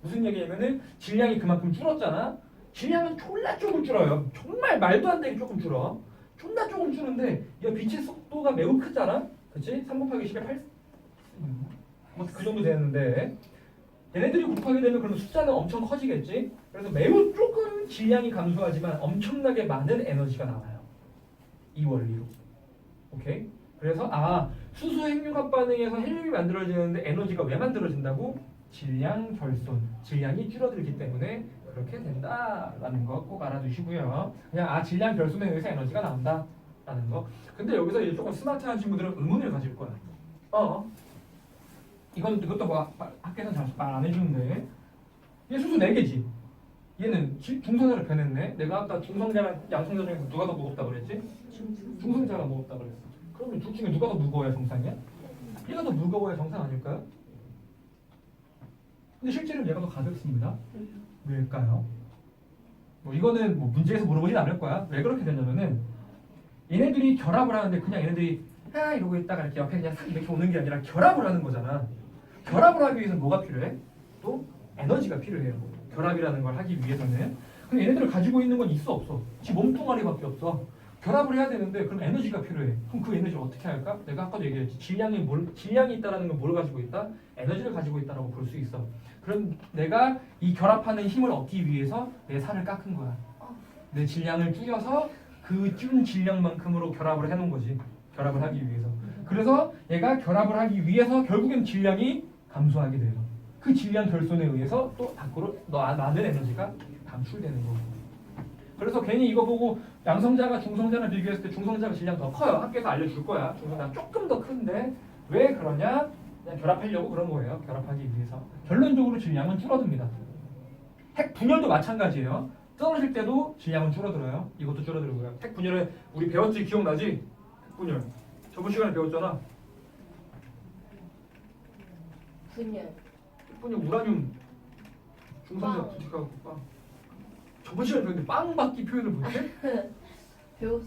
무슨 얘기냐면은 질량이 그만큼 줄었잖아. 질량은 졸라 조금 줄어요. 정말 말도 안 되게 조금 줄어. 존나 조금 주는데 이 빛의 속도가 매우 크잖아. 그치? 3 곱하기 10에 8 뭐 그 정도 되는데 얘네들이 곱하게 되면 그러면 숫자는 엄청 커지겠지. 그래서 매우 조금 질량이 감소하지만 엄청나게 많은 에너지가 나와요. 이 원리로. 오케이? 그래서 수소 핵융합 반응에서 헬륨이 만들어지는데 에너지가 왜 만들어진다고? 질량 결손. 질량이 줄어들기 때문에 그렇게 된다라는 거 꼭 알아두시고요. 그냥 질량 결손에 의해서 에너지가 나온다라는 거. 근데 여기서 이제 조금 스마트한 친구들은 의문을 가질 거야. 이것도 뭐 학교에서 잘 말 안 해주는데 얘 수소 4개지. 얘는 중성자로 변했네. 내가 아까 중성자랑 양성자 중에서 누가 더 무겁다 그랬지? 중성자가 무겁다 그랬어. 그러면 둘 중에 누가 더 무거워야 정상이야? 얘가 더 무거워야 정상 아닐까요? 근데 실제로는 얘가 더 가볍습니다. 왜일까요? 뭐 이거는 뭐 문제에서 물어보진 않을 거야. 왜 그렇게 되냐면은 얘네들이 결합을 하는데 그냥 얘네들이 이러고 있다가 이렇게 옆에 그냥 싹 이렇게 오는 게 아니라 결합을 하는 거잖아. 결합을 하기 위해서는 뭐가 필요해? 또 에너지가 필요해요. 결합이라는 걸 하기 위해서는. 근데 얘네들을 가지고 있는 건 있어 없어? 지 몸뚱아리밖에 없어. 결합을 해야 되는데 그럼 에너지가 필요해. 그럼 그 에너지 어떻게 할까? 내가 아까도 얘기했지. 질량이 있다라는 건 뭘 가지고 있다? 에너지를 가지고 있다라고 볼 수 있어. 그럼 내가 이 결합하는 힘을 얻기 위해서 내 살을 깎은 거야. 내 질량을 줄여서 그 준 질량만큼으로 결합을 해놓은 거지. 결합을 하기 위해서. 그래서 얘가 결합을 하기 위해서 결국엔 질량이 감소하게 돼요. 그 질량 결손에 의해서 또 밖으로 많은 에너지가 방출되는 거고. 그래서 괜히 이거 보고 양성자가 중성자랑 비교했을 때 중성자가 질량 더 커요. 학교에서 알려줄 거야. 중성자가 조금 더 큰데 왜 그러냐? 그냥 결합하려고 그런 거예요. 결합하기 위해서. 결론적으로 질량은 줄어듭니다. 핵 분열도 마찬가지예요. 떨어질 때도 질량은 줄어들어요. 이것도 줄어들고요. 핵 분열은 우리 배웠지? 기억나지? 핵 분열. 저번 시간에 배웠잖아. 분열. 핵 분열 우라늄 중성자 빵. 부티가고 빵. 저번 시간에 배웠는데 빵 받기 표현을 못해? 배웠.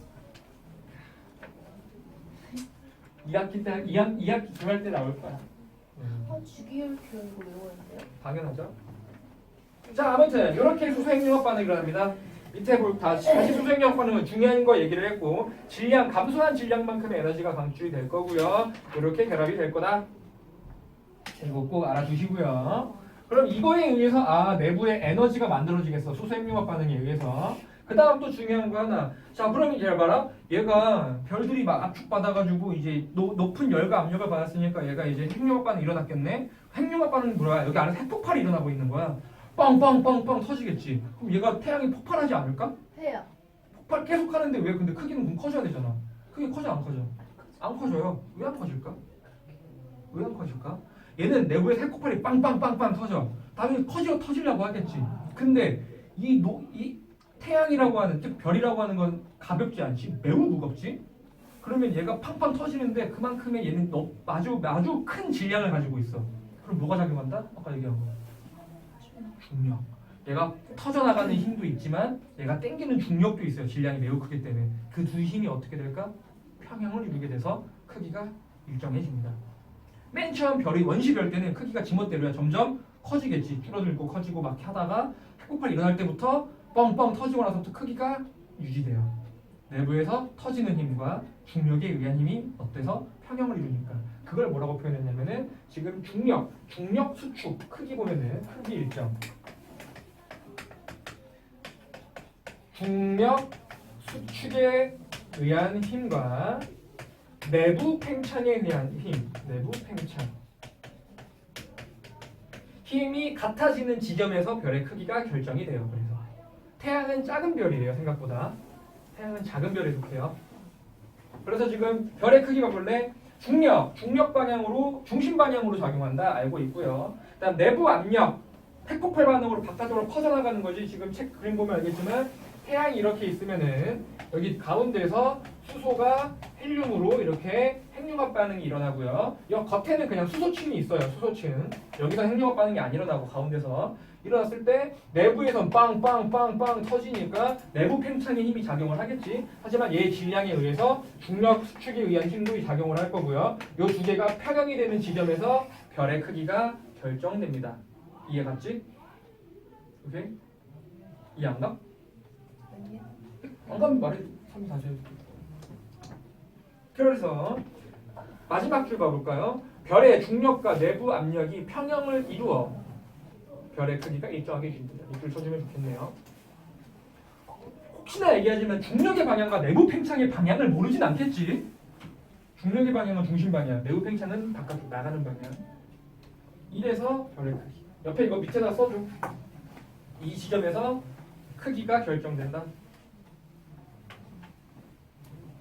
2학기 때 2학기 들어갈 때 나올 거야. 주기율 표현 이거 외웠는데요? 당연하죠. 자, 아무튼 이렇게 수소행용합 반응이 일어납니다. 밑에 다시 수소행용합 반응은 중요한 거 얘기를 했고 질량 감소한 질량만큼의 에너지가 방출이 될 거고요. 이렇게 결합이 될 거다. 이거 꼭 알아두시고요. 그럼 이거에 의해서 내부에 에너지가 만들어지겠어. 수소행용합 반응에 의해서. 그 다음 또 중요한 거 하나. 자, 그러면 잘 봐라. 얘가 별들이 막 압축받아가지고 이제 높은 열과 압력을 받았으니까 얘가 이제 핵융합 반응이 일어났겠네. 핵융합 반응은 뭐야? 여기 안에서 핵폭발이 일어나고 있는 거야. 빵빵빵빵 터지겠지. 그럼 얘가 태양이 폭발하지 않을까? 해요. 폭발 계속 하는데 왜 근데 크기는 그럼 커져야 되잖아. 크기 커져 안 커져? 안 커져요. 왜 안 커질까? 왜 안 커질까? 얘는 내부에서 핵폭발이 빵빵빵빵 터져. 당연히 터지려고 하겠지. 근데 이 태양이라고 하는 즉 별이라고 하는 건 가볍지 않지? 매우 무겁지? 그러면 얘가 팡팡 터지는데 그만큼의 얘는 아주 큰 질량을 가지고 있어. 그럼 뭐가 작용한다? 아까 얘기한 거. 중력. 얘가 터져나가는 힘도 있지만 얘가 당기는 중력도 있어요. 질량이 매우 크기 때문에. 그 두 힘이 어떻게 될까? 평형을 이루게 돼서 크기가 일정해집니다. 맨 처음 별이 원시별 때는 크기가 지멋대로야. 점점 커지겠지. 줄어들고 커지고 막 하다가 핵폭발이 일어날 때부터 뻥뻥 터지고 나서부터 크기가 유지돼요. 내부에서 터지는 힘과 중력에 의한 힘이 어때서 평형을 이루니까. 그걸 뭐라고 표현했냐면은 지금 중력 수축 크기 보면은 크기 일정. 중력 수축에 의한 힘과 내부 팽창에 의한 힘, 내부 팽창. 힘이 같아지는 지점에서 별의 크기가 결정이 돼요. 그래서 태양은 작은 별이에요. 생각보다. 태양은 작은 별에 속해요. 그래서 지금 별의 크기가 본래 중력 방향으로 중심 방향으로 작용한다 알고 있고요. 그다음 내부 압력, 핵폭발 반응으로 바깥으로 퍼져나가는 거지. 지금 책 그림 보면 알겠지만 태양이 이렇게 있으면은 여기 가운데서 수소가 헬륨으로 이렇게 핵융합 반응이 일어나고요. 이 겉에는 그냥 수소층이 있어요. 수소층. 여기서 핵융합 반응이 안 일어나고 가운데서 일어났을 때 내부에선 빵빵빵빵 터지니까 내부 팽창의 힘이 작용을 하겠지. 하지만 얘의 질량에 의해서 중력 수축에 의한 힘도 작용을 할 거고요. 이 두 개가 평형이 되는 지점에서 별의 크기가 결정됩니다. 이해 갔지? 오케이? 이해 안 가? 아니요. 안 가면 말해. 3, 4절. 그래서 마지막 줄 봐볼까요? 별의 중력과 내부 압력이 평형을 이루어 별의 크기가 일정하게 해줍니다. 이 줄 써주면 좋겠네요. 혹시나 얘기하지만 중력의 방향과 내부 팽창의 방향을 모르진 않겠지? 중력의 방향은 중심 방향, 내부 팽창은 바깥으로 나가는 방향. 이래서 별의 크기. 옆에 이거 밑에다 써줘. 이 지점에서 크기가 결정된다.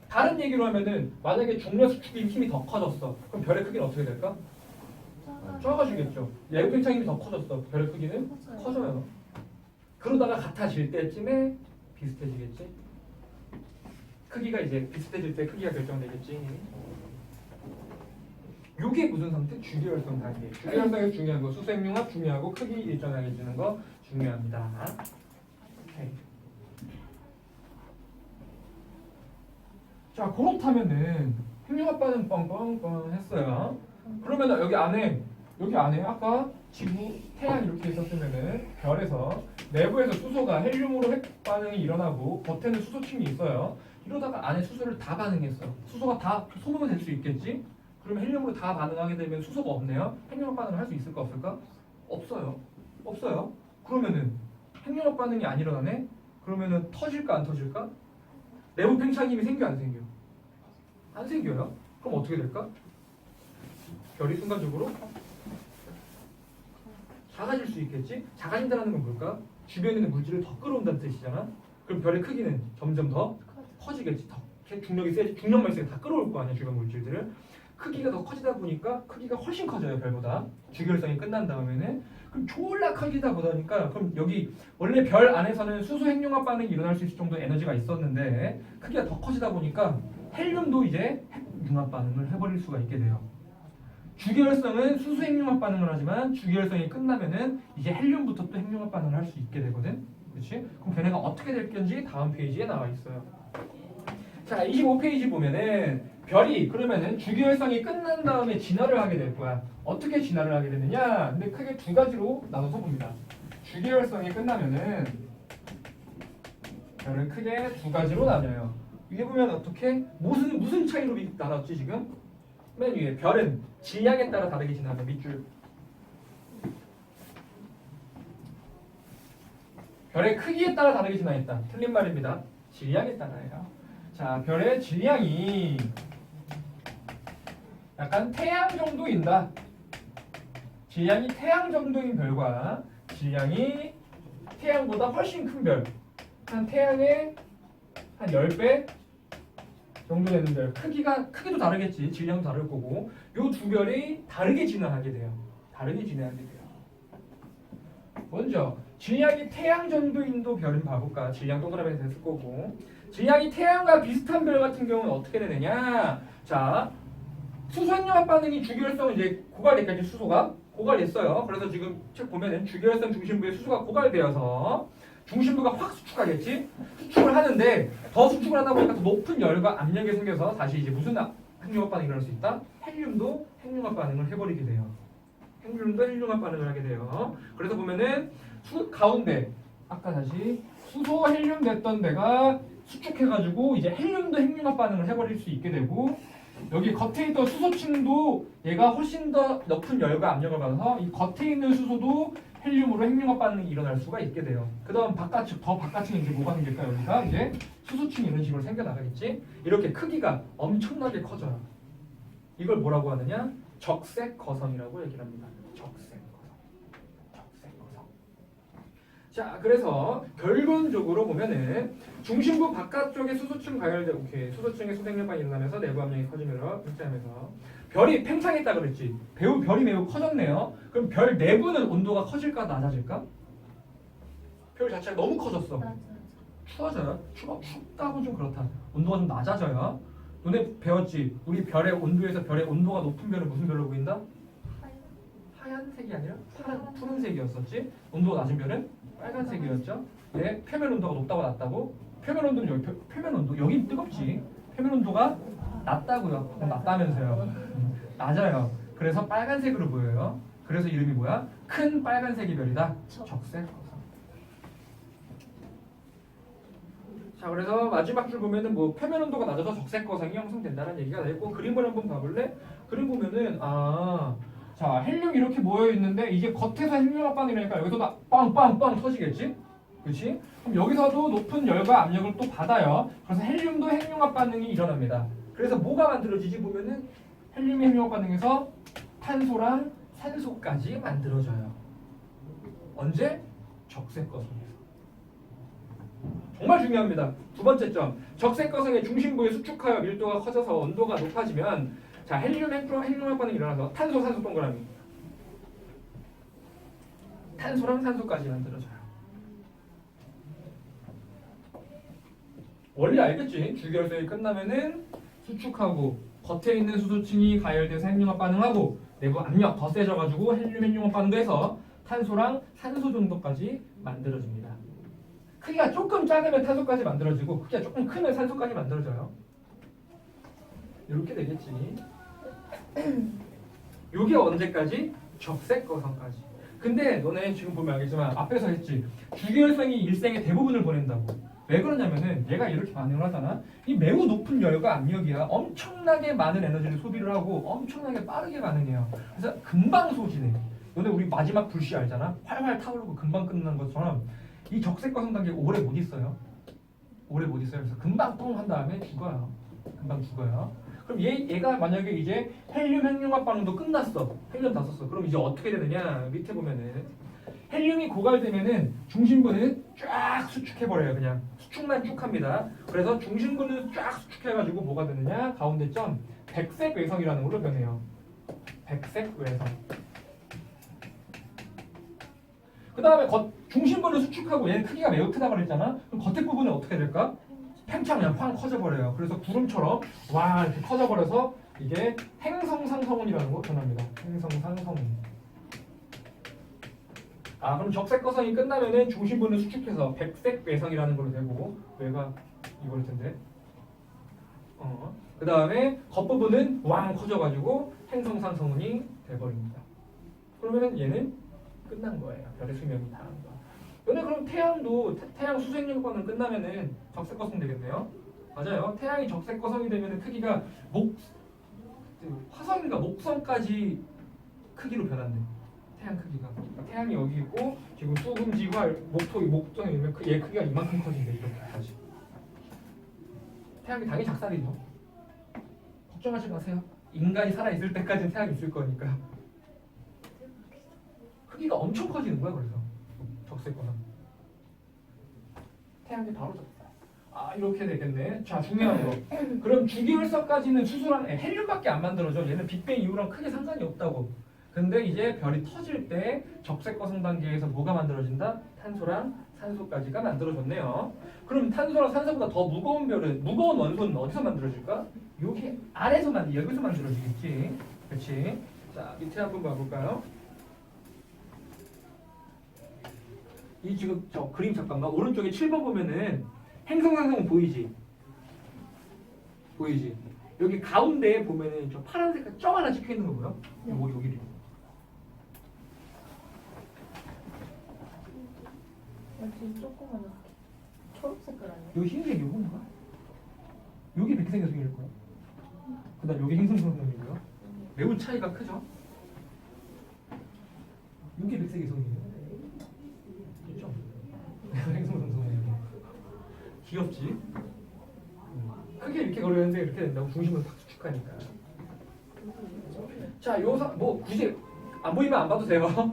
다른 얘기로 하면은 만약에 중력 수축의 힘이 더 커졌어. 그럼 별의 크기는 어떻게 될까? 작아지겠죠. 내부 팽창 힘이 더 커졌어. 별의 크기는 커져요. 그러다가 같아질 때쯤에 비슷해지겠지. 크기가 이제 비슷해질 때 크기가 결정되겠지. 이게 무슨 상태? 주기활성 단계. 주기활성이 중요한 거. 수소핵융합 중요하고 크기 일정하게 주는 거 중요합니다. 오케이. 자, 그렇다면은 핵융합 반응 뻥뻥뻥 했어요. 그러면 여기 안에 아까 지구, 태양 이렇게 있었으면은 별에서 내부에서 수소가 헬륨으로 핵 반응이 일어나고 겉에는 수소층이 있어요. 이러다가 안에 수소를 다 반응했어. 수소가 다 소모가 될 수 있겠지? 그러면 헬륨으로 다 반응하게 되면 수소가 없네요. 핵융합 반응을 할 수 있을까 없을까? 없어요. 없어요. 그러면은 핵융합 반응이 안 일어나네? 그러면은 터질까 안 터질까? 내부 팽창임이 생겨 안 생겨? 안 생겨요. 그럼 어떻게 될까? 별이 순간적으로 작아질 수 있겠지? 작아진다는 건 뭘까? 주변에 있는 물질을 더 끌어온다는 뜻이잖아. 그럼 별의 크기는 점점 더 커지겠지. 더 중력이 세지, 중력만 있으면 다 끌어올 거 아니야, 주변 물질들을. 크기가 더 커지다 보니까 크기가 훨씬 커져요, 별보다. 주기율성이 끝난 다음에는. 그럼 졸라 커지다 보니까 그럼 여기 원래 별 안에서는 수소 핵융합 반응이 일어날 수 있을 정도의 에너지가 있었는데 크기가 더 커지다 보니까 헬륨도 이제 핵융합 반응을 해버릴 수가 있게 돼요. 주기율성은 수소 핵융합 반응을 하지만 주기율성이 끝나면은 이제 헬륨부터 또 핵융합 반응을 할 수 있게 되거든. 그렇지? 그럼 걔네가 어떻게 될 건지 다음 페이지에 나와 있어요. 자, 25페이지 보면은 별이 그러면은 주기율성이 끝난 다음에 진화를 하게 될 거야. 어떻게 진화를 하게 되느냐? 근데 크게 두 가지로 나눠서 봅니다. 주기율성이 끝나면은 별은 크게 두 가지로 나뉘어요. 위에 보면 어떻게 무슨 차이로 나눴지 지금? 맨 위에 별은 질량에 따라 다르게 진화하는 밑줄. 별의 크기에 따라 다르게 진화했다. 틀린 말입니다. 질량에 따라예요. 자, 별의 질량이 약간 태양 정도인다. 질량이 태양 정도인 별과 질량이 태양보다 훨씬 큰 별, 한 태양의 한 10배 정도 되는 별, 크기도 다르겠지. 질량도 다를 거고 요 두 별이 다르게 진화하게 돼요. 다르게 진화하게 돼요. 먼저 질량이 태양 정도인도 별은 봐볼까. 질량 동그라미에서 했을 거고 질량이 태양과 비슷한 별 같은 경우는 어떻게 되느냐. 자, 수소 핵융합 반응이 주기율성은 이제 고갈됐겠지. 수소가 고갈됐어요. 그래서 지금 책 보면은 주기율성 중심부에 수소가 고갈되어서 중심부가 확 수축하겠지. 수축을 하는데 더 수축을 하다 보니까 더 높은 열과 압력이 생겨서 다시 이제 무슨 핵융합 반응이 일어날 수 있다? 헬륨도 핵융합 반응을 해버리게 돼요. 헬륨도 핵융합 반응을 하게 돼요. 그래서 보면은 가운데 아까 다시 수소 헬륨 됐던 데가 수축해가지고 이제 헬륨도 핵융합 반응을 해버릴 수 있게 되고 여기 겉에 있던 수소층도 얘가 훨씬 더 높은 열과 압력을 받아서 이 겉에 있는 수소도 헬륨으로 핵융합 반응이 일어날 수가 있게 돼요. 그 다음 더 바깥층에 이제 뭐가 생길까? 여기가 이제 수소층이 이런 식으로 생겨나가겠지. 이렇게 크기가 엄청나게 커져요. 이걸 뭐라고 하느냐? 적색 거성이라고 얘기를 합니다. 적색 거성. 자, 그래서 결론적으로 보면은 중심부 바깥쪽에 수소층 가열되고 수소층에 수생열반이 일어나면서 내부 압력이 커지면서 팽창하면서 별이 팽창했다 그랬지. 별이 매우 커졌네요. 그럼 별 내부는 온도가 커질까 낮아질까? 별 자체가 너무 커졌어. 추워져요. 춥다고 좀 그렇다. 온도가 좀 낮아져요. 너네 배웠지? 우리 별의 온도에서 별의 온도가 높은 별은 무슨 별로 보인다? 하얀색이 아니라 푸른색이었었지. 온도가 낮은 별은 빨간색이었죠. 네, 표면 온도가 높다고 낮다고? 표면 온도는 여기 표면 온도 여기 뜨겁지. 표면 온도가 낮다고요. 낮다면서요. 낮아요. 그래서 빨간색으로 보여요. 그래서 이름이 뭐야? 큰 빨간색이 별이다. 적색 거성. 자, 그래서 마지막 줄 보면은 뭐 표면 온도가 낮아서 적색 거성이 형성된다는 얘기가 되고 그림을 한번 봐볼래? 그림 보면은 자, 헬륨 이렇게 모여 있는데 이게 겉에서 핵융합 반응이니까 여기서도 빵빵빵 터지겠지? 그렇지? 그럼 여기서도 높은 열과 압력을 또 받아요. 그래서 헬륨도 핵융합 반응이 일어납니다. 그래서 뭐가 만들어지지 보면은 헬륨 핵융합 반응에서 탄소랑 산소까지 만들어져요. 언제? 적색 거성에서. 정말 중요합니다. 두 번째 점. 적색 거성의 중심부에 수축하여 밀도가 커져서 온도가 높아지면 자, 헬륨 핵융합 반응이 일어나서 탄소 산소 동그라미. 탄소랑 산소까지 만들어져요. 원리 알겠지? 주기율성이 끝나면은 수축하고 겉에 있는 수소층이 가열돼서 핵융합 반응하고 내부 압력 더 세져가지고 헬륨 핵융합 반응도 해서 탄소랑 산소 정도까지 만들어집니다. 크기가 조금 작으면 탄소까지 만들어지고 크기가 조금 크면 산소까지 만들어져요. 이렇게 되겠지. 요게 언제까지? 적색 거성까지. 근데 너네 지금 보면 알겠지만 앞에서 했지. 주기혈성이 일생의 대부분을 보낸다고. 왜 그러냐면은 얘가 이렇게 반응을 하잖아. 이 매우 높은 열과 압력이야. 엄청나게 많은 에너지를 소비를 하고 엄청나게 빠르게 반응해요. 그래서 금방 소진해. 너네 우리 마지막 불씨 알잖아. 활활 타오르고 금방 끝나는 것처럼 이 적색과성 단계 오래 못 있어요. 오래 못 있어요. 그래서 금방 뻥 한 다음에 죽어요. 금방 죽어요. 그럼 얘가 만약에 이제 헬륨 핵융합 반응도 끝났어. 헬륨 다 썼어. 그럼 이제 어떻게 되느냐? 밑에 보면은 헬륨이 고갈되면은 중심부는 쫙 수축해버려요. 그냥 수축만 쭉 합니다. 그래서 중심부는 쫙 수축해가지고 뭐가 되느냐? 가운데 점 백색 외성이라는 걸로 변해요. 백색 외성. 그 다음에 중심부를 수축하고 얘는 크기가 매우 크다고 그랬잖아. 그럼 겉에 부분은 어떻게 될까? 팽창 그냥 팡 커져버려요. 그래서 구름처럼 와 이렇게 커져버려서 이게 행성상성운이라는 거 변합니다. 행성상성운. 아 그럼 적색거성이 끝나면은 중심부는 수축해서 백색 외성이라는 걸로 되고 외가 이걸 텐데. 그 다음에 겉부분은 왕 커져가지고 행성상성운이 돼버립니다. 그러면은 얘는 끝난 거예요. 별의 수명이 다한 거. 근데 그럼 태양도 태양 수색력과는 끝나면은 적색거성 되겠네요. 맞아요. 태양이 적색거성이 되면은 크기가 화성인가 목성까지 크기로 변한대. 태양 크기가. 그러니까 태양이 여기 있고 지금 수금지활 목성이면 얘 크기가 이만큼 커진대. 이렇게까지. 태양이 당연히 작살이죠. 걱정하지 마세요. 인간이 살아 있을 때까지는 태양이 있을 거니까. 크기가 엄청 커지는 거야. 그래서 적색거성. 태양이 바로 적다. 아 이렇게 되겠네. 자 중요한 거. 그럼 주기율석까지는 수소랑 헬륨밖에 안 만들어져. 얘는 빅뱅 이후랑 크게 상관이 없다고. 근데 이제 별이 터질 때 적색거성 단계에서 뭐가 만들어진다? 탄소랑 산소까지가 만들어졌네요. 그럼 탄소랑 산소보다 더 무거운 별은 무거운 원소는 어디서 만들어질까? 여기 아래서 여기서 만들어지겠지. 그렇지? 자 밑에 한번 봐볼까요? 이 지금 저 그림 잠깐만 오른쪽에 7번 보면은 행성상성은 보이지? 보이지? 여기 가운데에 보면은 저 파란 색깔 점 하나 찍혀 있는 거 보여? 요거 여기를. 지금 조그만 초록색깔 아니야? 여기 흰색 요건가? 여기 백색여성일 거야. 그다음 여기 행성상성이고요. 매우 차이가 크죠? 여기 백색여성이에요. 그렇죠? 행성상성이에요. 귀엽지? 크게 이렇게 걸었는데 이렇게 된다고 중심을 탁 수축하니까. 자, 뭐 굳이 안 보이면 안 봐도 돼요.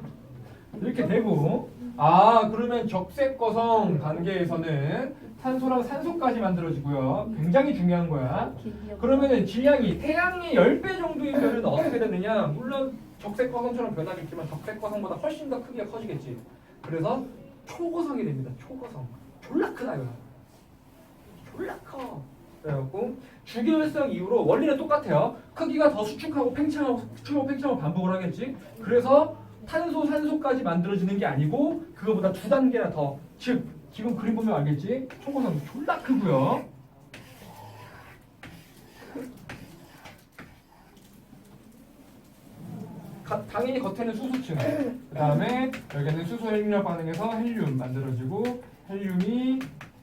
이렇게 되고. 아, 그러면 적색거성 단계에서는 탄소랑 산소까지 만들어지고요. 굉장히 중요한 거야. 그러면은 질량이 태양의 10배 정도인 별은 어떻게 되느냐? 물론 적색거성처럼 변하겠지만 적색거성보다 훨씬 더 크기가 커지겠지. 그래서 초거성이 됩니다. 초거성. 졸라 크다 이거. 졸라 커. 그래갖고 주기율성 이후로 원리는 똑같아요. 크기가 더 수축하고 팽창하고 수축하고 팽창하고 반복을 하겠지. 그래서 탄소, 산소까지 만들어지는 게 아니고 그거보다 2단계나 더. 즉 지금 그림 보면 알겠지. 초고성 졸라 크고요. 당연히 겉에는 수소층. 그 다음에 여기는 수소 헬륨 반응해서 헬륨 만들어지고 헬륨이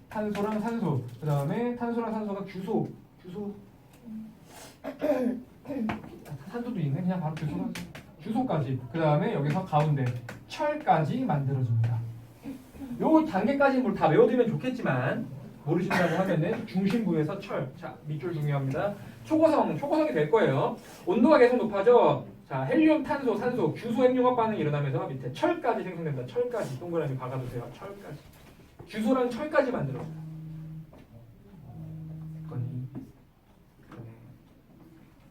탄소랑 산소. 그 다음에 탄소랑 산소가 주소. 산소도 있네. 그냥 바로 주소까지. 그 다음에 여기서 가운데 철까지 만들어집니다. 요 단계까지는 뭘 다 외워두면 좋겠지만 모르신다고 하면은 중심부에서 철. 자 밑줄 중요합니다. 초고성이 될 거예요. 온도가 계속 높아져. 자 헬륨, 탄소, 산소, 주소 핵융합 반응이 일어나면서 밑에 철까지 생성된다. 철까지 동그라미 박아두세요. 철까지. 주소랑 철까지 만들어.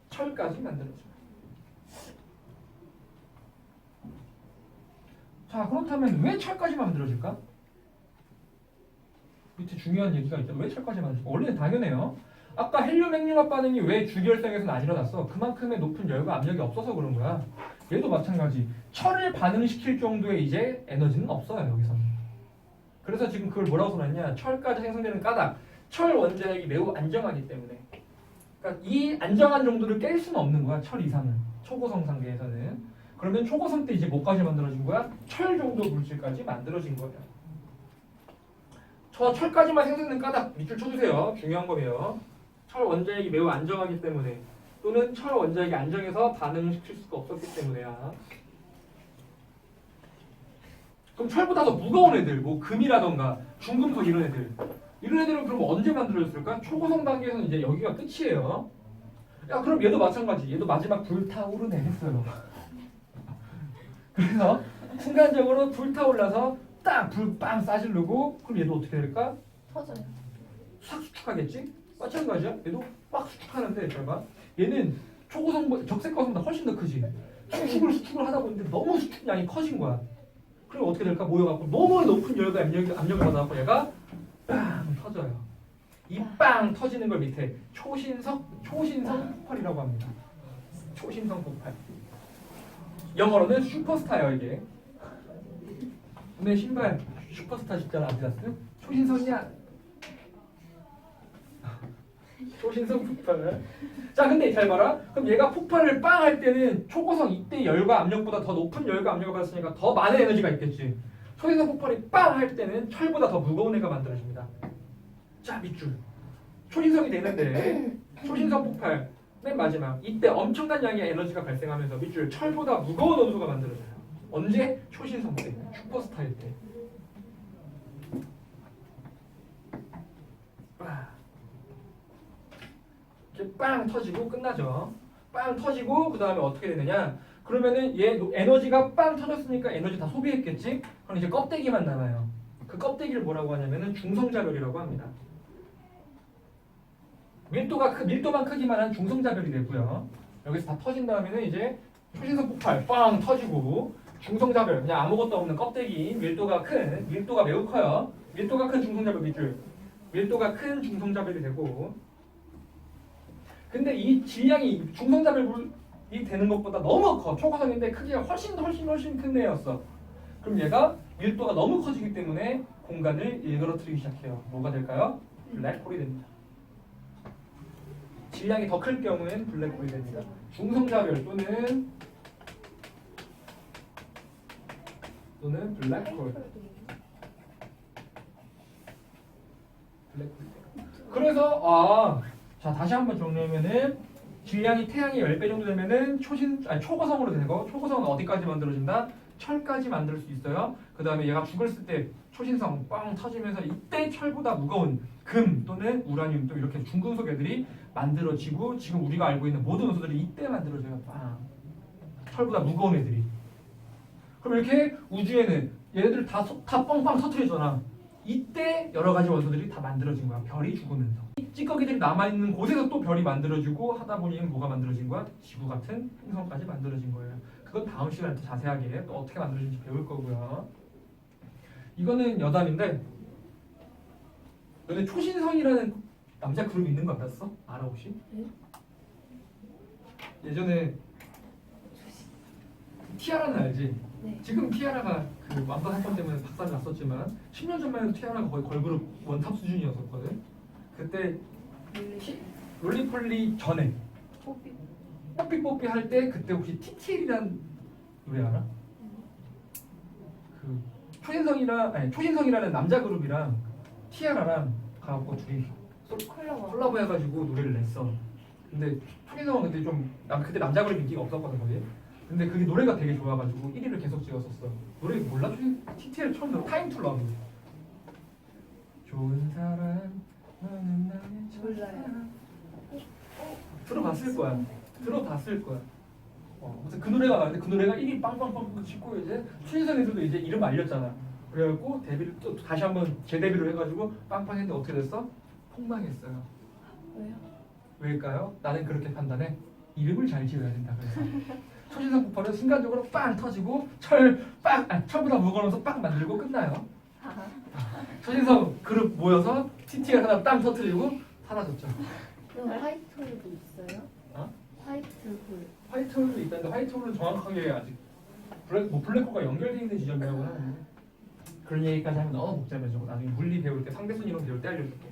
철까지 만들어져. 자 그렇다면 왜 철까지 만들어질까? 밑에 중요한 얘기가 있죠. 왜 철까지 만들어질까? 원래는 당연해요. 아까 헬륨 핵융합 반응이 왜 주기혈성에서는 안 일어났어? 그만큼의 높은 열과 압력이 없어서 그런 거야. 얘도 마찬가지. 철을 반응시킬 정도의 이제 에너지는 없어요 여기서는. 그래서 지금 그걸 뭐라고 써놨냐? 철까지 생성되는 까닭. 철 원자핵이 매우 안정하기 때문에. 그러니까 이 안정한 정도를 깰 수는 없는 거야. 철 이상은. 초고성 단계에서는. 그러면 초고성 때 이제 뭐까지 만들어진 거야? 철 정도 물질까지 만들어진 거예요. 저 철까지만 생성된 까닭 밑줄 쳐주세요. 중요한 거예요. 철 원자핵이 매우 안정하기 때문에 또는 철 원자핵이 안정해서 반응을 시킬 수가 없었기 때문에야. 그럼 철보다 더 무거운 애들, 뭐 금이라던가 중금속 이런 애들은 그럼 언제 만들어졌을까? 초고성 단계에서는 이제 여기가 끝이에요. 야, 그럼 얘도 마찬가지. 얘도 마지막 불타오르네 했어요. 그래서 순간적으로 불타올라서 딱 불 빵 싸지르고 그럼 얘도 어떻게 될까? 터져요. 싹 수축하겠지? 마찬가지야. 얘도 막 수축하는데 잘 봐. 얘는 초고성 적색거성보다 훨씬 더 크지. 수축을 하다 보니까 너무 수축량이 커진 거야. 그럼 어떻게 될까? 모여갖고 너무 높은 열과 압력을 받아갖고 얘가 빵 터져요. 이 빵 터지는 걸 밑에 초신성 폭발이라고 합니다. 초신성 폭발. 영어로는 슈퍼스타예요 이게. 내 신발 슈퍼스타 진짜 아디다스? 초신성이야. 초신성 폭발. 자, 근데 잘 봐라. 그럼 얘가 폭발을 빵 할 때는 초고성 이때 열과 압력보다 더 높은 열과 압력을 받았으니까 더 많은 에너지가 있겠지. 초신성 폭발이 빵 할 때는 철보다 더 무거운 애가 만들어집니다. 자, 밑줄. 초신성이 되는데 초신성 폭발 맨 마지막 이때 엄청난 양의 에너지가 발생하면서 밑줄 철보다 무거운 원소가 만들어져요. 언제? 초신성 때, 슈퍼스타일 때. 이렇게 빵 터지고 끝나죠. 빵 터지고 그 다음에 어떻게 되느냐? 그러면은 얘 에너지가 빵 터졌으니까 에너지 다 소비했겠지? 그럼 이제 껍데기만 남아요. 그 껍데기를 뭐라고 하냐면은 중성자별이라고 합니다. 밀도만 크기만 한 중성자별이 되고요. 여기서 다 터진 다음에는 이제 초신성 폭발 빵 터지고 중성자별 그냥 아무것도 없는 껍데기 밀도가 매우 커요. 밀도가 큰 중성자별 밑줄 밀도가 큰 중성자별이 되고 근데 이 질량이 중성자별이 되는 것보다 너무 커. 초고성인데 크기가 훨씬 큰 애였어. 그럼 얘가 밀도가 너무 커지기 때문에 공간을 일그러뜨리기 시작해요. 뭐가 될까요? 블랙홀이 됩니다. 질량이 더 클 경우엔 블랙홀이 됩니다. 중성자별 또는 블랙홀. 그래서 자 다시 한번 정리하면은 질량이 태양의 10배 정도 되면은 초고성으로 되고 초고성은 어디까지 만들어진다? 철까지 만들 수 있어요. 그 다음에 얘가 죽었을 때 초신성 빵 터지면서 이때 철보다 무거운 금 또는 우라늄 또 이렇게 중금속 애들이 만들어지고 지금 우리가 알고 있는 모든 원소들이 이때 만들어져요. 빵. 철보다 무거운 애들이. 그럼 이렇게 우주에는 얘네들 다 뻥뻥 터트리잖아. 이때 여러 가지 원소들이 다 만들어진 거야. 별이 죽으면서. 찌꺼기들이 남아있는 곳에서 또 별이 만들어지고 하다 보니 뭐가 만들어진 거야? 지구 같은 행성까지 만들어진 거예요. 그건 다음 시간에 더 자세하게 또 어떻게 만들어진지 배울 거고요. 이거는 여담인데 너네 초신성이라는 남자 그룹 있는 거 알았어? 알아 혹시? 네? 예전에 티아라는 알지? 네. 지금 티아라가 그 왕관 사건 때문에 박살을 났었지만 10년 전만 해도 티아라가 거의 걸그룹 원탑 수준이었었거든. 그때 롤리폴리 전에 뽀삐뽀삐 할 때 그때 혹시 TTL이란 노래 알아? 그 초신성이라는 남자 그룹이랑 티아라랑 가갖고 둘이 콜라보 해가지고 노래를 냈어. 근데 초신성은 근데 난 그때 남자 그룹 인기가 없었거든 거기. 근데 그게 노래가 되게 좋아가지고 1위를 계속 찍었었어. 노래 몰라? TTL 처음 들어 타임 투 러브. 좋은 사람 너는 나의 몰라요. 들어봤을 거야. 아무튼 그 노래가 나는데 그 노래가 1위 빵빵빵 찍고 이제 초신성에서도 이제 이름 알렸잖아. 그래갖고 데뷔를 또 다시 한번 재데뷔를 해가지고 빵빵했는데 어떻게 됐어? 폭망했어요. 왜요? 왜일까요? 나는 그렇게 판단해. 이름을 잘 지어야 된다 그래서. 초신성 폭발은 순간적으로 빵 터지고 철보다 무거워서 빵 만들고 끝나요. 초신성 그룹 모여서 TTL 하나 땅 터뜨리고 사라졌죠. 그럼 화이트홀도 있어요? 어? 화이트홀. 화이트홀도 있다는데 화이트홀은 정확하게 아직 블랙홀과 연결되어 있는 지점이라고 하는데 그런 얘기까지 하면 너무 복잡해지고 나중에 물리 배울 때 상대순 이론 배울 때 알려줄게요.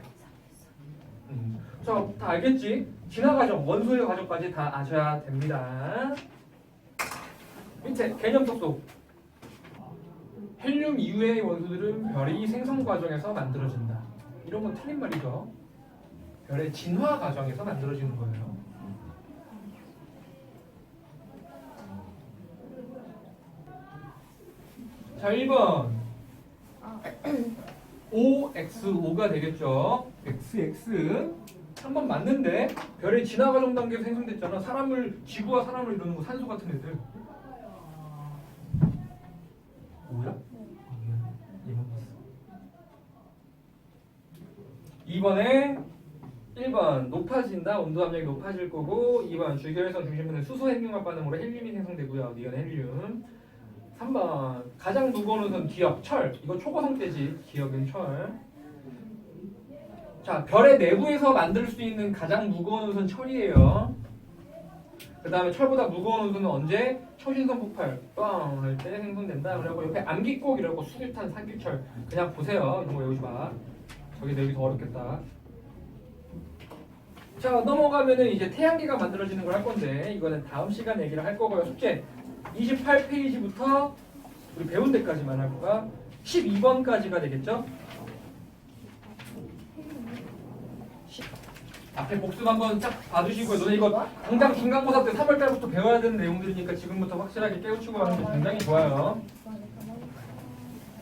자, 다 알겠지? 진화 과정, 원소의 과정까지 다 아셔야 됩니다. 밑에 개념 속속. 헬륨 이후의 원소들은 별이 생성 과정에서 만들어진다. 이런 건 틀린 말이죠. 별의 진화 과정에서 만들어지는 거예요. 자, 1번. OXO가 되겠죠. XX. 3번 맞는데 별의 진화 과정 단계에서 생성됐잖아. 지구와 사람을 이루는 거 산소 같은 애들. 뭐야? 얘만 봤어. 2번에 1번 높아진다. 온도 압력이 높아질 거고 2번 주결성 중심부는 수소 핵융합 반응으로 헬륨이 생성되고요. 이건 헬륨. 3번 가장 무거운 우선 기억, 철. 이거 초고성 때지. 기억은 철. 자, 별의 내부에서 만들 수 있는 가장 무거운 우선 철이에요. 그 다음에 철보다 무거운 우선은 언제? 초신성 폭발 빵 할 때 생성된다. 그리고 옆에 암기곡이라고 수류탄, 산기철. 그냥 보세요. 이런 거 외우지 마. 저게 내기 더 어렵겠다. 자, 넘어가면은 이제 태양계가 만들어지는 걸 할 건데 이거는 다음 시간 얘기를 할 거고요. 숙제 28페이지부터 우리 배운 데까지만 할 거가 12번까지가 되겠죠? 앞에 복습 한번 쫙 봐두시고요. 너네 이거 당장 중간고사 때 3월달부터 배워야 되는 내용들이니까 지금부터 확실하게 깨우치고 가는 게 굉장히 좋아요.